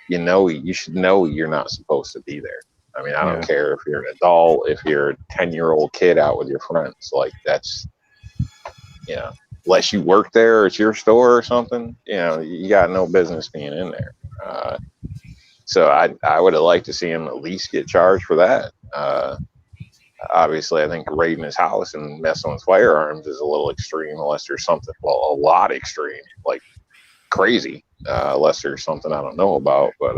you should know you're not supposed to be there. I mean, I don't care if you're an adult, if you're a 10-year-old kid out with your friends. Like, that's, unless you work there or it's your store or something, you got no business being in there. So I would have liked to see him at least get charged for that. Obviously, I think raiding his house and messing with firearms is a little extreme, unless there's something, a lot extreme, like crazy, unless there's something I don't know about. But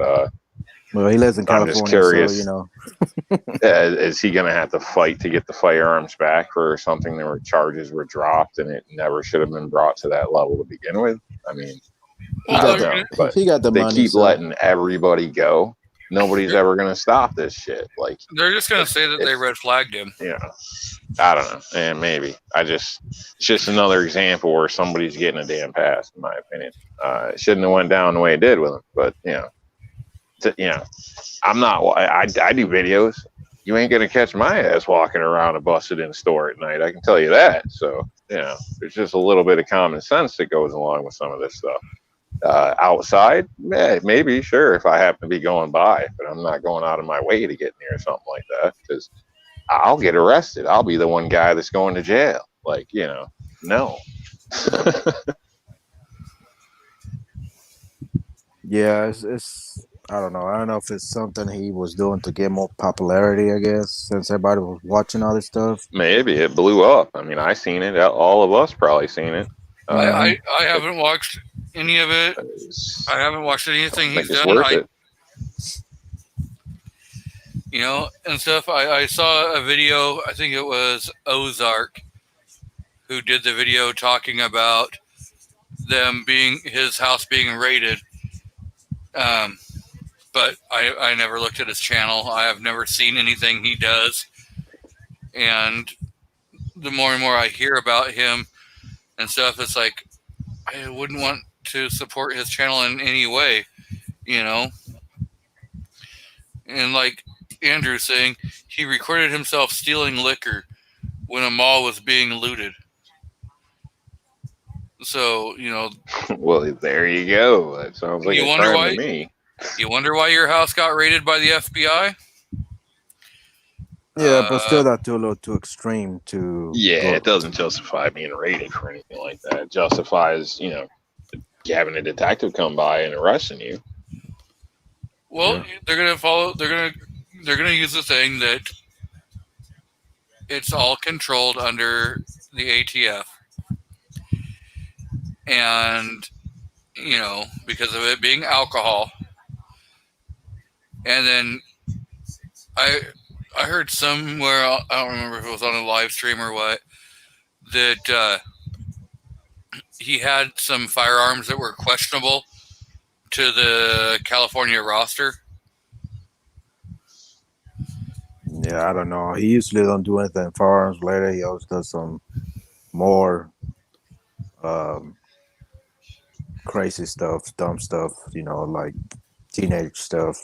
well, he lives in California, I'm just curious. So, is he going to have to fight to get the firearms back for something that were charges were dropped and it never should have been brought to that level to begin with? I mean, I don't know, but he got the they money, keep letting everybody go. Nobody's ever going to stop this shit. Like, they're just going to say that they red flagged him. I don't know. And maybe it's just another example where somebody's getting a damn pass, in my opinion. It shouldn't have went down the way it did with him, but I'm not. I do videos. You ain't gonna catch my ass walking around a busted-in store at night. I can tell you that. So there's just a little bit of common sense that goes along with some of this stuff. Outside, maybe, sure, if I happen to be going by, but I'm not going out of my way to get near something like that because I'll get arrested. I'll be the one guy that's going to jail. Like, no. yeah, it's I don't know. I don't know if it's something he was doing to get more popularity, I guess, since everybody was watching all this stuff. Maybe it blew up. I mean, I seen it. All of us probably seen it. I haven't watched any of it. I haven't watched anything he's done. And stuff. I saw a video. I think it was Ozark who did the video talking about his house being raided. But I never looked at his channel. I have never seen anything he does. And the more and more I hear about him and stuff, it's like I wouldn't want to support his channel in any way, And like Andrew's saying, he recorded himself stealing liquor when a mall was being looted. So, Well, there you go. That sounds like you a wonder crime why, to me. You wonder why your house got raided by the FBI? Yeah, but still not too a little too extreme to. Yeah, go- it doesn't justify being raided for anything like that. It justifies, having a detective come by and arresting you. Well, they're gonna follow. They're gonna use the thing that it's all controlled under the ATF, and because of it being alcohol, and then I heard somewhere, I don't remember if it was on a live stream or what, that he had some firearms that were questionable to the California roster. Yeah, I don't know. He usually don't do anything firearms later. He always does some more crazy stuff, dumb stuff, like teenage stuff.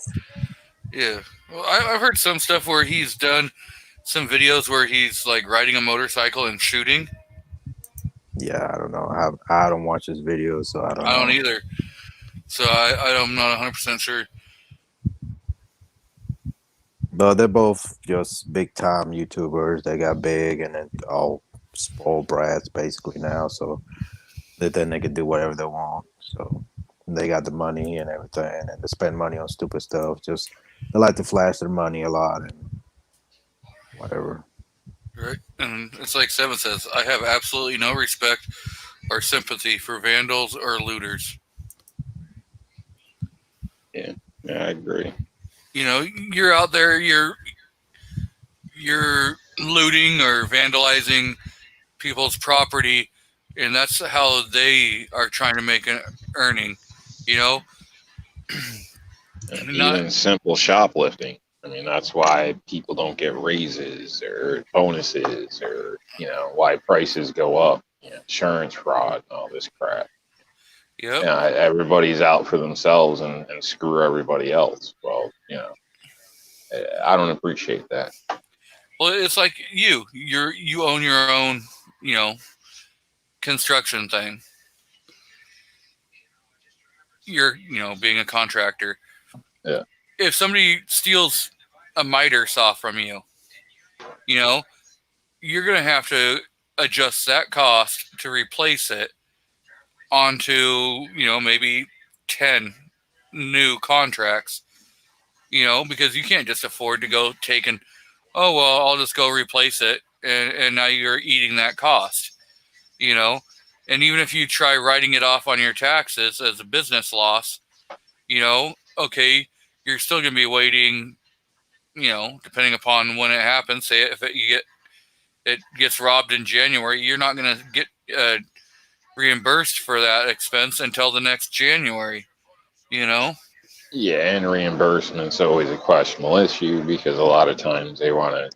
Yeah. Well, I've heard some stuff where he's done some videos where he's like riding a motorcycle and shooting. Yeah, I don't know. I don't watch his videos, so I don't know. I don't either. So I'm not 100% sure. But they're both just big time YouTubers. They got big and then all spoiled brats basically now. So they think they can do whatever they want. So they got the money and everything, and they spend money on stupid stuff. Just they like to flash their money a lot and whatever. Right. And it's like Seven says, I have absolutely no respect or sympathy for vandals or looters. Yeah, I agree. You're out there, you're looting or vandalizing people's property, and that's how they are trying to make an earning. Even simple shoplifting. I mean, that's why people don't get raises or bonuses, or why prices go up. Insurance fraud and all this crap. Yep. Everybody's out for themselves and screw everybody else. Well, I don't appreciate that. Well, it's like you own your own, construction thing. You're, being a contractor. Yeah. If somebody steals a miter saw from you, you're going to have to adjust that cost to replace it onto, maybe 10 new contracts, because you can't just afford to go I'll just go replace it. And now you're eating that cost, and even if you try writing it off on your taxes as a business loss, okay, you're still going to be waiting, depending upon when it happens. Say if it gets robbed in January, you're not going to get reimbursed for that expense until the next January, Yeah, and reimbursement's always a questionable issue because a lot of times they want to,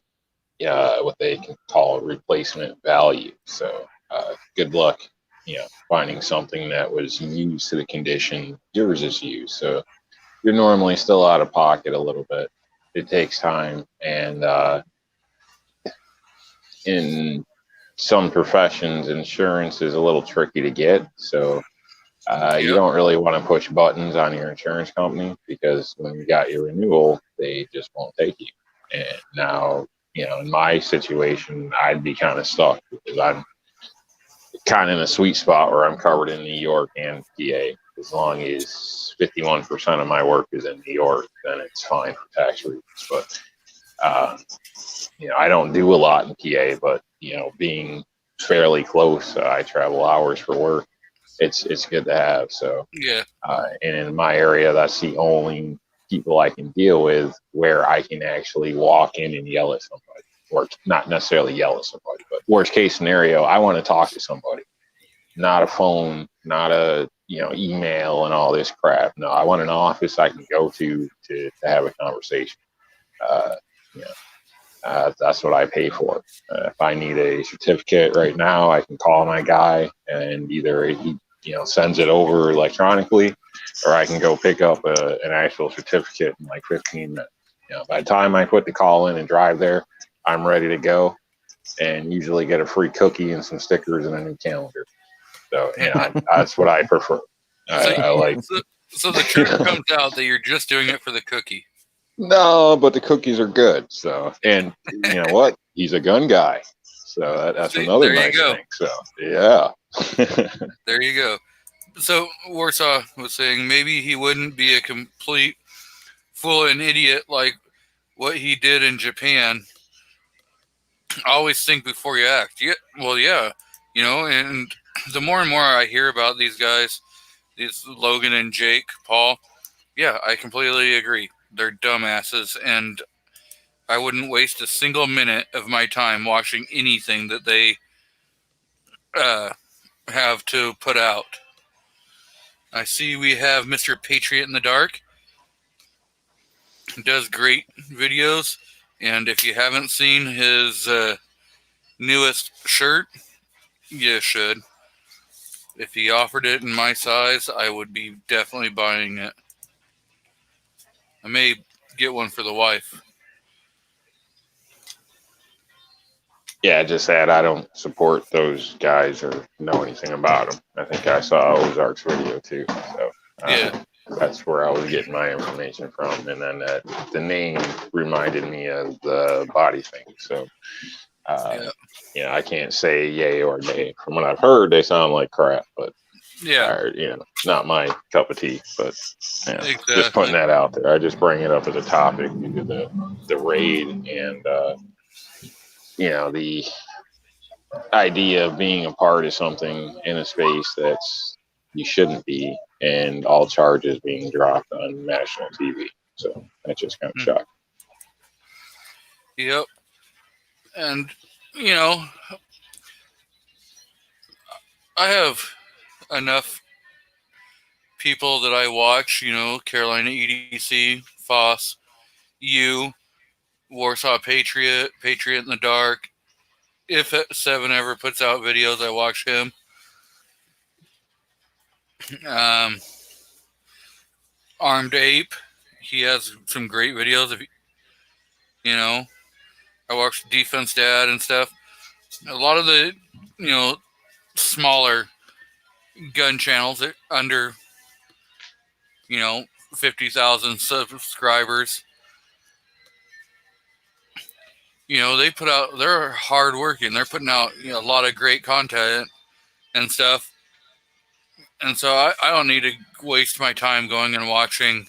what they can call replacement value. So good luck, finding something that was used to the condition yours is used. So you're normally still out of pocket a little bit. It takes time, and in some professions, insurance is a little tricky to get. So you don't really want to push buttons on your insurance company, because when you got your renewal, they just won't take you. And now, in my situation, I'd be kind of stuck because I'm kind of in a sweet spot where I'm covered in New York and PA. As long as 51% of my work is in New York, then it's fine for tax reasons. But I don't do a lot in PA, but being fairly close, I travel hours for work. It's good to have. So yeah. And in my area, that's the only people I can deal with where I can actually walk in and yell at somebody, or not necessarily yell at somebody, but worst case scenario, I want to talk to somebody, not a phone, not a email and all this crap. No, I want an office I can go to have a conversation. That's what I pay for. If I need a certificate right now, I can call my guy, and either he sends it over electronically, or I can go pick up an actual certificate in like 15 minutes. By the time I put the call in and drive there, I'm ready to go, and usually get a free cookie and some stickers and a new calendar. So that's what I prefer. I like. So the truth comes out that you're just doing it for the cookie. No, but the cookies are good. So, and you know what? He's a gun guy. So that's See, another there you nice go. thing. So, yeah. There you go. So Warsaw was saying maybe he wouldn't be a complete fool and idiot like what he did in Japan. Always think before you act. Yeah, well, yeah, you know. And the more and more I hear about these guys, these Logan and Jake Paul, yeah, I completely agree. They're dumbasses, and I wouldn't waste a single minute of my time watching anything that they have to put out. I see we have Mr. Patriot in the Dark. He does great videos, and if you haven't seen his newest shirt, you should. If he offered it in my size, I would be definitely buying it. I may get one for the wife. Yeah, just that I don't support those guys or know anything about them. I think I saw Ozark's video too. So Yeah. that's where I was getting my information from. And then the name reminded me of the body thing. So, you know, I can't say yay or nay. From what I've heard, they sound like crap, but you know, not my cup of tea. But you know, Exactly. just putting that out there. I just bring it up as a topic due to the raid and you know, the idea of being a part of something in a space that's you shouldn't be, and all charges being dropped on national TV. So that's just kind of shocking. Yep. And, you know, I have enough people that I watch, you know, Carolina EDC, Foss, you, Warsaw Patriot, Patriot in the Dark. If Seven ever puts out videos, I watch him. Armed Ape, he has some great videos. If you know, I watch Defense Dad and stuff. A lot of the, you know, smaller gun channels that under, you know, 50,000 subscribers. You know, they put out, they're hard working. They're putting out, you know, a lot of great content and stuff. And so I don't need to waste my time going and watching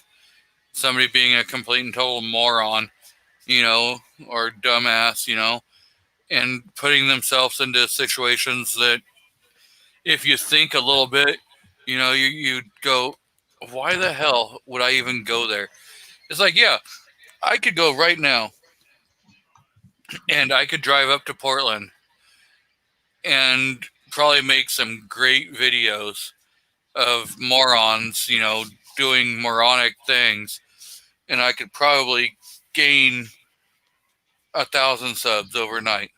somebody being a complete and total moron, you know, or dumbass, you know, and putting themselves into situations that if you think a little bit, you know, you go, why the hell would I even go there? It's like, yeah, I could go right now and I could drive up to Portland and probably make some great videos of morons, you know, doing moronic things. And I could probably gain 1,000 subs overnight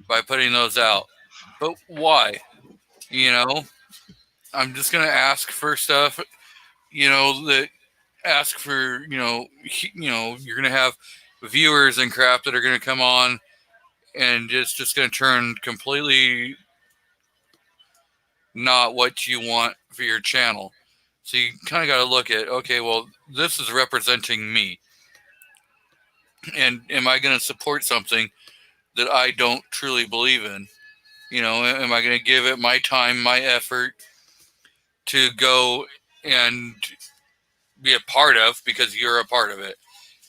by putting those out. But why? You know, I'm just going to ask for stuff, you know, that ask for, you know, you're going to have viewers and crap that are going to come on and it's just going to turn completely not what you want for your channel. So you kind of got to look at, okay, well, this is representing me. And am I going to support something that I don't truly believe in? You know, am I going to give it my time, my effort to go and be a part of because you're a part of it?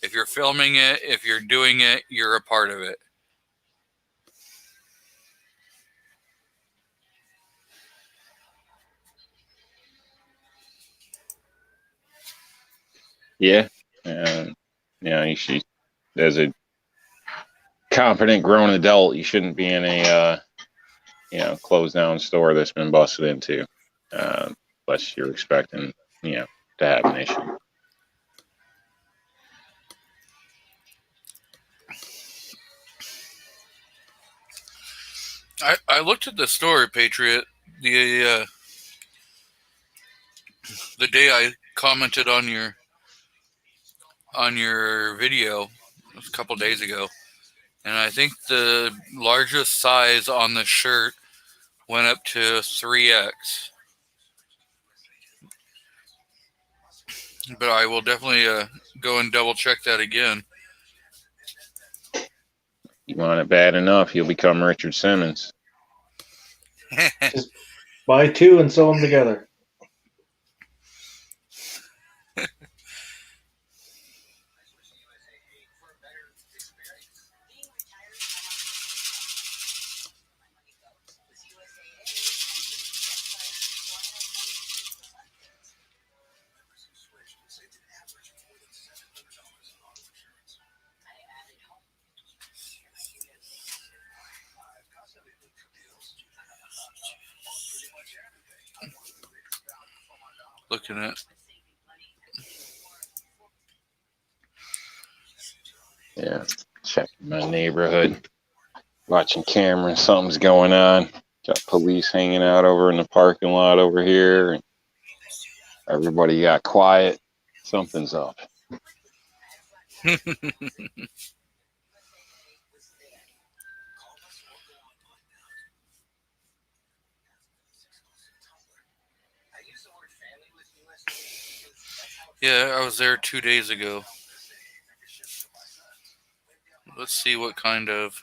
If you're filming it, if you're doing it, you're a part of it. Yeah. You know, you should, as a competent grown adult, you shouldn't be in a you know, closed down store that's been busted into, unless you're expecting, you know, to have an issue. I looked at the story, Patriot, the day I commented on your video a couple days ago, and I think the largest size on the shirt went up to 3X. But I will definitely go and double check that again. You want it bad enough, you'll become Richard Simmons. Buy two and sew them together. Looking at. Yeah, checking my neighborhood, watching cameras. Something's going on. Got police hanging out over in the parking lot over here. And everybody got quiet. Something's up. Yeah, I was there 2 days ago. Let's see what kind of.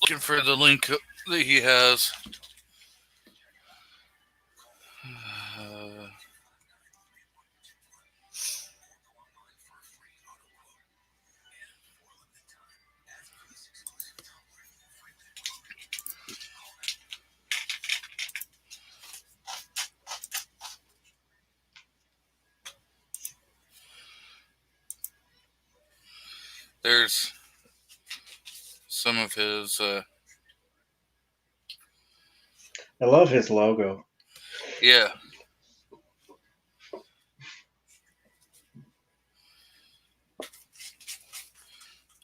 Looking for the link that he has. There's some of his. I love his logo. Yeah.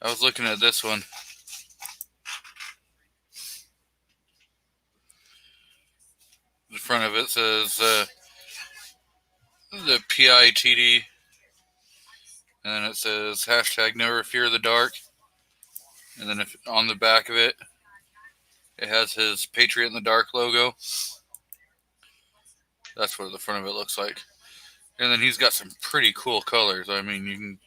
I was looking at this one. The front of it says the PITD, and then it says hashtag never fear the dark. And then if on the back of it, it has his Patriot in the Dark logo. That's what the front of it looks like. And then he's got some pretty cool colors. I mean, you can.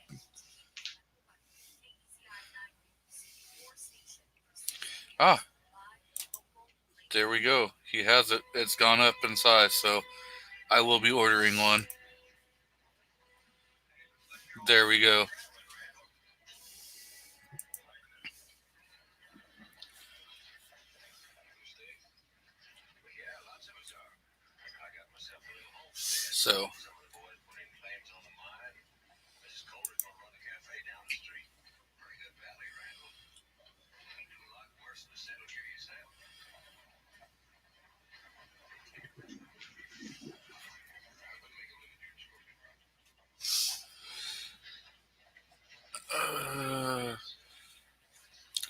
Ah, there we go. He has it. It's gone up in size, so I will be ordering one. There we go. So.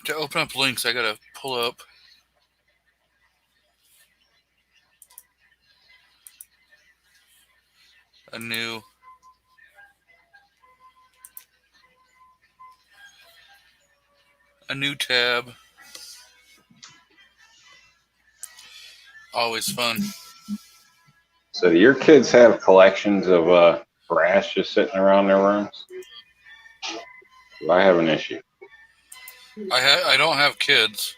To open up links, I gotta pull up a new tab. Always fun. So do your kids have collections of brass just sitting around their rooms? Do I have an issue? I don't have kids.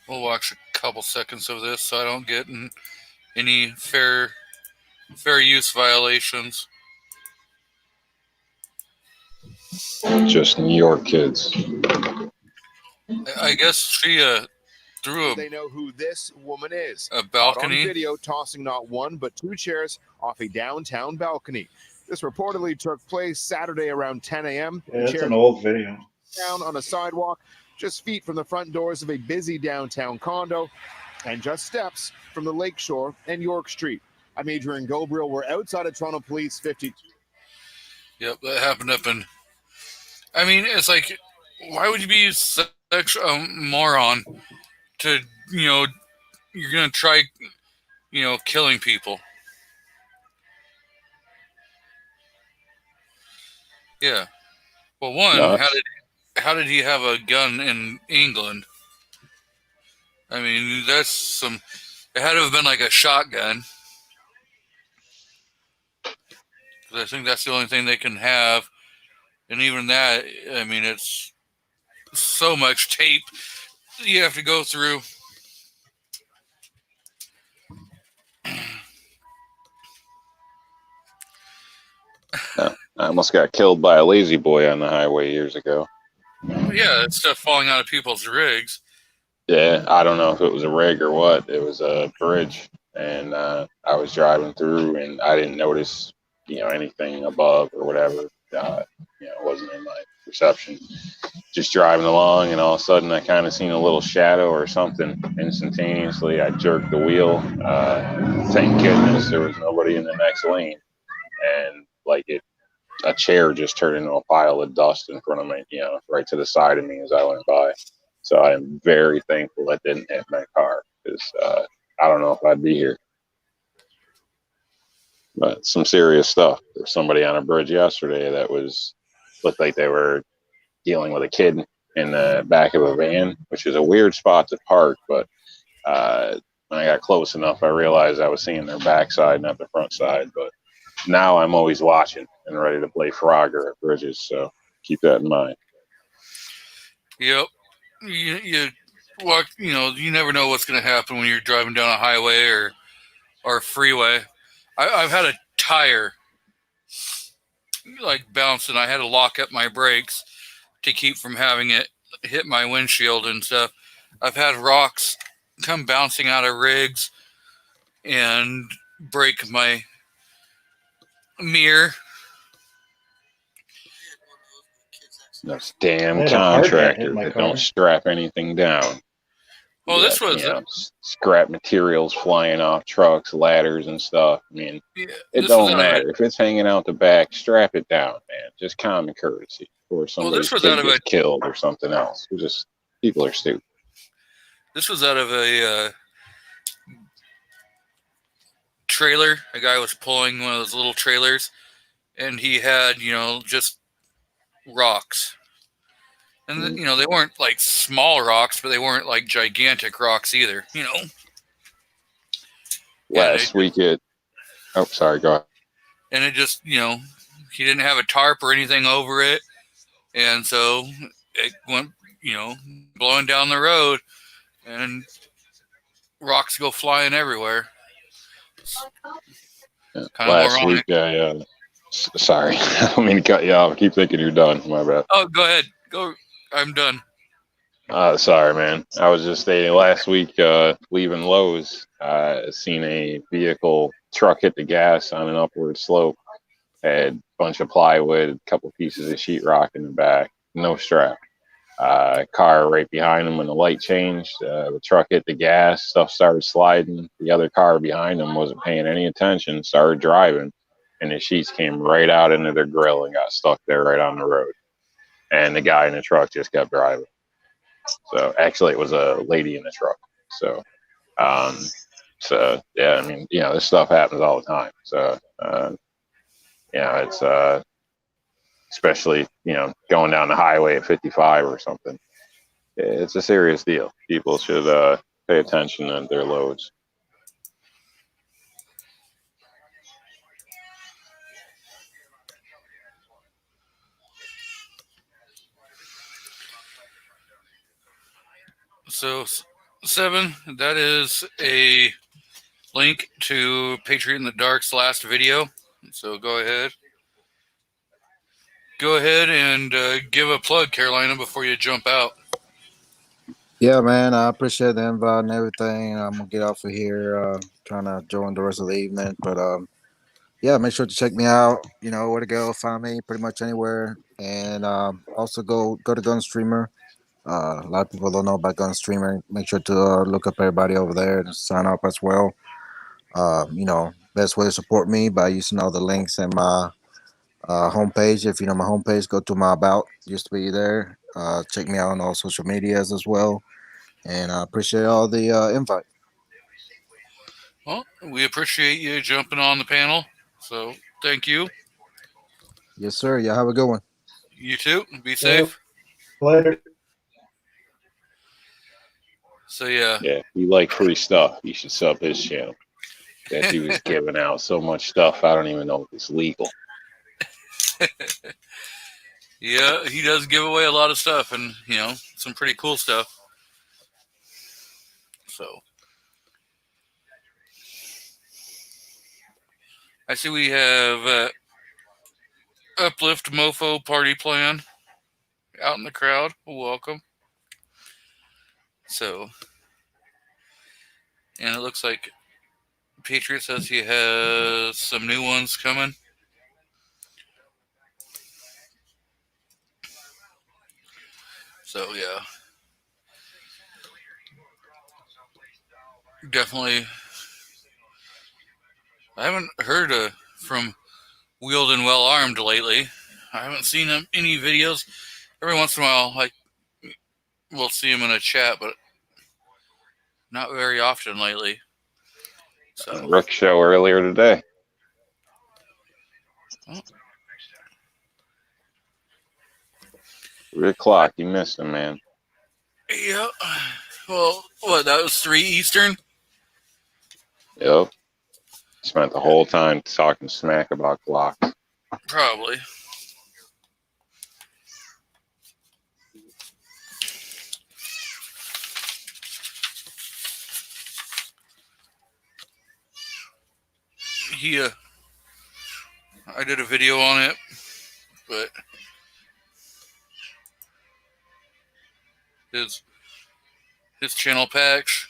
We'll watch a couple seconds of this so I don't get in any fair use violations. Just New York kids. I guess she threw They know who this woman is. a Caught balcony. on video tossing not one but two chairs off a downtown balcony. This reportedly took place Saturday around 10 a.m. Yeah, it's an old video. Down on a sidewalk. just feet from the front doors of a busy downtown condo and just steps from the Lakeshore and York Street. I'm Adrian Gobriel. We're outside of Toronto Police 52. Yep, that happened up in. I mean, it's like, why would you be such a moron to, you're going to try, killing people? Yeah. Well, one, No. how did he have a gun in England? I mean, that's some. It had to have been like a shotgun. Because I think that's the only thing they can have. And even that, I mean, it's so much tape you have to go through. I almost got killed by a lazy boy on the highway years ago. Yeah, it's stuff falling out of people's rigs. Yeah, I don't know if it was a rig or what. It was a bridge, and I was driving through, and I didn't notice, anything above or whatever. It wasn't in my perception. Just driving along, and all of a sudden, I kind of seen a little shadow or something. Instantaneously, I jerked the wheel. Thank goodness there was nobody in the next lane, and a chair just turned into a pile of dust in front of me, right to the side of me as I went by. So I'm very thankful that didn't hit my car, because I don't know if I'd be here. But some serious stuff. There's somebody on a bridge yesterday that looked like they were dealing with a kid in the back of a van, which is a weird spot to park. But when I got close enough, I realized I was seeing their backside, not the front side. But now I'm always watching and ready to play Frogger at bridges. So keep that in mind. Yep. You walk, you never know what's going to happen when you're driving down a highway or a freeway. I've had a tire bounce, and I had to lock up my brakes to keep from having it hit my windshield and stuff. I've had rocks come bouncing out of rigs and break my mirror. Those damn I had a hard hat contractors hit my that car. don't strap anything down. Well, this was scrap materials flying off trucks, ladders, and stuff. I mean, it this don't was out of matter if it's hanging out the back. Strap it down, man. Just common courtesy. Or somebody's this was kid out of gets killed or something else. People are stupid. This was out of a trailer. A guy was pulling one of those little trailers, and he had, just rocks. And, they weren't like small rocks, but they weren't like gigantic rocks either, Last week sorry, go ahead. And it just, he didn't have a tarp or anything over it. And so it went, blowing down the road, and rocks go flying everywhere. Last week, sorry, I don't mean to cut you off. I keep thinking you're done. My bad. Oh, go ahead. Go. I'm done. Sorry, man. I was just stating last week, leaving Lowe's, seen a truck hit the gas on an upward slope. Had a bunch of plywood, a couple pieces of sheetrock in the back, no strap. Car right behind him when the light changed. The truck hit the gas, stuff started sliding. The other car behind him wasn't paying any attention, started driving, and the sheets came right out into their grill and got stuck there right on the road. And the guy in the truck just kept driving. So actually, it was a lady in the truck. So, yeah, I mean, this stuff happens all the time. So, it's especially going down the highway at 55 or something. It's a serious deal. People should pay attention to their loads. So, 7, that is a link to Patriot in the Dark's last video. So go ahead. Go ahead and give a plug, Carolina, before you jump out. Yeah, man, I appreciate the invite and everything. I'm going to get off of here, trying to join the rest of the evening. But, yeah, make sure to check me out. You know where to go. Find me pretty much anywhere. And also go to Gunstreamer. A lot of people don't know about Gun Streamer. Make sure to look up everybody over there and sign up as well. Best way to support me by using all the links in my homepage. If you know my homepage, go to my about. Used to be there. Check me out on all social medias as well. And I appreciate all the invite. Well, we appreciate you jumping on the panel. So thank you. Yes, sir. Y'all have a good one. You too. Be safe. Later. So yeah. Yeah, if you like free stuff, you should sub his channel. That dude is giving out so much stuff, I don't even know if it's legal. Yeah, he does give away a lot of stuff, and some pretty cool stuff. So I see we have Uplift Mofo Party Plan out in the crowd. Welcome. So, and it looks like Patriot says he has some new ones coming. So yeah, definitely. I haven't heard from Wheeled and Well Armed lately. I haven't seen any videos. Every once in a while, we'll see him in a chat, but not very often lately. So Rick show earlier today. Oh. 3 o'clock, you missed him, man. Yeah. Well, that was 3 Eastern? Yep. Spent the whole time talking smack about Glock. Probably. I did a video on it, but his channel packs.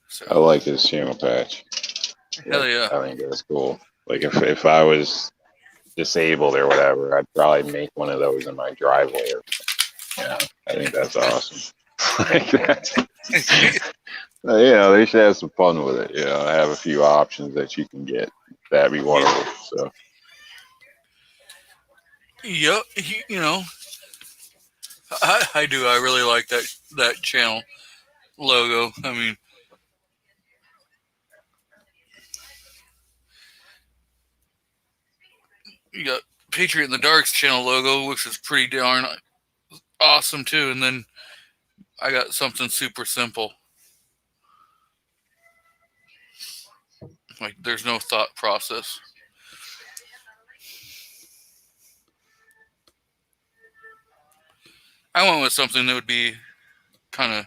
So, I like his channel patch. Hell yeah. I think that's cool. Like if I was disabled or whatever, I'd probably make one of those in my driveway. I think that's awesome. They should have some fun with it. I have a few options that you can get. That'd be one of them. So. Yep, I do. I really like that channel logo. I mean, you got Patriot in the Dark's channel logo, which is pretty darn awesome too. And then I got something super simple. Like there's no thought process. I went with something that would be kind of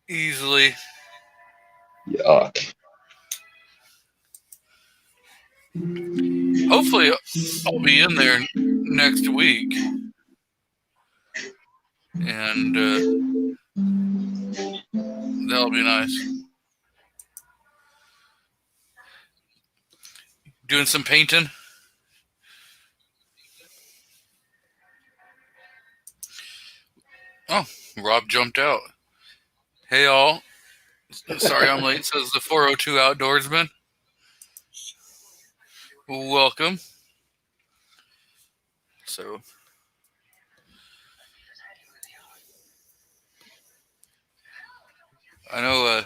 easily. Yuck. Hopefully, I'll be in there next week. And that'll be nice. Doing some painting. Oh, Rob jumped out. Hey, all. Sorry I'm late, says the 402 Outdoorsman. Welcome. So, I know.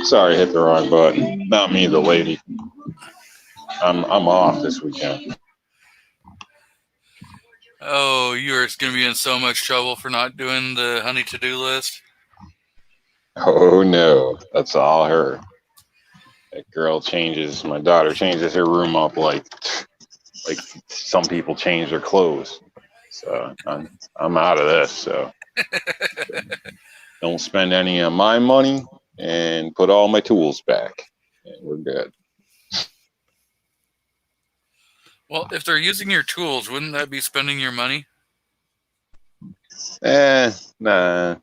Sorry, hit the wrong button. Not me, the lady. I'm off this weekend. Oh, you're going to be in so much trouble for not doing the honey to-do list. Oh no, that's all her. That girl my daughter changes her room up like some people change their clothes. So I'm out of this. So don't spend any of my money and put all my tools back. And we're good. Well, if they're using your tools, wouldn't that be spending your money? Nah.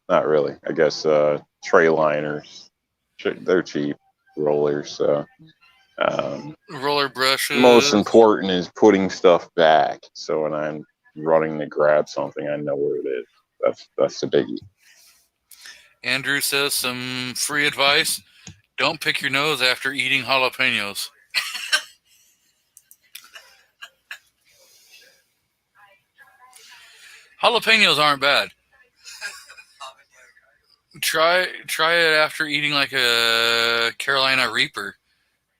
Not really. I guess tray liners. They're cheap rollers. So Roller brushes. most important is putting stuff back. So when I'm running to grab something, I know where it is. That's the biggie. Andrew says some free advice. Don't pick your nose after eating jalapenos. Jalapenos aren't bad. Try it after eating like a Carolina Reaper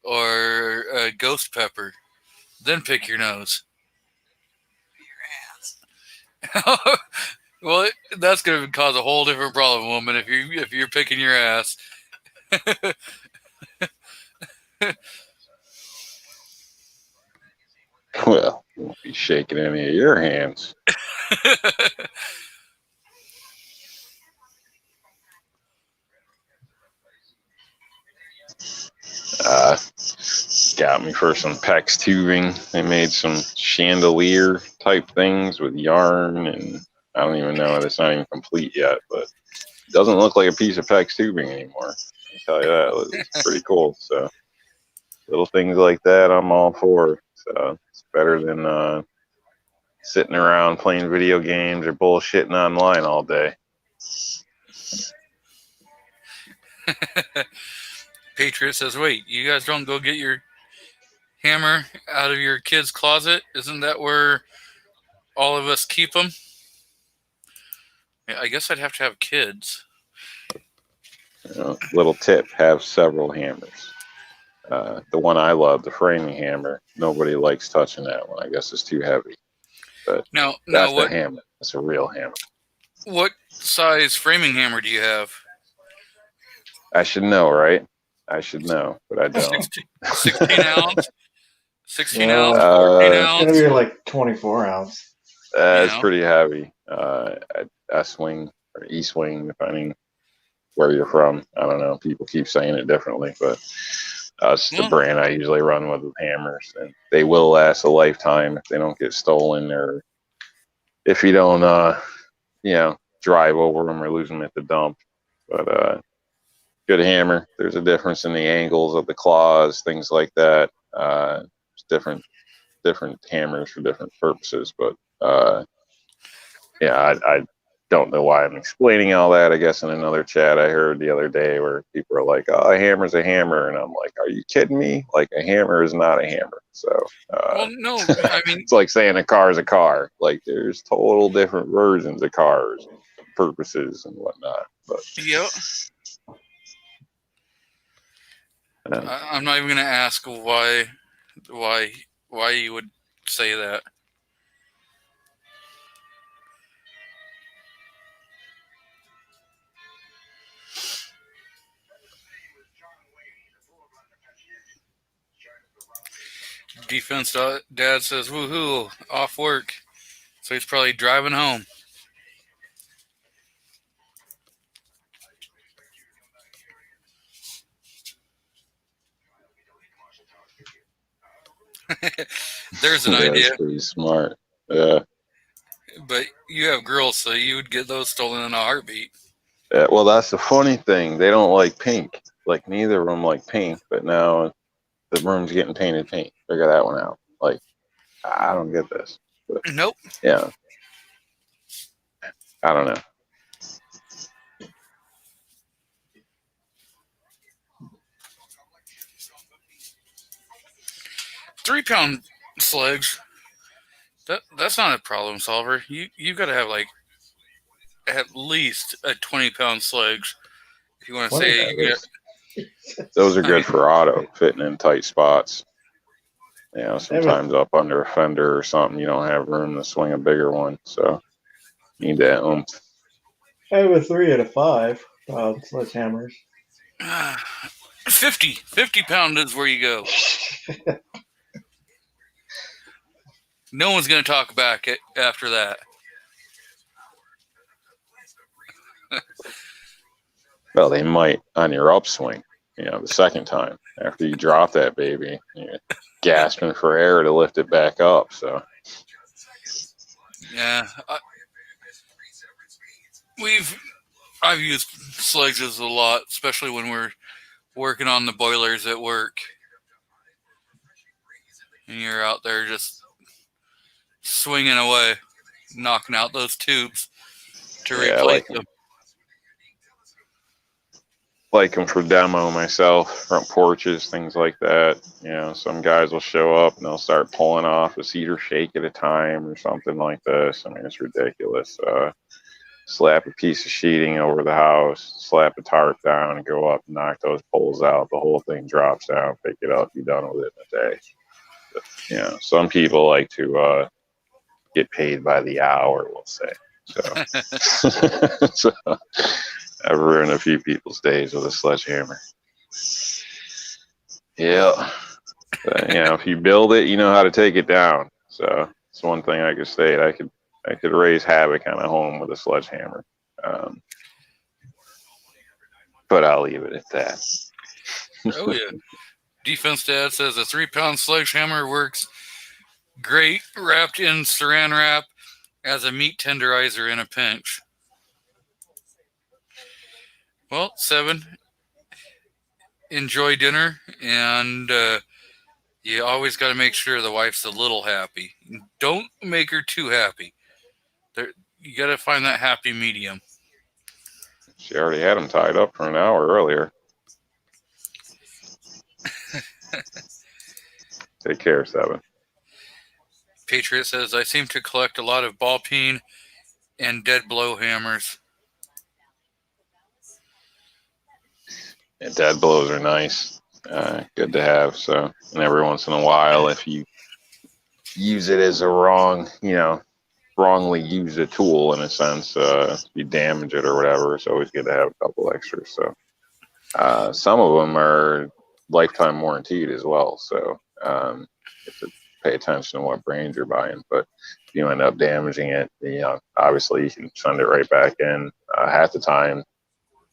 or a ghost pepper. Then pick your nose. Well, that's going to cause a whole different problem, woman. If you're picking your ass. Well, you won't be shaking any of your hands. Got me for some PEX tubing. They made some chandelier type things with yarn, and I don't even know, it's not even complete yet, but it doesn't look like a piece of PEX tubing anymore. I'll tell you that. It's pretty cool. So little things like that I'm all for. So it's better than sitting around playing video games or bullshitting online all day. Patriot says, wait, you guys don't go get your hammer out of your kid's closet? Isn't that where all of us keep them? I guess I'd have to have kids. Little tip, have several hammers. The one I love, the framing hammer, nobody likes touching that one. I guess it's too heavy. But Now that's what, the hammer. That's a real hammer. What size framing hammer do you have? I should know, right? I should know, but I don't. 16 ounce? 16 ounce? 14 ounce? It's gonna be like 24 ounce. It's pretty heavy. S-wing or E-swing, depending where you're from. I don't know. People keep saying it differently, but it's the brand I usually run with hammers, and they will last a lifetime if they don't get stolen, or if you don't, drive over them or lose them at the dump. But good hammer. There's a difference in the angles of the claws, things like that. Different hammers for different purposes, but I don't know why I'm explaining all that. I guess in another chat I heard the other day where people are like, "Oh, a hammer's a hammer," and I'm like, "Are you kidding me? Like, a hammer is not a hammer." So, well, no, I mean, it's like saying a car is a car. Like, there's total different versions of cars, and purposes, and whatnot. But yep. I'm not even gonna ask why you would say that. Defense Dad says, woohoo, off work. So he's probably driving home. There's an idea. That's pretty smart. Yeah. But you have girls, so you would get those stolen in a heartbeat. Yeah, well, that's the funny thing. They don't like pink. Like, neither of them like pink, but now the room's getting painted pink. Figure that one out. Like, I don't get this. But, nope. Yeah. I don't know. £3 slugs. That's not a problem solver. You got to have like at least a 20-pound slugs if you want to say you get. Those are good for auto, fitting in tight spots. You know, sometimes up under a fender or something, you don't have room to swing a bigger one, so you need that oomph. I have a 3 out of 5 sledgehammers. 50 pound is where you go. No one's going to talk back after that. Well, they might on your upswing, the second time. After you drop that baby, you're gasping for air to lift it back up. So, yeah. I've used sledges a lot, especially when we're working on the boilers at work. And you're out there just swinging away, knocking out those tubes to Yeah, replace them. Like them for demo myself, front porches, things like that. You know, some guys will show up and they'll start pulling off a cedar shake at a time or something like this. I mean, it's ridiculous. Slap a piece of sheeting over the house, slap a tarp down, and go up and knock those poles out. The whole thing drops down, pick it up, be done with it in a day. But, you know, some people like to get paid by the hour, we'll say. So, so I've ruined a few people's days with a sledgehammer. Yeah. But, you know, if you build it, you know how to take it down. So it's one thing I could state. I could raise havoc on a home with a sledgehammer. But I'll leave it at that. Oh, yeah. Defense Dad says a 3-pound sledgehammer works great wrapped in saran wrap as a meat tenderizer in a pinch. Well, 7, enjoy dinner, and you always got to make sure the wife's a little happy. Don't make her too happy. You got to find that happy medium. She already had him tied up for an hour earlier. Take care, 7. Patriot says, I seem to collect a lot of ball peen and dead blow hammers. And dead blows are nice. Good to have. So, and every once in a while, if you use it as a wrongly use a tool in a sense, you damage it or whatever, it's always good to have a couple extras. So, some of them are lifetime warranted as well. So, you have to pay attention to what brand you're buying. But if you end up damaging it, obviously you can send it right back in. Half the time,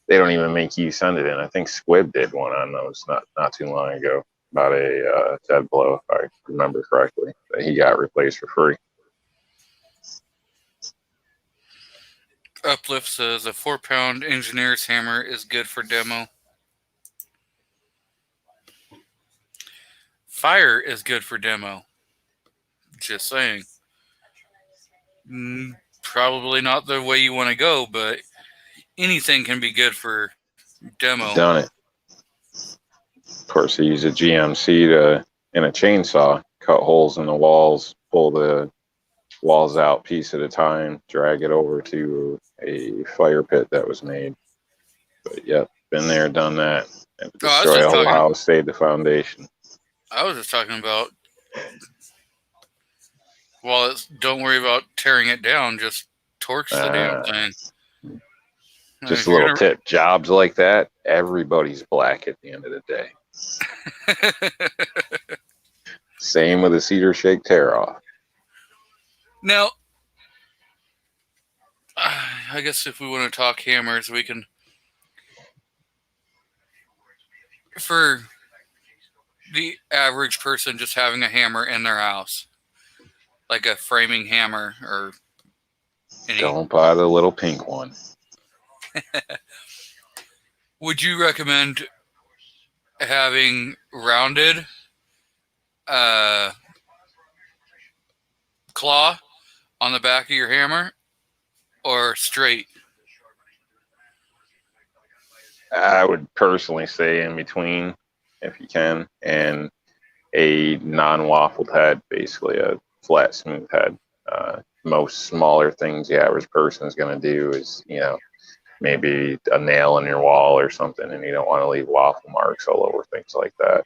they don't even make you send it in. I think Squib did one on those not too long ago about a dead blow, if I remember correctly, that he got replaced for free. Uplift says a 4-pound engineer's hammer is good for demo. Fire is good for demo. Just saying. Probably not the way you want to go, but anything can be good for demo. Done it. Of course, he used a GMC and a chainsaw, cut holes in the walls, pull the walls out piece at a time, drag it over to a fire pit that was made. But yep, been there, done that. And destroy a whole house, save the foundation. I was just talking about, don't worry about tearing it down, just torch the damn thing. Just a little tip. Jobs like that, everybody's black at the end of the day. Same with a cedar shake tear off. Now, I guess if we want to talk hammers, we can. For the average person just having a hammer in their house, like a framing hammer or don't buy the little pink one. Would you recommend having rounded claw on the back of your hammer or straight? I would personally say in between if you can, and a non-waffled head, basically a flat, smooth head. Most smaller things the average person is going to do is, maybe a nail in your wall or something, and you don't want to leave waffle marks all over things like that.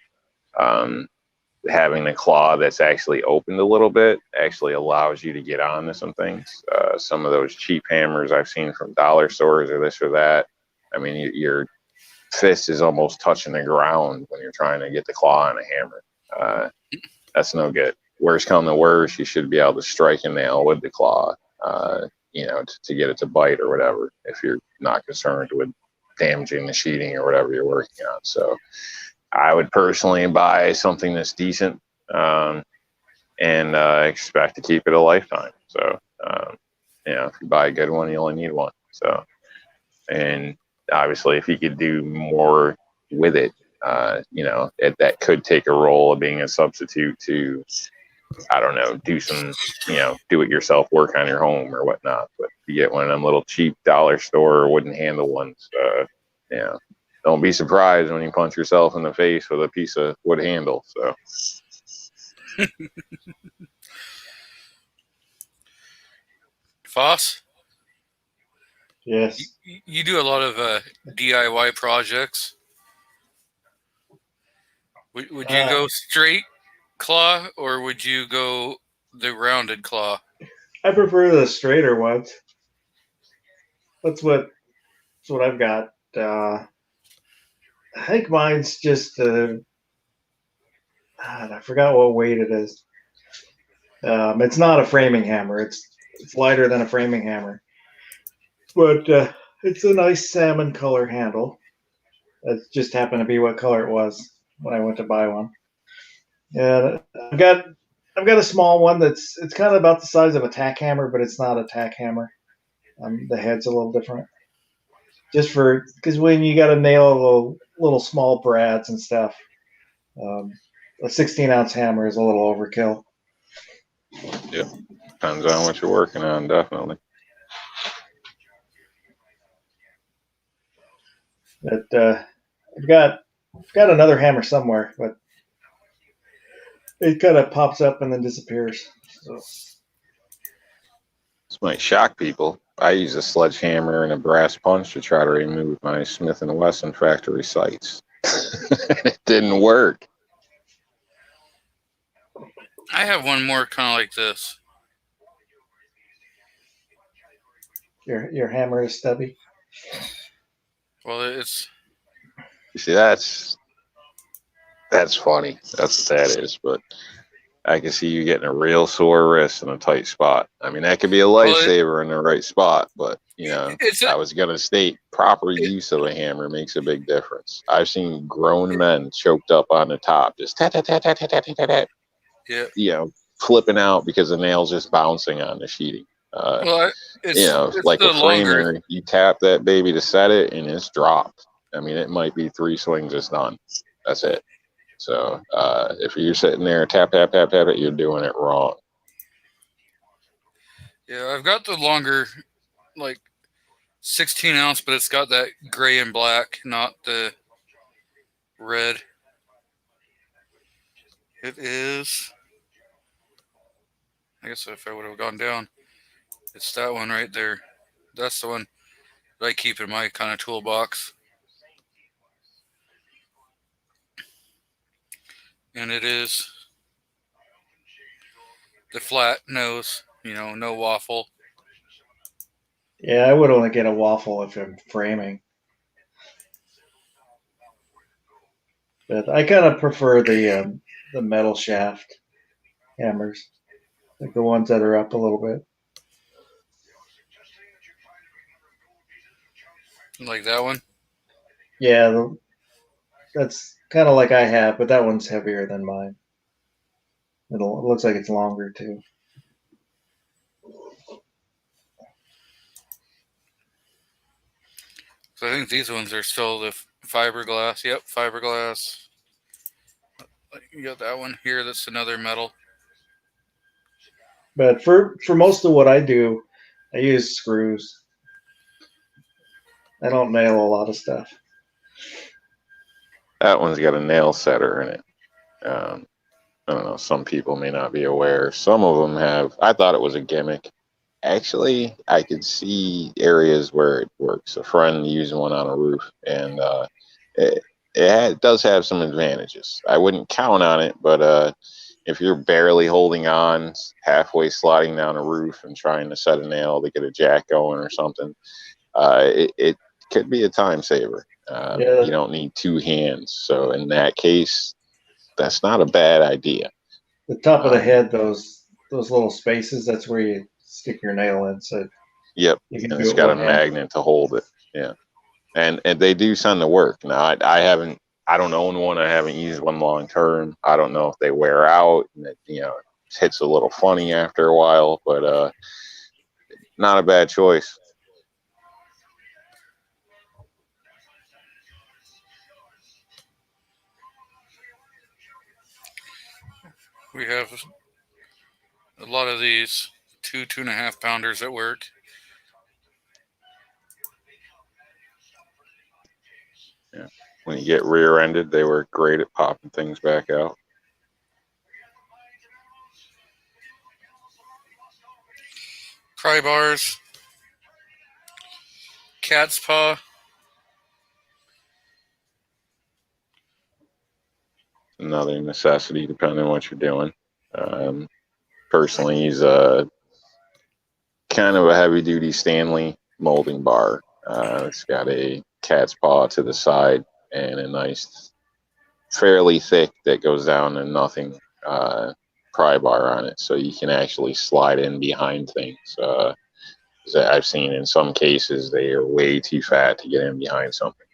Having the claw that's actually opened a little bit actually allows you to get onto some things. Some of those cheap hammers I've seen from dollar stores or this or that, I mean, your fist is almost touching the ground when you're trying to get the claw on a hammer. That's no good. Worst come to worst, you should be able to strike a nail with the claw, to get it to bite or whatever, if you're not concerned with damaging the sheeting or whatever you're working on. So I would personally buy something that's decent and expect to keep it a lifetime. So, if you buy a good one, you only need one. So, And obviously, if you could do more with it, that could take a role of being a substitute to, I don't know, do some, do it yourself work on your home or whatnot. But you get one of them little cheap dollar store wooden handle ones, don't be surprised when you punch yourself in the face with a piece of wood handle. So. Foss? Yes. You do a lot of DIY projects. Would you go straight claw or would you go the rounded claw? I prefer the straighter ones. That's what I've got. I think mine's just I forgot what weight it is. It's not a framing hammer. It's lighter than a framing hammer, but it's a nice salmon color handle. That just happened to be what color it was when I went to buy one. And I've got a small one it's kind of about the size of a tack hammer, but it's not a tack hammer. The head's a little different. Just because when you got to nail little small brads and stuff, a 16-ounce hammer is a little overkill. Yeah, depends on what you're working on, definitely. But I've got another hammer somewhere, but it kind of pops up and then disappears. So. This might shock people. I use a sledgehammer and a brass punch to try to remove my Smith & Wesson factory sights. It didn't work. I have one more kind of like this. Your hammer is stubby. Well, it's. You see, that's funny. That's what that is. But I can see you getting a real sore wrist in a tight spot. I mean, that could be a lifesaver in the right spot, but I was gonna state proper use of a hammer makes a big difference. I've seen grown men choked up on the top, just tat tat tat tat tat tat tat tat. Yeah. Flipping out because the nail's just bouncing on the sheeting. It's like the a framer, longer. you tap that baby to set it, and it's dropped. I mean, it might be 3 swings, it's done. That's it. So if you're sitting there tap tap tap tap it, you're doing it wrong. Yeah, I've got the longer, like 16-ounce, but it's got that gray and black, not the red. It is. I guess if I would have gone down, it's that one right there. That's the one that I keep in my kind of toolbox. And it is the flat nose, no waffle. Yeah, I would only get a waffle if I'm framing. But I kind of prefer the metal shaft hammers, like the ones that are up a little bit. Like that one? Yeah, that's kind of like I have, but that one's heavier than mine. It looks like it's longer too. So I think these ones are still the fiberglass. Yep, fiberglass. You got that one here. That's another metal. But for most of what I do, I use screws. I don't nail a lot of stuff. That one's got a nail setter in it. I don't know. Some people may not be aware. Some of them have. I thought it was a gimmick. Actually, I could see areas where it works. A friend used one on a roof, and it does have some advantages. I wouldn't count on it, but if you're barely holding on, halfway sliding down a roof and trying to set a nail to get a jack going or something, it could be a time saver. You don't need 2 hands. So in that case, that's not a bad idea. The top of the head, those little spaces, that's where you stick your nail in. So yep, and it's got a magnet to hold it. Yeah, and they do tend to work. Now I don't own one. I haven't used one long term. I don't know if they wear out and it hits a little funny after a while, but not a bad choice. We have a lot of these 2.5 pounders at work. When you get rear-ended, they were great at popping things back out. Pry bars. Cat's paw. Another necessity, depending on what you're doing. Personally, he's kind of a heavy-duty Stanley molding bar. It's got a cat's paw to the side and a nice, fairly thick that goes down to nothing pry bar on it, so you can actually slide in behind things. I've seen in some cases they are way too fat to get in behind something,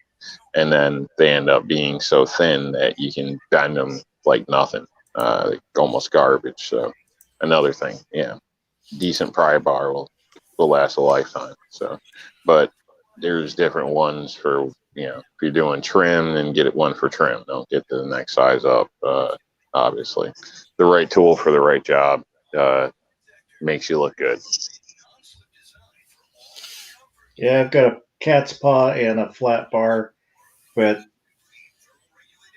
and then they end up being so thin that you can bend them like nothing, almost garbage. So another thing, yeah, decent pry bar will last a lifetime. So, but there's different ones for, if you're doing trim, then get one for trim. Don't get the next size up. Obviously, the right tool for the right job makes you look good. Yeah, I've got a cat's paw and a flat bar, but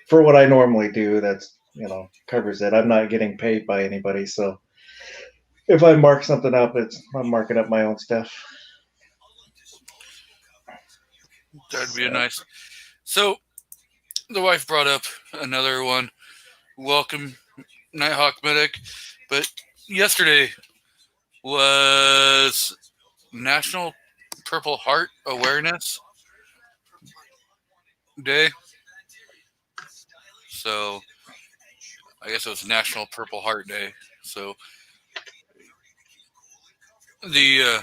for what I normally do, that's, covers it. I'm not getting paid by anybody, so if I mark something up, I'm marking up my own stuff. That'd be a nice. So, the wife brought up another one. Welcome, Nighthawk Medic. But yesterday was National Purple Heart Awareness Day. So, I guess it was National Purple Heart Day. So, it's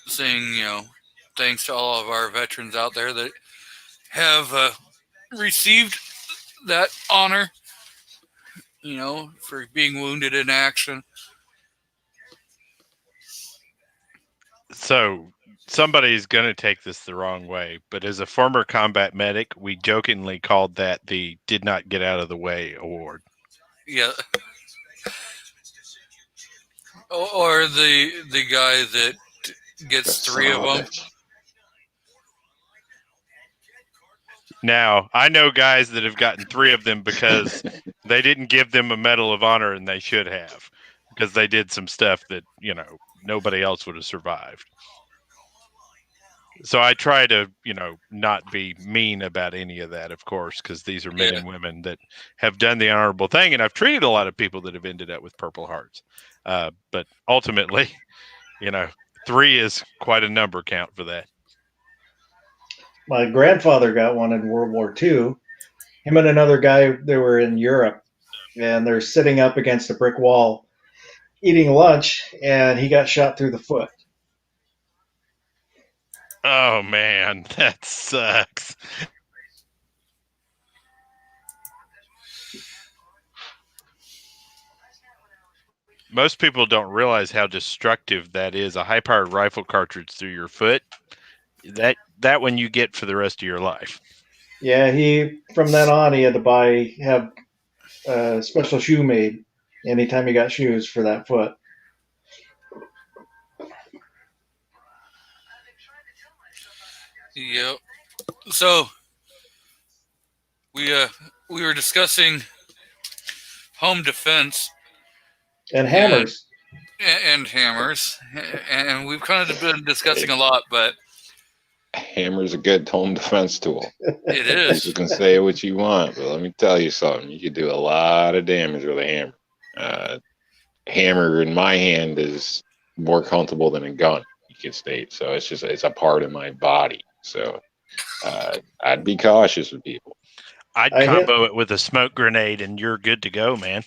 saying, thanks to all of our veterans out there that have received that honor, for being wounded in action. So somebody's going to take this the wrong way, but as a former combat medic, we jokingly called that the Did Not Get Out of the Way award. Yeah. Or the guy that gets 3 of them. Now, I know guys that have gotten 3 of them because they didn't give them a Medal of Honor, and they should have, because they did some stuff that, nobody else would have survived. So I try to, not be mean about any of that, of course, because these are men and women that have done the honorable thing, and I've treated a lot of people that have ended up with Purple Hearts. But ultimately, 3 is quite a number count for that. My grandfather got one in World War II. Him and another guy, they were in Europe, and they're sitting up against a brick wall eating lunch, and he got shot through the foot. Oh, man, that sucks. Most people don't realize how destructive that is. A high-powered rifle cartridge through your foot, that one you get for the rest of your life. Yeah, from then on, he had to have a special shoe made anytime he got shoes for that foot. Yep. So we were discussing home defense and hammers. And hammers, and we've kind of been discussing a lot, but hammer's a good home defense tool. It is. You can say what you want, but let me tell you something. You can do a lot of damage with a hammer. Hammer in my hand is more comfortable than a gun, you can state. So it's a part of my body. So I'd be cautious with people. I'd combo it with a smoke grenade, and you're good to go, man.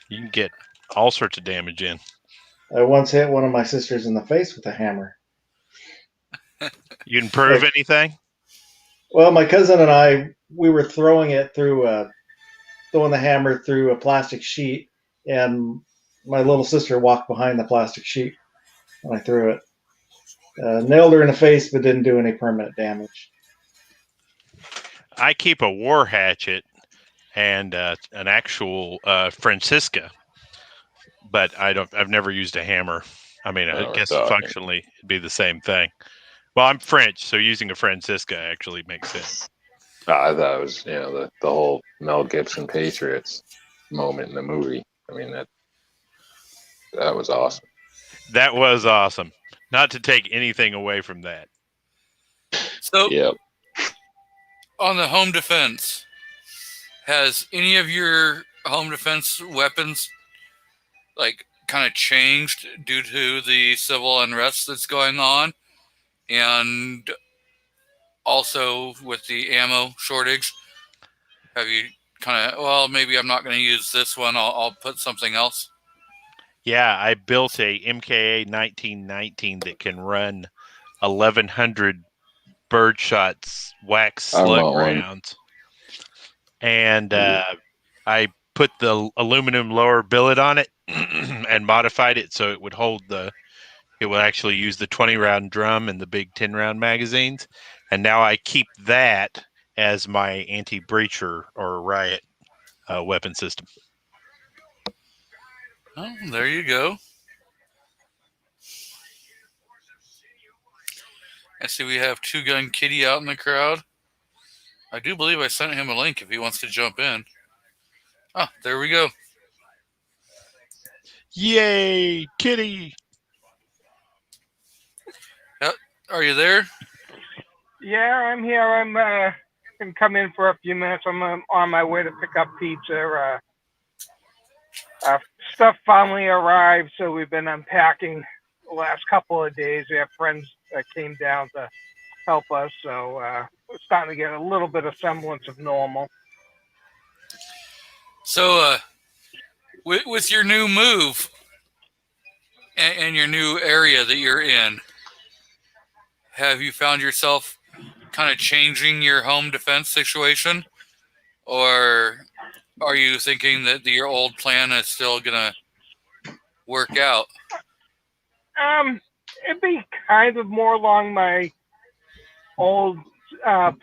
You can get all sorts of damage in. I once hit one of my sisters in the face with a hammer. You can prove anything? Well, my cousin and I, we were throwing the hammer through a plastic sheet, and my little sister walked behind the plastic sheet when I threw it. Nailed her in the face, but didn't do any permanent damage. I keep a war hatchet, and an actual Francisca, but I've never used a hammer. I mean, I Oh, guess dog. functionally it'd be the same thing. Well, I'm French, so using a Francisca actually makes sense. I thought it was, the whole Mel Gibson Patriots moment in the movie. I mean, that was awesome. That was awesome. Not to take anything away from that. So, Yep. on the home defense, has any of your home defense weapons like kind of changed due to the civil unrest that's going on, and also with the ammo shortage? Have you kind of, well, maybe I'm not going to use this one. I'll put something else. Yeah, I built a MKA 1919 that can run 1,100 birdshots wax I slug want one. rounds, and I put the aluminum lower billet on it and modified it so it would actually use the 20 round drum and the big 10 round magazines, and now I keep that as my anti-breacher or riot weapon system. Oh, there you go. I see we have Two Gun Kitty out in the crowd. I do believe I sent him a link if he wants to jump in. Oh, there we go. Yay, kitty! Are you there? Yeah, I'm here. I'm can come in for a few minutes. I'm on my way to pick up pizza. Stuff finally arrived, so we've been unpacking the last couple of days. We have friends that came down to help us, so we're starting to get a little bit of semblance of normal. So, with your new move and your new area that you're in, have you found yourself kind of changing your home defense situation? Or are you thinking that your old plan is still going to work out? It'd be kind of more along my old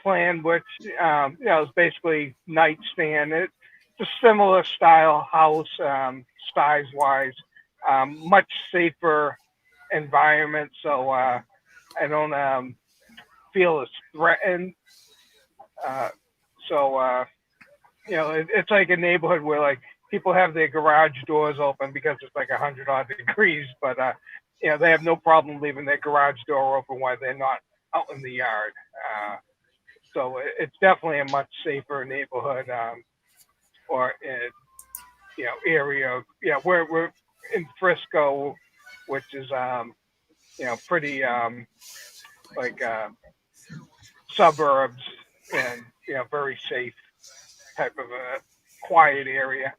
plan, which is basically nightstand. It's a similar style house, size-wise, much safer environment, so I don't feel as threatened. It's like a neighborhood where like people have their garage doors open because it's like 100-odd degrees, but they have no problem leaving their garage door open while they're not out in the yard. So it's definitely a much safer neighborhood, area. We're in Frisco, which is pretty suburbs and very safe type of a quiet area.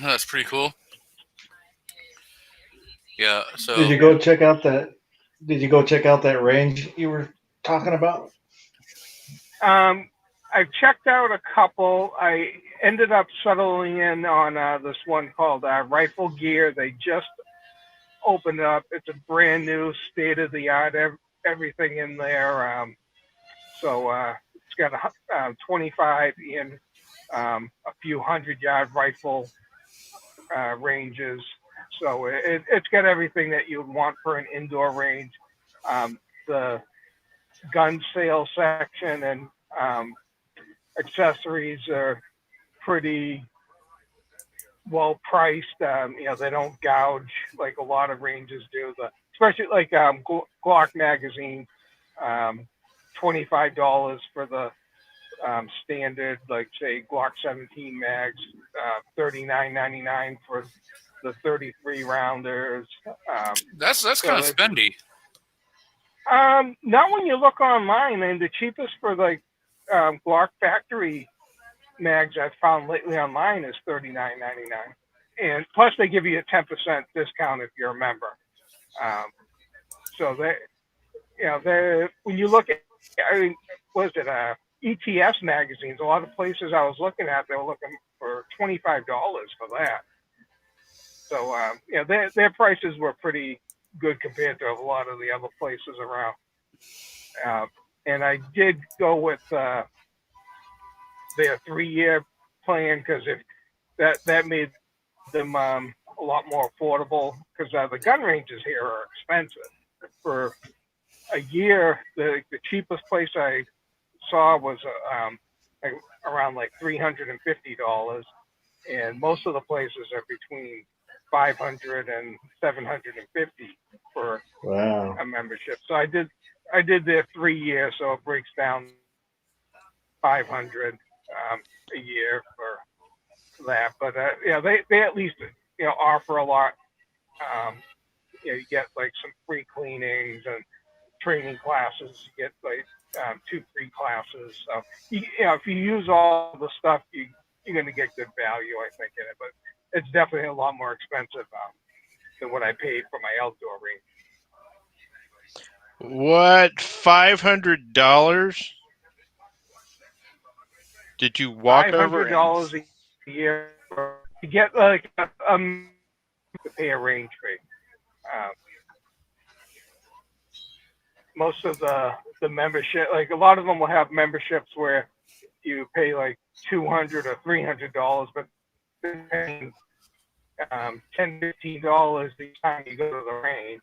That's pretty cool. Yeah. So Did you go check out that range you were talking about? I checked out a couple. I ended up settling in on this one called Rifle Gear. They just opened up. It's a brand new, state of the art, everything in there. So it's got a 25 and a few 100-yard rifle ranges. So it's got everything that you'd want for an indoor range. The gun sale section and accessories are pretty well priced. They don't gouge like a lot of ranges do. Especially like Glock magazine, $25 for the standard, like say Glock 17 mags, $39.99 for the 33 rounders. that's kind of spendy. Not when you look online. And the cheapest for like Glock factory mags I've found lately online is $39.99, and plus they give you a 10% discount if you're a member. So when you look at, ETS magazines, a lot of places I was looking at, they were looking for $25 for that. So their prices were pretty good compared to a lot of the other places around. and I did go with their 3-year plan because if that made them a lot more affordable because the gun ranges here are expensive. For a year, the cheapest place I saw was around like $350, and most of the places are between $500 and $750 for Wow. a membership. So I did their 3 years, so it breaks down $500 a year for that. But yeah, they at least offer a lot. You get like some free cleanings and training classes. You get like 2 free classes. So if you use all the stuff, you're going to get good value, I think, in it. But it's definitely a lot more expensive than what I paid for my outdoor range. What, $500? Did you walk over? $500 a year to get like to pay a range fee. Most of the membership, like a lot of them will have memberships where you pay like $200 or $300, but they're paying $10, $15 each time you go to the range.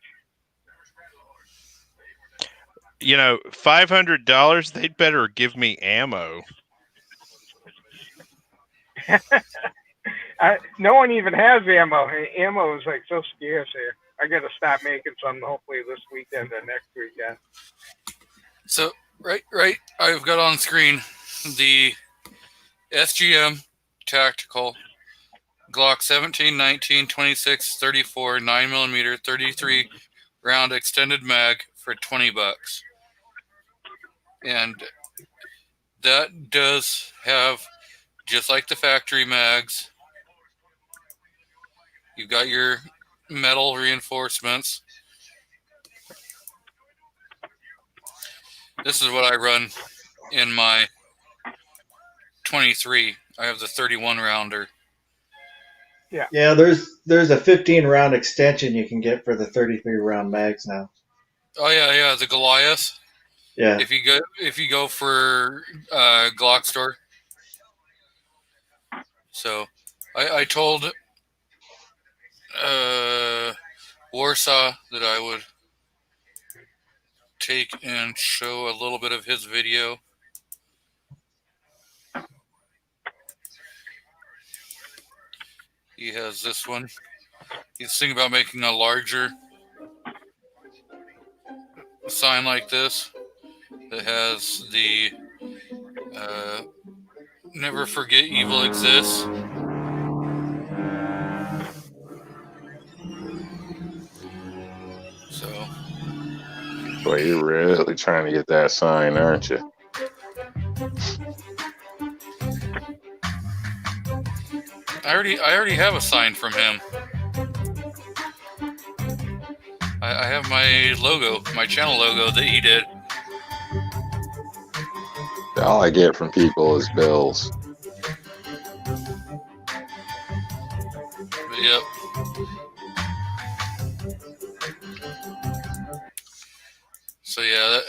$500, they'd better give me ammo. No one even has ammo. Ammo is like so scarce here. I got to start making some hopefully this weekend or next weekend. So right, I've got on screen the SGM Tactical Glock 17, 19, 26, 34, 9mm, 33 round extended mag for $20. And that does have, just like the factory mags, you've got your metal reinforcements. This is what I run in my 23. I have the 31 rounder. Yeah, there's a 15 round extension you can get for the 33 round mags now. Oh yeah, the Goliath. Yeah. If you go for Glock store. So I told Warsaw that I would take and show a little bit of his video. He has this one. He's thinking about making a larger sign like this that has the never forget evil exists. So Boy, you're really trying to get that sign, aren't you? I already have a sign from him. I have my logo, my channel logo that he did. All I get from people is bills. But yep. So yeah,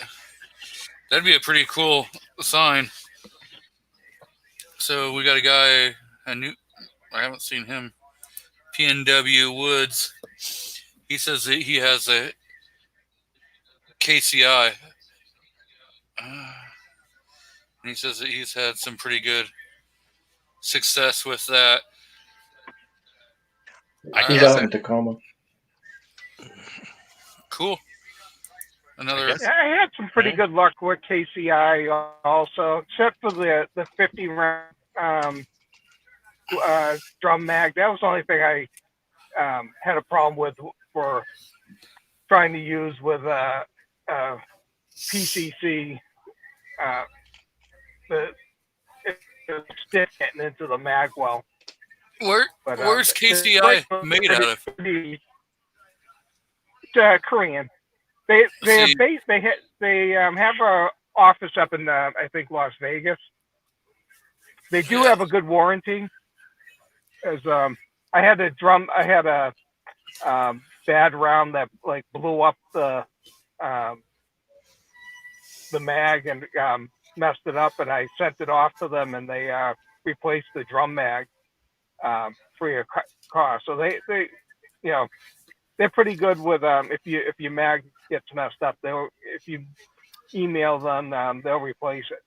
that'd be a pretty cool sign. So we got a guy, I haven't seen him, PNW Woods. He says that he has a KCI. And he says that he's had some pretty good success with that. He's out in Tacoma. Cool. Another. I had some pretty good luck with KCI also, except for the 50 round drum mag. That was the only thing I had a problem with for trying to use with PCC. The stick getting into the mag well. Where's KCI made out of? Korean. They have a office up in I think Las Vegas. They do have a good warranty. As I had a bad round that like blew up the the mag and messed it up, and I sent it off to them, and they replaced the drum mag free of cost. So they they're pretty good with if your mag gets messed up, if you email them, they'll replace it.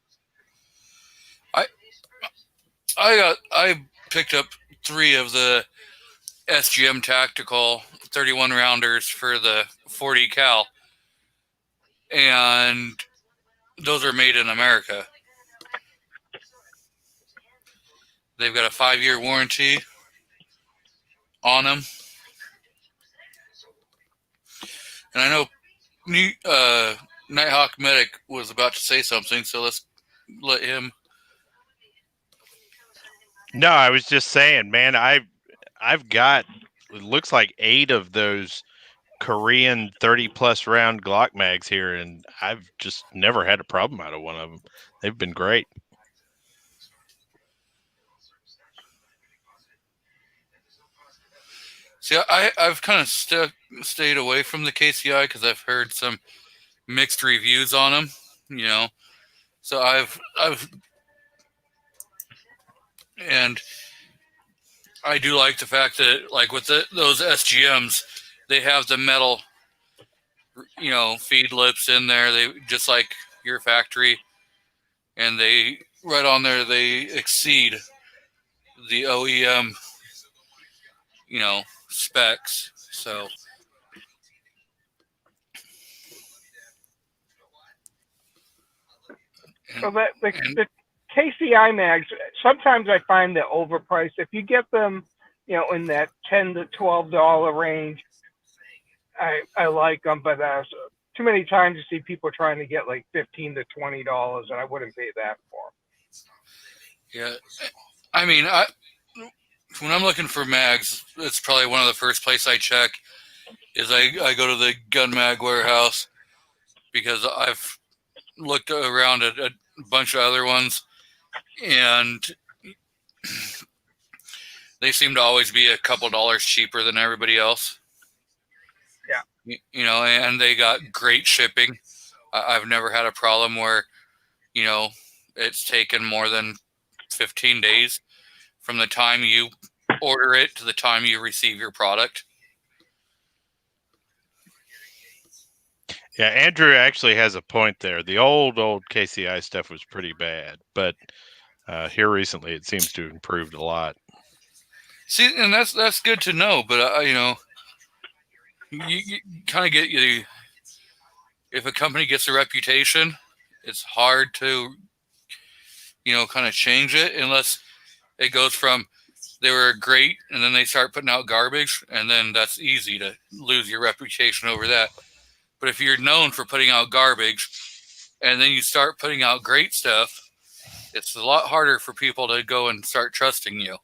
I picked up 3 of the SGM Tactical 31 rounders for the 40 cal, and those are made in America. They've got a 5-year warranty on them, and I know Nighthawk Medic was about to say something, so let's let him. No, I was just saying, man, I've got, it looks like 8 of those Korean 30+ round Glock mags here, and I've just never had a problem out of one of them. They've been great. See, I've kind of stayed away from the KCI because I've heard some mixed reviews on them, you know. So and I do like the fact that, like with those SGMs, they have the metal, you know, feed lips in there. They just like your factory, and they right on there they exceed the OEM, you know, specs. So the KCI mags, sometimes I find they're overpriced. If you get them, you know, in that $10 to $12 range, I like them. But too many times you see people trying to get like $15 to $20, and I wouldn't pay that for them. yeah, I mean, when I'm looking for mags, it's probably one of the first place I check. Is I go to the gun mag warehouse, because I've looked around at a bunch of other ones, and they seem to always be a couple dollars cheaper than everybody else. Yeah. You know, and they got great shipping. I've never had a problem where, you know, it's taken more than 15 days from the time you order it to the time you receive your product. Yeah, Andrew actually has a point there. The old KCI stuff was pretty bad, but here recently it seems to have improved a lot. See, and that's good to know. But you know, you kind of get if a company gets a reputation, it's hard to, you know, kind of change it unless it goes from they were great and then they start putting out garbage, and then that's easy to lose your reputation over that. But if you're known for putting out garbage and then you start putting out great stuff, it's a lot harder for people to go and start trusting you.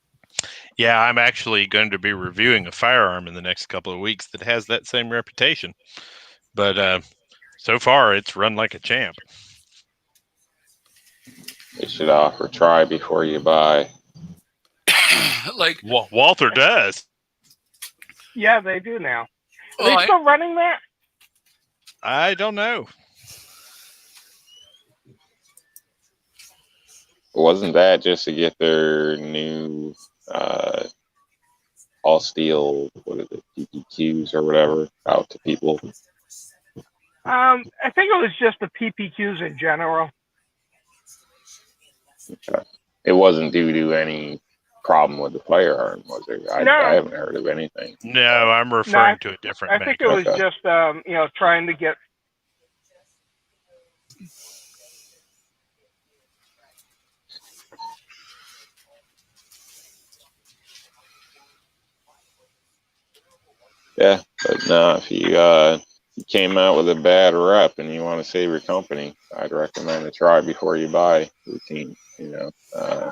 Yeah, I'm actually going to be reviewing a firearm in the next couple of weeks that has that same reputation. But so far, it's run like a champ. They should offer try before you buy. Like Walther does. Yeah, they do now. Are they still running that? I don't know. Wasn't that just to get their new all steel, what is it, PPQs or whatever, out to people? I think it was just the PPQs in general. Okay. It wasn't due to any problem with the firearm, was there? No. I haven't heard of anything. No, I'm referring to a different I think it was just, you know, trying to get. Yeah, but no, if you came out with a bad rep and you want to save your company, I'd recommend a try before you buy routine. You know,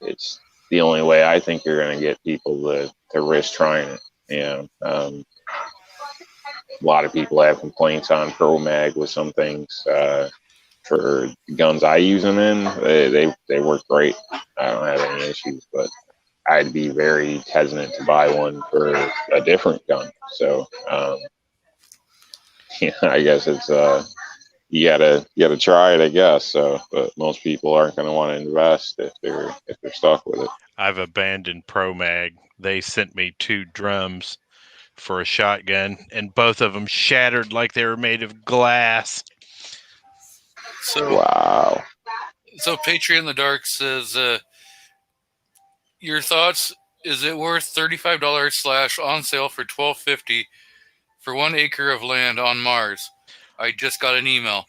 it's the only way I think you're going to get people to risk trying it. You know, a lot of people have complaints on Pro Mag with some things. For guns I use them in, they work great. I don't have any issues, but I'd be very hesitant to buy one for a different gun. So, yeah, I guess it's you gotta try it, I guess. So, but most people aren't going to want to invest if they're stuck with it. I've abandoned Pro Mag. They sent me 2 drums for a shotgun, and both of them shattered like they were made of glass. So Wow. So Patriot in the Dark says, your thoughts? Is it worth $35 / on sale for $12.50 for 1 acre of land on Mars? I just got an email.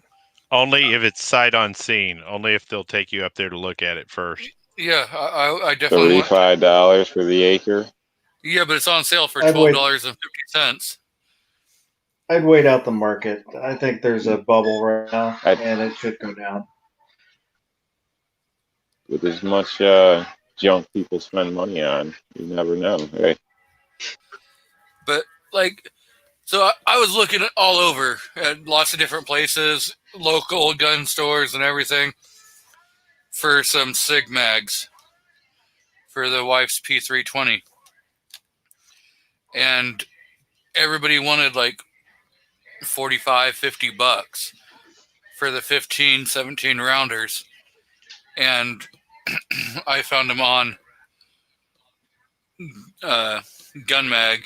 Only if it's sight unseen. Only if they'll take you up there to look at it first. Yeah, I definitely want. $35 for the acre. Yeah, but it's on sale for I'd wait. $12.50. I'd wait out the market. I think there's a bubble right now, and it should go down. With as much junk people spend money on, you never know. Hey. But like, so I was looking all over at lots of different places, local gun stores and everything, for some SIG mags for the wife's P320, and everybody wanted like $45-$50 for the 15-17 rounders, and I found them on Gun Mag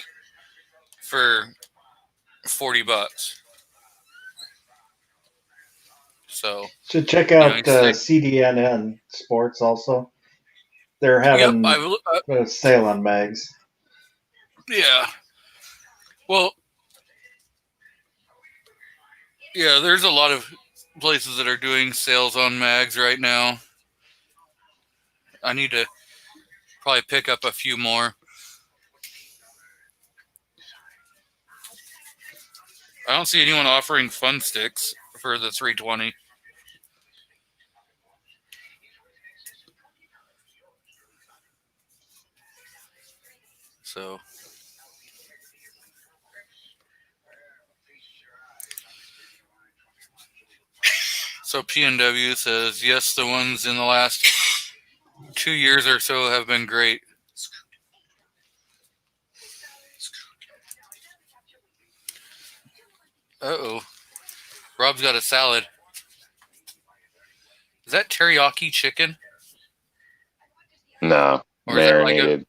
for $40. So should check out CDNN Sports also. They're having a sale on mags. Yeah. Well, yeah, there's a lot of places that are doing sales on mags right now. I need to probably pick up a few more. I don't see anyone offering fun sticks for the 320. So PNW says, yes, the ones in the last 2 years or so have been great. Uh-oh. Rob's got a salad. Is that teriyaki chicken? No, Or is that marinated.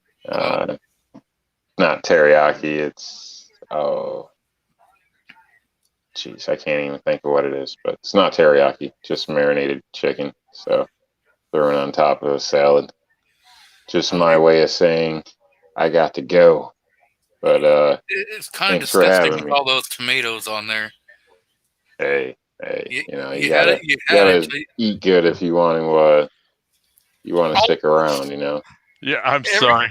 Not teriyaki. It's jeez, I can't even think of what it is. But it's not teriyaki. Just marinated chicken. So throwing on top of a salad. Just my way of saying I got to go. But it's kind of disgusting with all those tomatoes on there. Hey, you gotta eat good if you want to stick around, you know. Yeah, I'm sorry.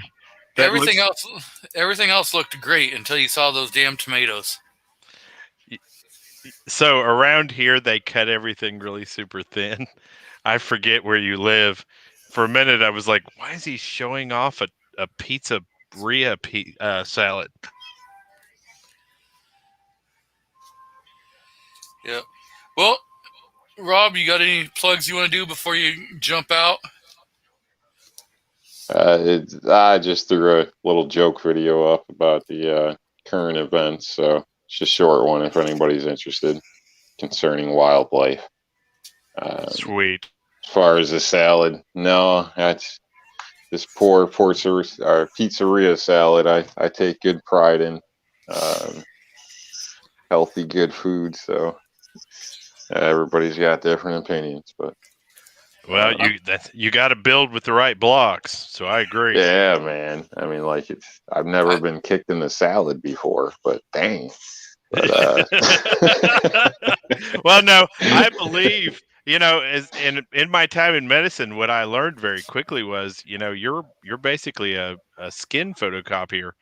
Everything else looked great until you saw those damn tomatoes. So around here, they cut everything really super thin. I forget where you live. For a minute, I was like, why is he showing off a pizzeria salad? Yeah. Well, Rob, you got any plugs you want to do before you jump out? I just threw a little joke video up about the current events, so it's a short one if anybody's interested concerning wildlife. Sweet. As far as the salad, no, that's this poor pizzeria salad. I take good pride in healthy, good food. So everybody's got different opinions, but. Well, you got to build with the right blocks, so I agree. Yeah, man. I mean, like I've never been kicked in the salad before, but dang. But, well, no, I believe as in my time in medicine, what I learned very quickly was, you're basically a skin photocopier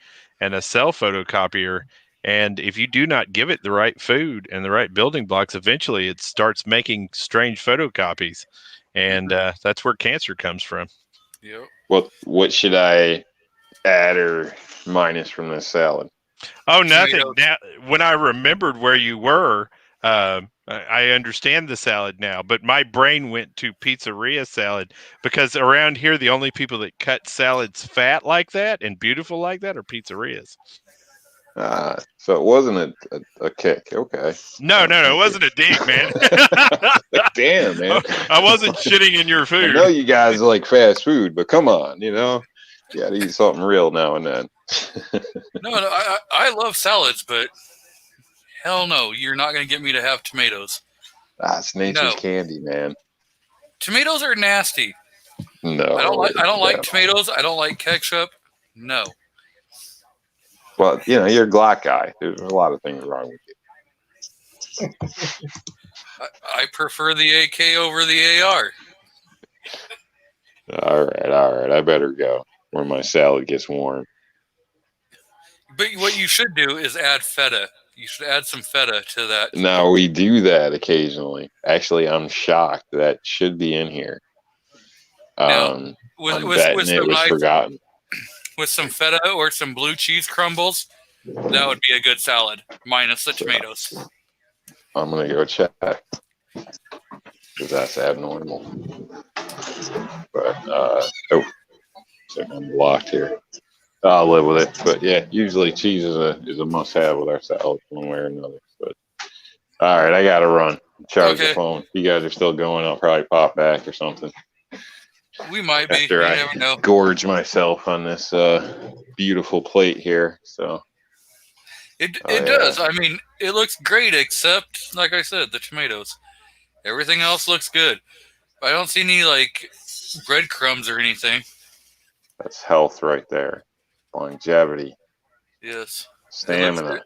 and a cell photocopier. And if you do not give it the right food and the right building blocks, eventually it starts making strange photocopies. And that's where cancer comes from. Yep. What should I add or minus from this salad? Oh, nothing. Now, when I remembered where you were, I understand the salad now. But my brain went to pizzeria salad because around here, the only people that cut salads fat like that and beautiful like that are pizzerias. So it wasn't a kick. Okay. No, it wasn't a dig, man. Damn, man. I wasn't shitting in your I food. know you guys like fast food, but come on, you gotta eat something real now and then. No, I love salads, but hell no, you're not going to get me to have tomatoes. It's nature's candy, man. Tomatoes are nasty. No, I don't like yeah. tomatoes. I don't like ketchup. No. Well, you're a Glock guy. There's a lot of things wrong with you. I prefer the AK over the AR. All right. I better go where my salad gets warm. But what you should do is add feta. You should add some feta to that. Now, we do that occasionally. Actually, I'm shocked. That should be in here. I'm betting it was forgotten. With some feta or some blue cheese crumbles, that would be a good salad, minus the tomatoes. I'm going to go check. Because that's abnormal. But, I'm blocked here. I'll live with it. But yeah, usually cheese is a must-have with our salad one way or another. But all right, I gotta run. Charge the phone. If you guys are still going, I'll probably pop back or something. We might be. After You I never know. gorge myself on this beautiful plate here. So it does. I mean, it looks great, except like I said, the tomatoes. Everything else looks good. I don't see any like breadcrumbs or anything. That's health right there. Longevity. Yes. Stamina.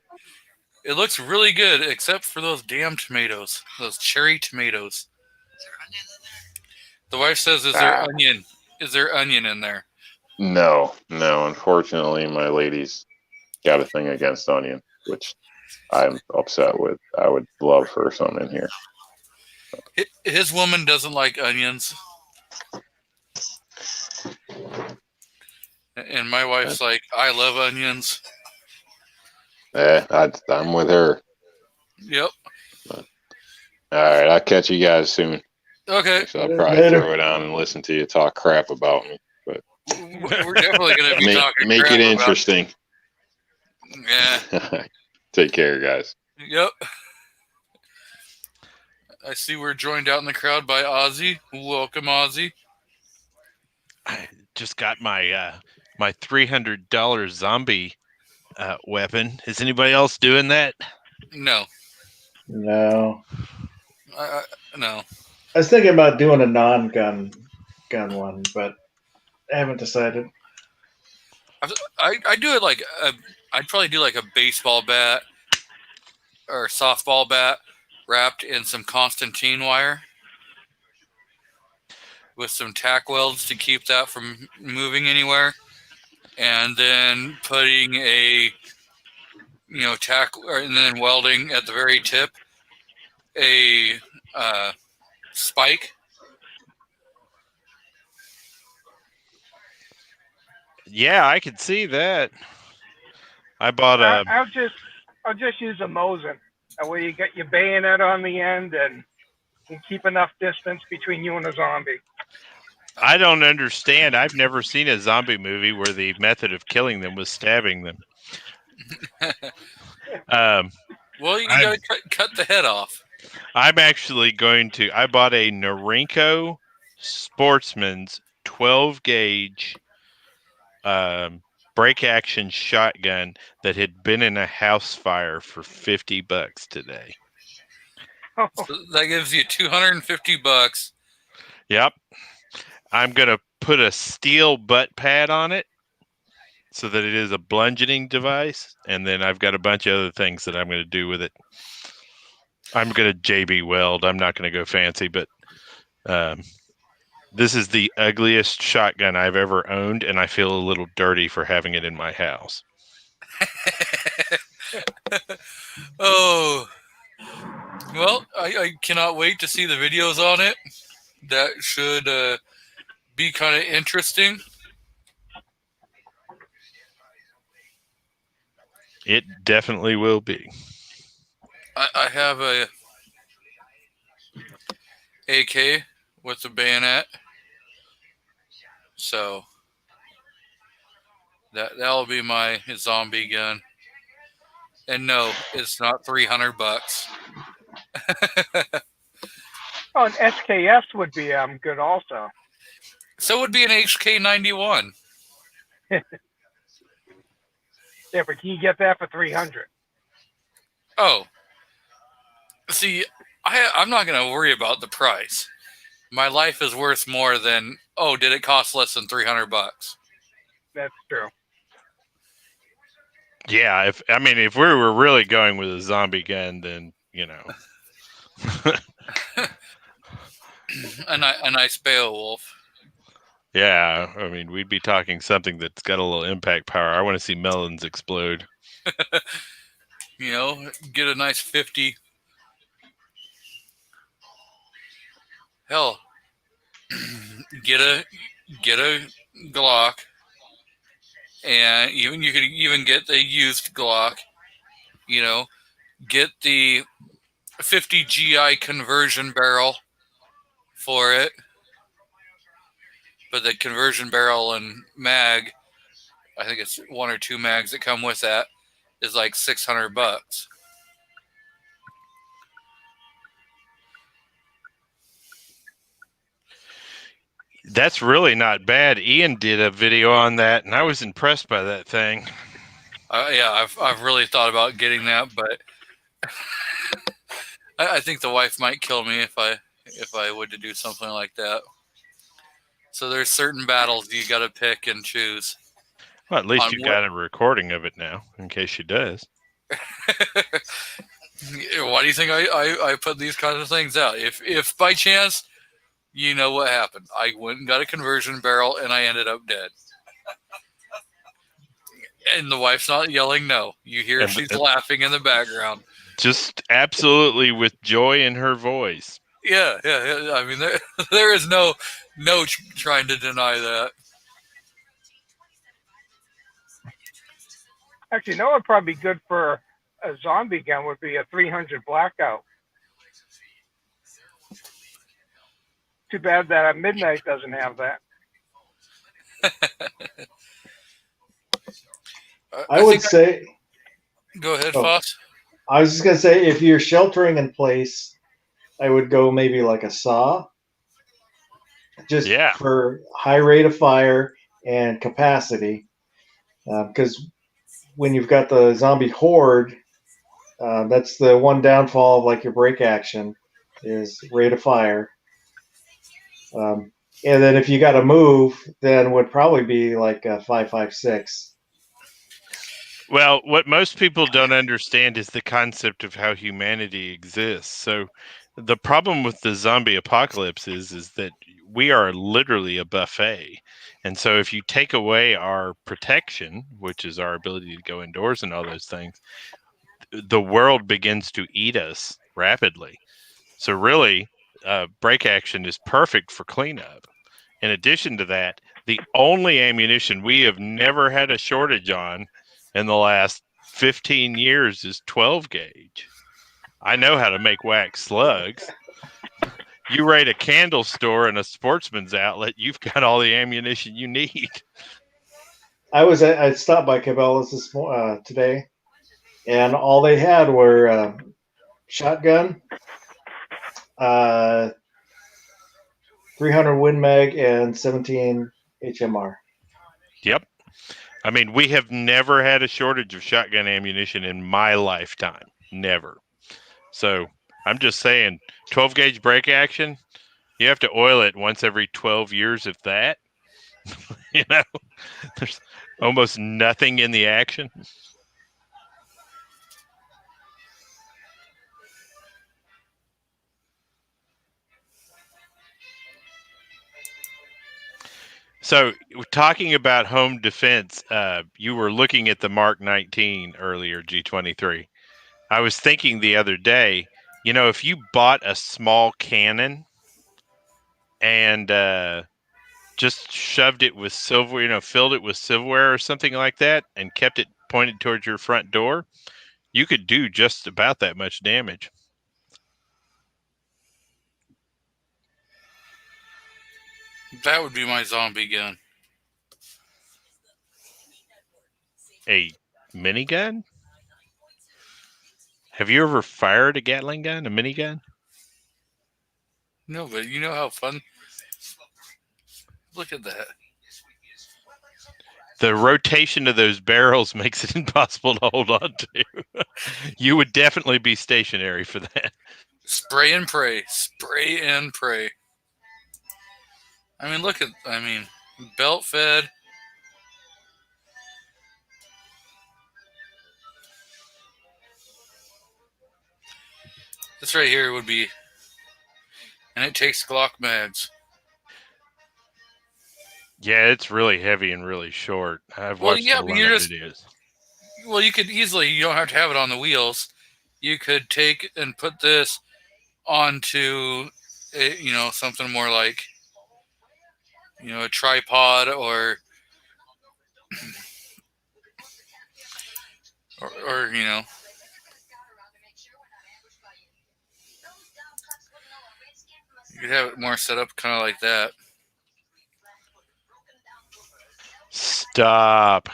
It looks really good, except for those damn tomatoes. Those cherry tomatoes. The wife says, "Is there onion? Is there onion in there?" No. Unfortunately, my lady's got a thing against onion, which I'm upset with. I would love for some in here. His woman doesn't like onions. And my wife's like, I love onions. I'm with her. Yep. All right, I'll catch you guys soon. Okay. So I'll probably throw it on and listen to you talk crap about me. But we're definitely going to be talking make crap it interesting. Yeah. Take care, guys. Yep. I see we're joined out in the crowd by Ozzy. Welcome, Ozzy. I just got my my $300 zombie weapon. Is anybody else doing that? No. No. No. I was thinking about doing a non-gun one, but I haven't decided. I do it like I'd probably do like a baseball bat or softball bat wrapped in some Constantine wire with some tack welds to keep that from moving anywhere, and then putting a tack and then welding at the very tip a spike. Yeah, I could see that. I bought a. I'll just use a Mosin. That way you get your bayonet on the end and you keep enough distance between you and a zombie. I don't understand. I've never seen a zombie movie where the method of killing them was stabbing them. Well, you got to cut the head off. I'm actually going to. I bought a Norinco Sportsman's 12 gauge break action shotgun that had been in a house fire for $50 today. So that gives you $250. Yep. I'm going to put a steel butt pad on it so that it is a bludgeoning device. And then I've got a bunch of other things that I'm going to do with it. I'm going to JB weld. I'm not going to go fancy, but this is the ugliest shotgun I've ever owned, and I feel a little dirty for having it in my house. Oh. Well, I cannot wait to see the videos on it. That should be kind of interesting. It definitely will be. I have a AK with a bayonet, so that'll be my zombie gun. And no, it's not $300. Oh, and SKS would be good also. So would be an HK91. Yeah, but can you get that for 300? Oh, see, I'm not going to worry about the price. My life is worth more than, oh, did it cost less than $300? That's true. Yeah, if we were really going with a zombie gun, then a nice Beowulf. Yeah, I mean, we'd be talking something that's got a little impact power. I want to see melons explode. Get a nice 50. Hell, get a Glock, and you could even get the used Glock. Get the 50 GI conversion barrel for it. But the conversion barrel and mag, I think it's 1 or 2 mags that come with that, is like $600. That's really not bad. Ian did a video on that, and I was impressed by that thing. Yeah, I've really thought about getting that, but I think the wife might kill me if I would to do something like that. So there's certain battles you got to pick and choose. Well, at least you got a recording of it now, in case she does. Why do you think I put these kinds of things out? If by chance, you know what happened. I went and got a conversion barrel, and I ended up dead. And the wife's not yelling no. You hear she's laughing in the background. Just absolutely with joy in her voice. Yeah. I mean, there is no trying to deny that. Actually, no, would probably be good for a zombie gun would be a 300 Blackout. Too bad that Midnight doesn't have that. I would say. Go ahead, Foss. I was just gonna say, if you're sheltering in place, I would go maybe like a saw, just for high rate of fire and capacity. Because when you've got the zombie horde, that's the one downfall of like your break action is rate of fire. And then if you got to move, then would probably be like a 5.56. Well, what most people don't understand is the concept of how humanity exists. So the problem with the zombie apocalypse is that we are literally a buffet. And so if you take away our protection, which is our ability to go indoors and all those things, the world begins to eat us rapidly. So really, break action is perfect for cleanup. In addition to that, the only ammunition we have never had a shortage on in the last 15 years is 12 gauge. I know how to make wax slugs. You raid a candle store and a sportsman's outlet, you've got all the ammunition you need. I stopped by Cabela's today, and all they had were shotgun, 300 Win Mag, and 17 HMR. Yep. I mean, we have never had a shortage of shotgun ammunition in my lifetime. Never. So I'm just saying, 12 gauge break action, you have to oil it once every 12 years, if that. There's almost nothing in the action. So, talking about home defense, you were looking at the Mark 19 earlier, G23. I was thinking the other day, if you bought a small cannon and just shoved it with silver, filled it with silverware or something like that, and kept it pointed towards your front door, you could do just about that much damage. That would be my zombie gun. A minigun? Have you ever fired a Gatling gun, a minigun? No, but you know how fun. Look at that. The rotation of those barrels makes it impossible to hold on to. You would definitely be stationary for that. Spray and pray. Spray and pray. I mean, look at, belt fed. This right here would be, and it takes Glock mags. Yeah, it's really heavy and really short. I've watched a lot of videos. Well, you could easily, you don't have to have it on the wheels. You could take and put this onto, something more like, a tripod or you could have it more set up kind of like that. Stop.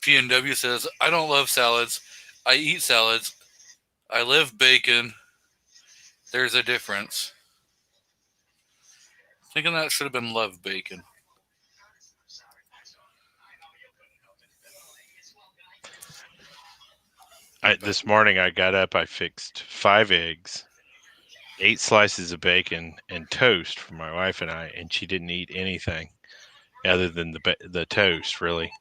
PNW says, I don't love salads. I eat salads. I live bacon. There's a difference. Thinking that should have been love bacon. This morning I got up, I fixed 5 eggs, 8 slices of bacon, and toast for my wife and I, and she didn't eat anything other than the toast, really.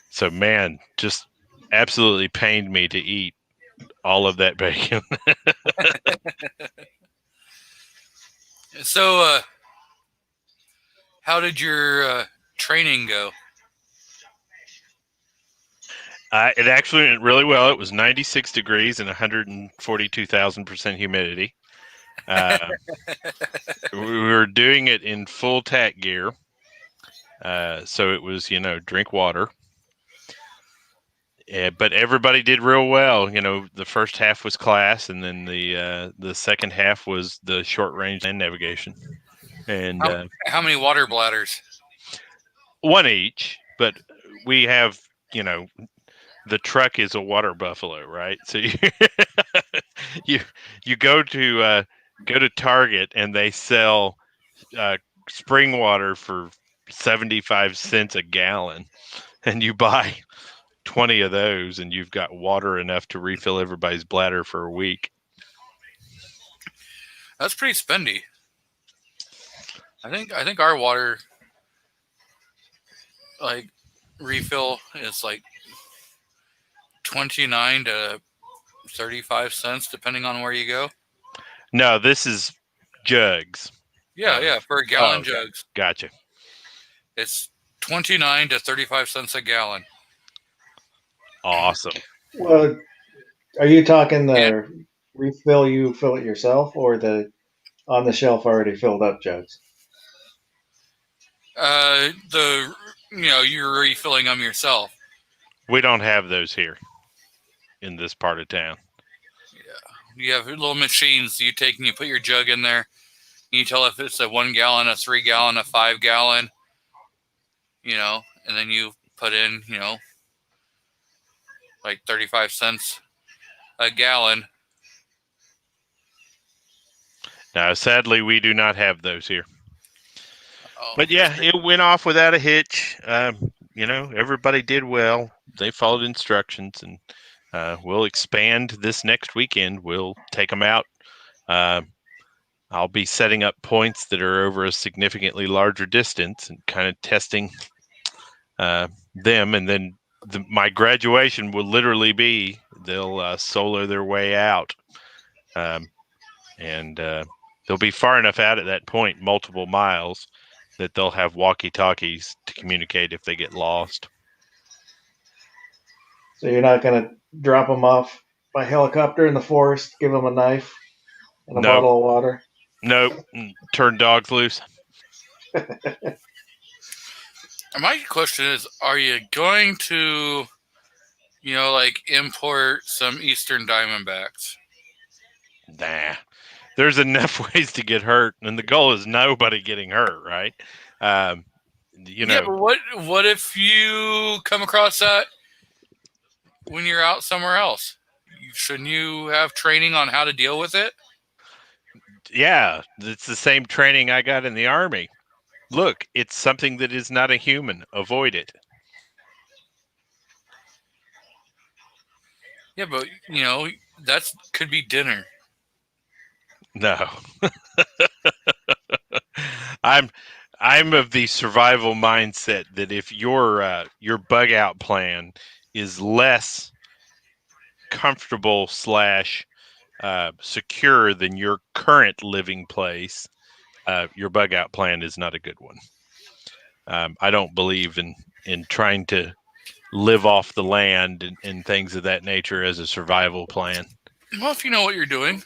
So, man, just absolutely pained me to eat all of that bacon. So, how did your training go? It actually went really well. It was 96 degrees and 142,000% humidity. We were doing it in full tack gear. So it was, drink water. Yeah, but everybody did real well. The first half was class, and then the second half was the short range and navigation. And how many water bladders? 1 each, but we have, the truck is a water buffalo, right? So you go to Target and they sell spring water for 75 cents a gallon, and you buy 20 of those, and you've got water enough to refill everybody's bladder for a week. That's pretty spendy. I think our water refill is 29 to 35 cents depending on where you go. No, this is jugs. Yeah, for a gallon jugs. Gotcha. It's 29 to 35 cents a gallon. Awesome. Well, are you talking the refill, you fill it yourself, or the on the shelf already filled up jugs? You're refilling them yourself. We don't have those here in this part of town. Yeah. You have little machines you take and you put your jug in there. You tell if it's a 1 gallon, a 3 gallon, a 5 gallon, and then you put in, 35 cents a gallon. Now, sadly, we do not have those here. But yeah, it went off without a hitch. Everybody did well. They followed instructions, and we'll expand this next weekend. We'll take them out. I'll be setting up points that are over a significantly larger distance and kind of testing them. And then my graduation will literally be they'll solo their way out. And they'll be far enough out at that point, multiple miles, that they'll have walkie-talkies to communicate if they get lost. So you're not going to drop them off by helicopter in the forest, give them a knife and a bottle of water? Nope. Turn dogs loose. My question is, are you going to, import some Eastern Diamondbacks? Nah. there's enough ways to get hurt, and the goal is nobody getting hurt, right? You know, Yeah, but what if you come across that when you're out somewhere else? Shouldn't you have training on how to deal with it? yeah, it's the same training I got in the Army. Look, it's something that is not a human. Avoid it. Yeah, but that could be dinner. No. I'm of the survival mindset that if your bug out plan is less comfortable / secure than your current living place, your bug out plan is not a good one. I don't believe in trying to live off the land and things of that nature as a survival plan. Well, if you know what you're doing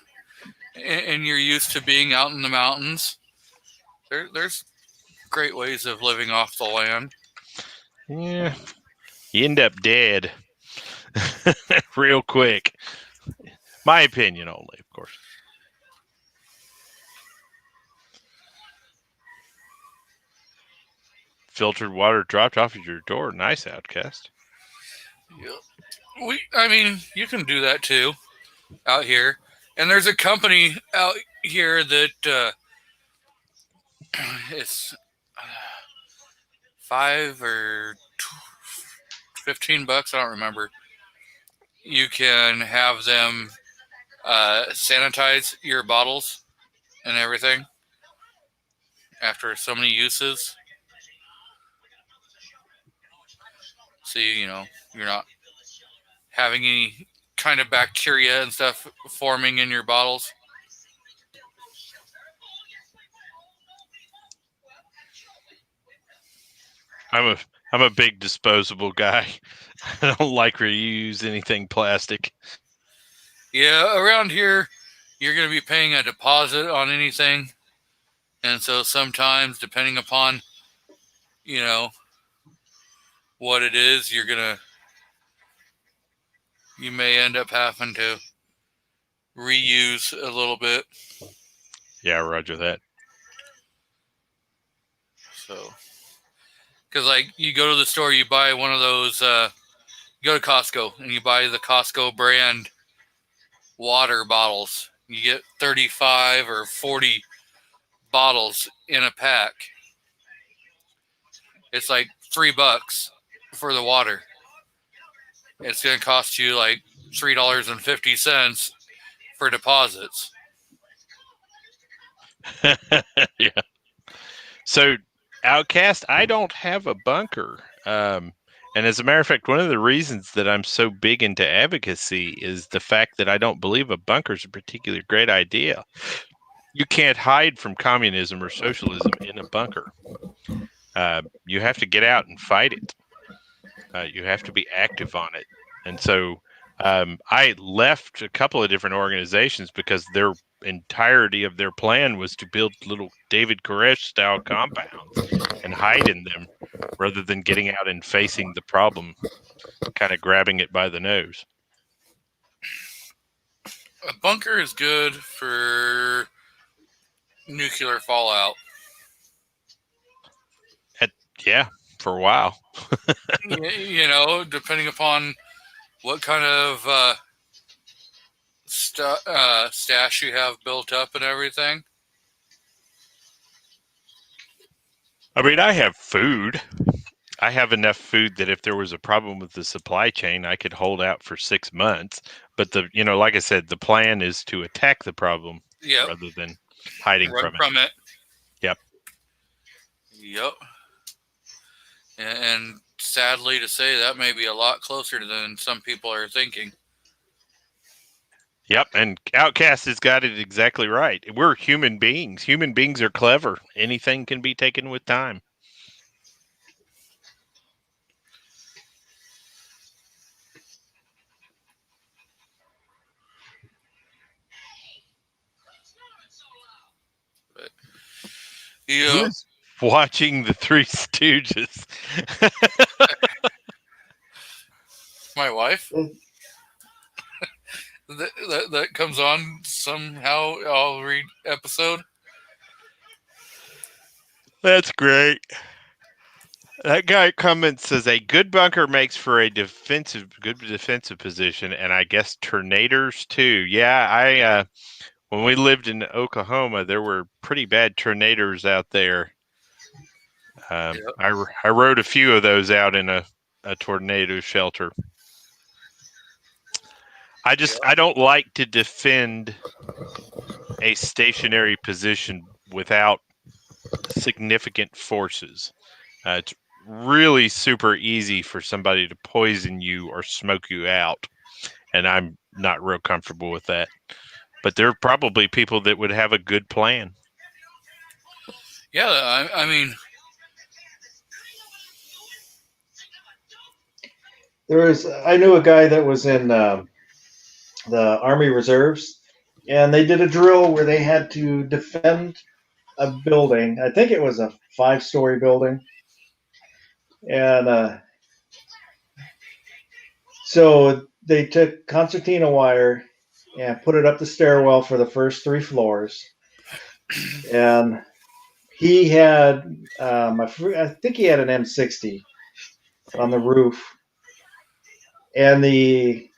and you're used to being out in the mountains, there's great ways of living off the land. Yeah, you end up dead real quick. My opinion only, of course. Filtered water dropped off at your door. Nice, Outcast. Yeah. You can do that too out here. And there's a company out here that it's $5 or $15. I don't remember. You can have them sanitize your bottles and everything after so many uses. So you're not having any kind of bacteria and stuff forming in your bottles. I'm a big disposable guy. I don't like reuse anything plastic. Yeah, around here, you're going to be paying a deposit on anything. And so sometimes, depending upon, what it is, you may end up having to reuse a little bit. Yeah, roger that. So, because you go to the store, you buy one of those, you go to Costco and you buy the Costco brand water bottles. You get 35 or 40 bottles in a pack. It's like $3 for the water. It's going to cost you like $3.50 for deposits. Yeah. So, Outcast, I don't have a bunker. And as a matter of fact, one of the reasons that I'm so big into advocacy is the fact that I don't believe a bunker is a particularly great idea. You can't hide from communism or socialism in a bunker. You have to get out and fight it. You have to be active on it. And so I left a couple of different organizations because their entirety of their plan was to build little David Koresh style compounds and hide in them rather than getting out and facing the problem, kind of grabbing it by the nose. A bunker is good for nuclear fallout. Yeah, for a while. Depending upon what kind of stash you have built up and everything. I have food. I have enough food that if there was a problem with the supply chain, I could hold out for 6 months. But like I said, the plan is to attack the problem rather than hiding from it. Yep. And sadly to say, that may be a lot closer than some people are thinking. Yep, and Outcast has got it exactly right. We're human beings. Human beings are clever. Anything can be taken with time. Who's watching the Three Stooges? My wife. that comes on somehow every episode. That's great. That guy comments says a good bunker makes for a good defensive position, and I guess tornadoes too. Yeah, when we lived in Oklahoma, there were pretty bad tornadoes out there. Yep. I rode a few of those out in a tornado shelter. I don't like to defend a stationary position without significant forces. It's really super easy for somebody to poison you or smoke you out, and I'm not real comfortable with that. But there are probably people that would have a good plan. Yeah, I mean, I knew a guy that was in the Army Reserves, and they did a drill where they had to defend a building. I think it was a 5-story building. And so they took concertina wire and put it up the stairwell for the first 3 floors. And he had, I think he had an M60 on the roof. And it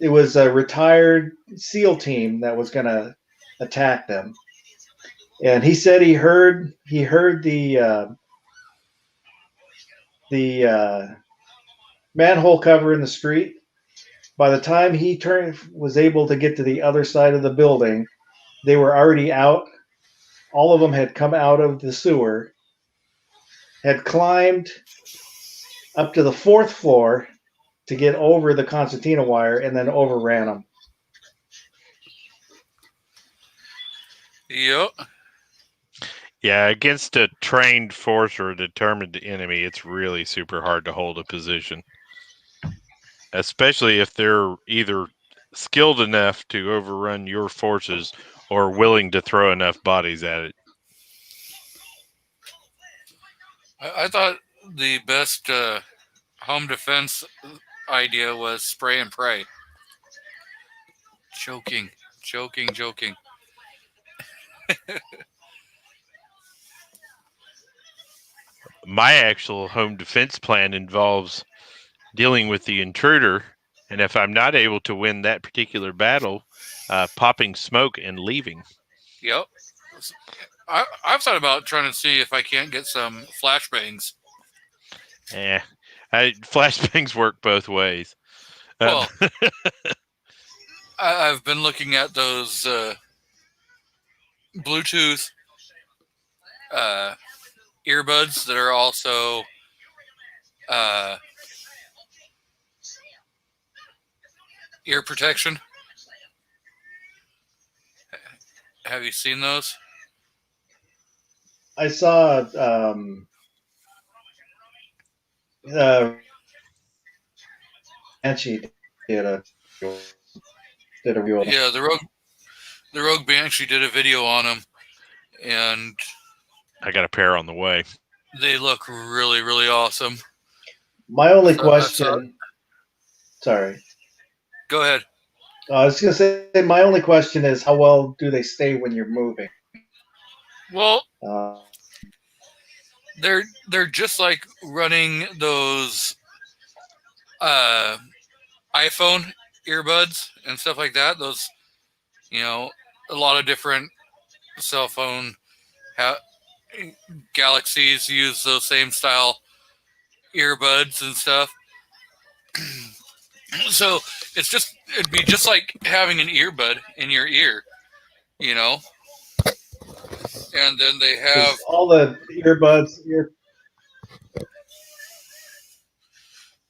was a retired SEAL team that was going to attack them. And he said he heard the manhole cover in the street. By the time he was able to get to the other side of the building, they were already out. All of them had come out of the sewer, had climbed up to the 4th floor to get over the concertina wire, and then overran them. yep. Yeah, against a trained force or a determined enemy, it's really super hard to hold a position. Especially if they're either skilled enough to overrun your forces or willing to throw enough bodies at it. I thought the best home defense idea was spray and pray. Joking. My actual home defense plan involves dealing with the intruder, and if I'm not able to win that particular battle, popping smoke and leaving. Yep. I've thought about trying to see if I can't get some flashbangs. Flashbangs work both ways. Well, I've been looking at those Bluetooth earbuds that are also ear protection. Have you seen those? I saw and she did a review of them. Yeah, the Rogue Banshee did a video on them, and I got a pair on the way. They look really, really awesome. My only question. Sorry. Go ahead. I was going to say, my only question is, how well do they stay when you're moving? Well, they're just like running those iPhone earbuds and stuff like that. Those, a lot of different cell phone Galaxies use those same style earbuds and stuff. So it'd be just like having an earbud in your ear, And then they have all the earbuds.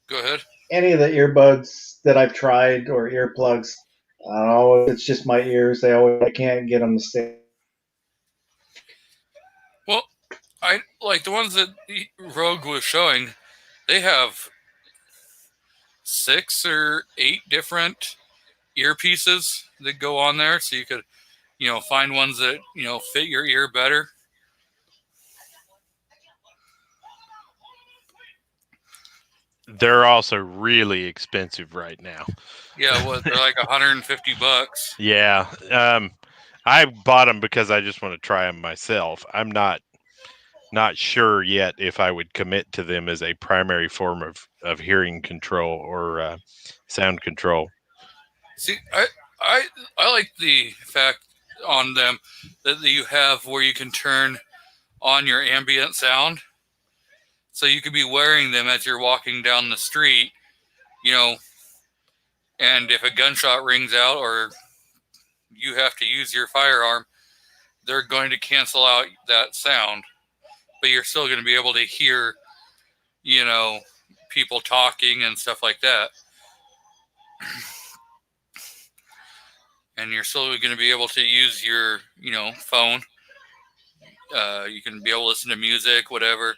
Go ahead. Any of the earbuds that I've tried or earplugs, I don't know. It's just my ears. I can't get them to stay. Well, I like the ones that Rogue was showing. They have 6 or 8 different earpieces that go on there, so you could, find ones that fit your ear better. they're also really expensive right now. Yeah, what they're like $150. Yeah. I bought them because I just want to try them myself. I'm not sure yet if I would commit to them as a primary form of hearing control or sound control. See, I like the fact on them that you have where you can turn on your ambient sound. So you could be wearing them as you're walking down the street, you know, and if a gunshot rings out or you have to use your firearm, they're going to cancel out that sound. But you're still going to be able to hear, you know, people talking and stuff like that. And you're still going to be able to use your, you know, phone. You can be able to listen to music, whatever,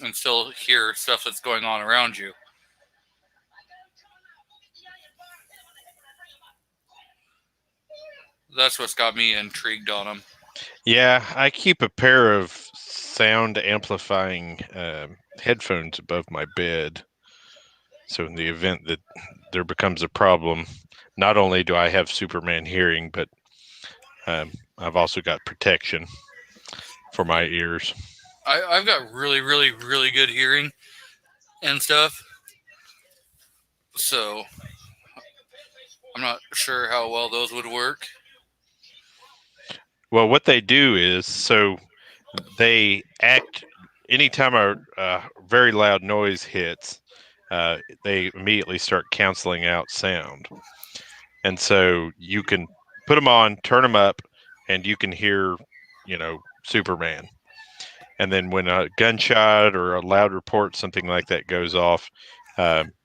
and still hear stuff that's going on around you. That's what's got me intrigued on them. Yeah, I keep a pair of sound amplifying headphones above my bed. So in the event that there becomes a problem, not only do I have Superman hearing, but I've also got protection for my ears. I've got really, really, really good hearing and stuff. So I'm not sure how well those would work. Well, what they do is, so they act anytime a very loud noise hits, they immediately start canceling out sound. And so you can put them on, turn them up, and you can hear, you know, Superman. And then when a gunshot or a loud report, something like that goes off,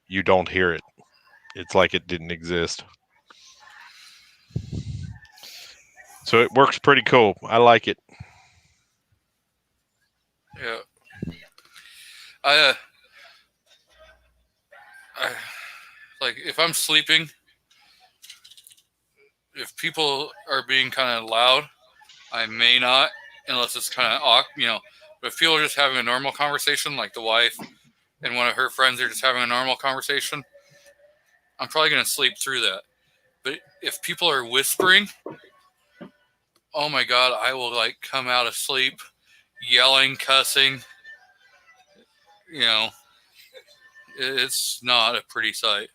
you don't hear it. It's like it didn't exist. So it works pretty cool. I like it. Yeah. I like if I'm sleeping, if people are being kind of loud, I may not, unless it's kind of awkward, you know. But if people are just having a normal conversation, like the wife and one of her friends are just having a normal conversation, I'm probably going to sleep through that. But if people are whispering, oh my God, I will like come out of sleep yelling, cussing. You know, it's not a pretty sight.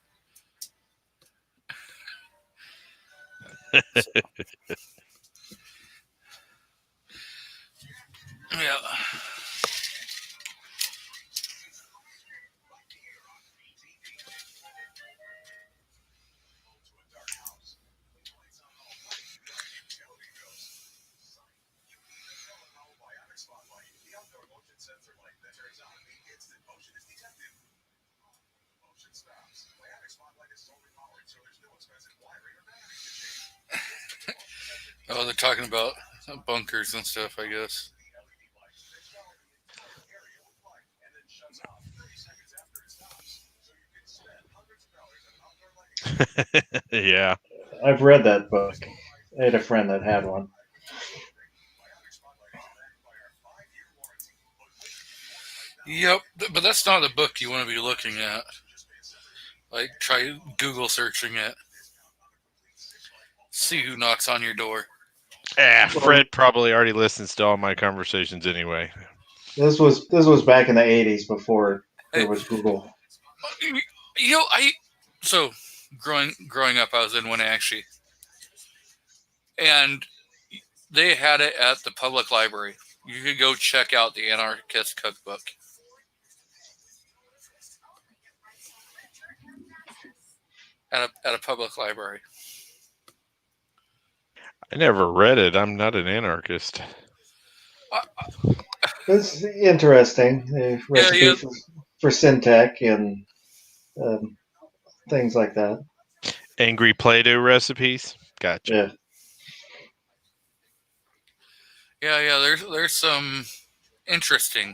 Yeah. Oh, they're talking about bunkers and stuff, I guess. Yeah. I've read that book. I had a friend that had one. Yep, but that's not the book you want to be looking at. Like, try Google searching it. See who knocks on your door. Fred probably already listens to all my conversations anyway. This was back in the 80s before there was Google. You know, so growing up, I was in Wenatchee, and they had it at the public library. You could go check out the Anarchist Cookbook. At a public library. I never read it. I'm not an anarchist. It's interesting. Recipes for Syntech and things like that. Angry Play-Doh recipes. Gotcha. Yeah. There's some interesting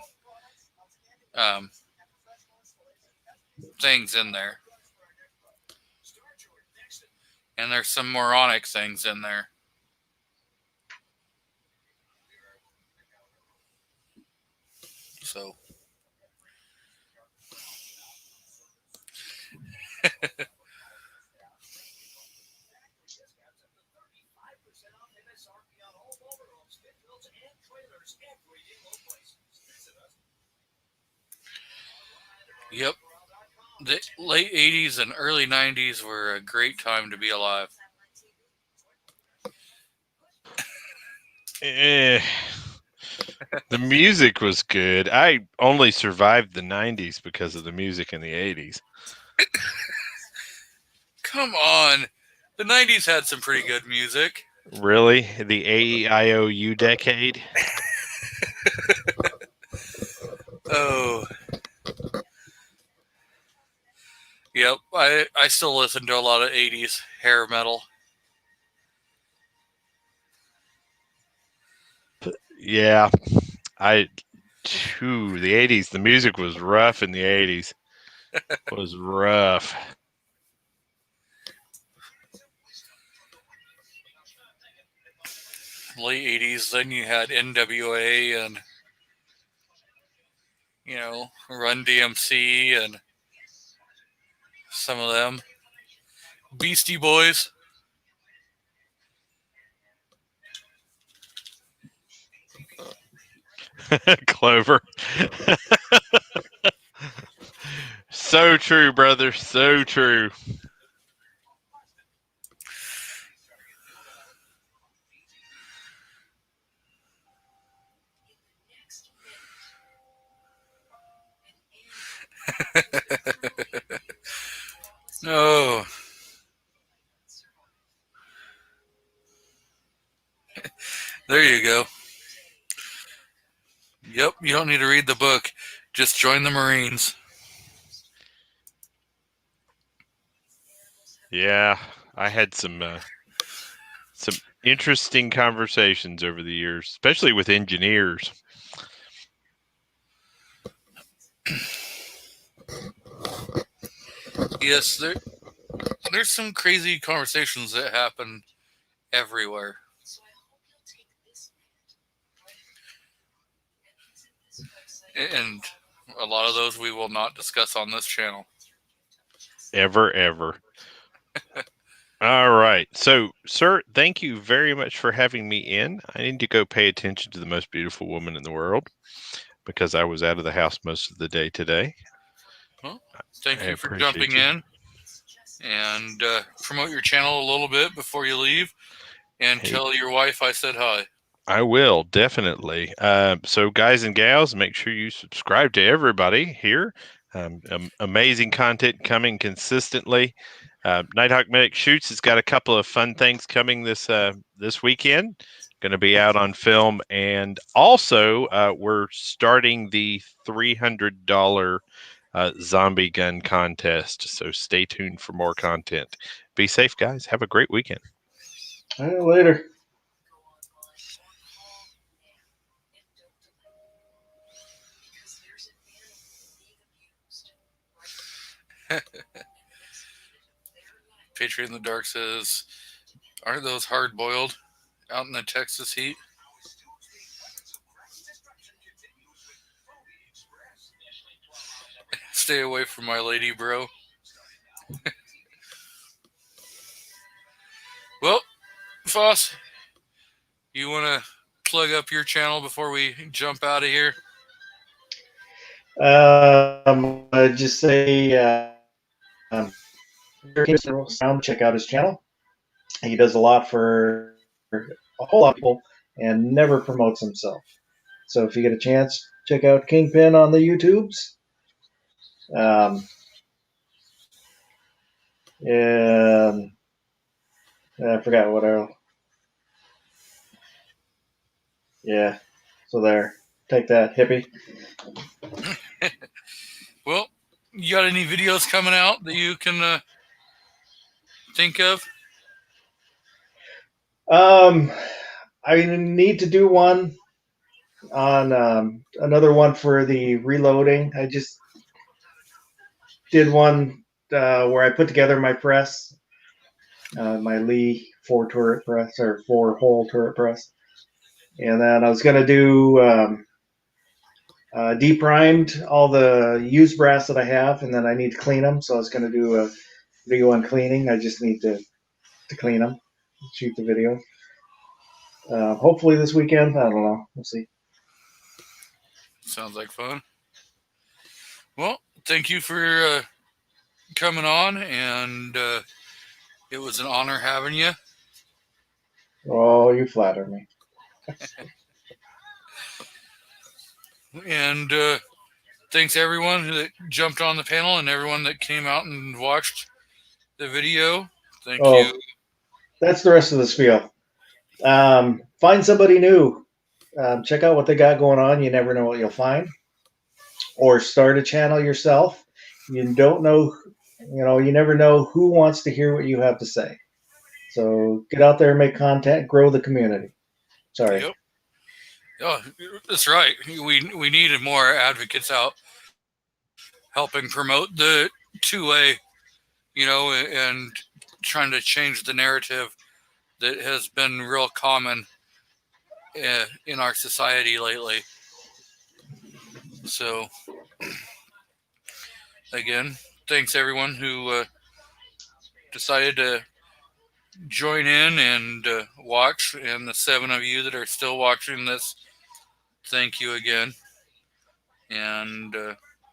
things in there, and there's some moronic things in there. So Yep. The late 80s and early 90s were a great time to be alive. The music was good. I only survived the 90s because of the music in the 80s. Come on. The 90s had some pretty good music. Really? The AEIOU decade? Oh. Yep. I still listen to a lot of 80s hair metal. Yeah. The 80s, the music was rough in the 80s. It was rough. Late 80s, then you had NWA and, Run DMC and some of them. Beastie Boys. Clover. So true, brother. So true. Oh. There you go. Yep, you don't need to read the book. Just join the Marines. Yeah, I had some interesting conversations over the years, especially with engineers. Yes, there's some crazy conversations that happen everywhere. And a lot of those we will not discuss on this channel. Ever. All right. So, sir, thank you very much for having me in. I need to go pay attention to the most beautiful woman in the world because I was out of the house most of the day today. Well, thank I you for appreciate jumping you. in and promote your channel a little bit before you leave and tell your wife I said hi. I will, definitely. So, guys and gals, make sure you subscribe to everybody here. Amazing content coming consistently. Nighthawk Medic Shoots has got a couple of fun things coming this weekend. Going to be out on film, and also we're starting the $300 zombie gun contest. So stay tuned for more content. Be safe, guys. Have a great weekend. All right, later. Patriot in the Dark says, aren't those hard boiled out in the Texas heat? Stay away from my lady, bro. Well, Foss, you want to plug up your channel before we jump out of here? I'd just say check out his channel. He does a lot for a whole lot of people and never promotes himself. So if you get a chance, check out Kingpin on the YouTubes. And I forgot what else. Yeah. So there. Take that, hippie. Well, you got any videos coming out that you can think of? I need to do one on another one for the reloading. I just did one where I put together my press, my Lee 4-turret press or 4-hole turret press, and then I was going to do deprimed all the used brass that I have, and then I need to clean them. So I was going to do a video on cleaning. I just need to clean them, shoot the video. Hopefully this weekend. I don't know. We'll see. Sounds like fun. Well, thank you for coming on, and it was an honor having you. Oh, you flatter me. And thanks everyone that jumped on the panel and everyone that came out and watched the video. Thank you. That's the rest of the spiel. Find somebody new. Check out what they got going on. You never know what you'll find. Or start a channel yourself. You don't know, you never know who wants to hear what you have to say. So get out there and make content, grow the community. Sorry. Yep. Oh, that's right. We needed more advocates out helping promote the two-way, and trying to change the narrative that has been real common in our society lately. So, again, thanks everyone who decided to join in and watch, and the 7 of you that are still watching this, thank you again, and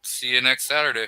see you next Saturday.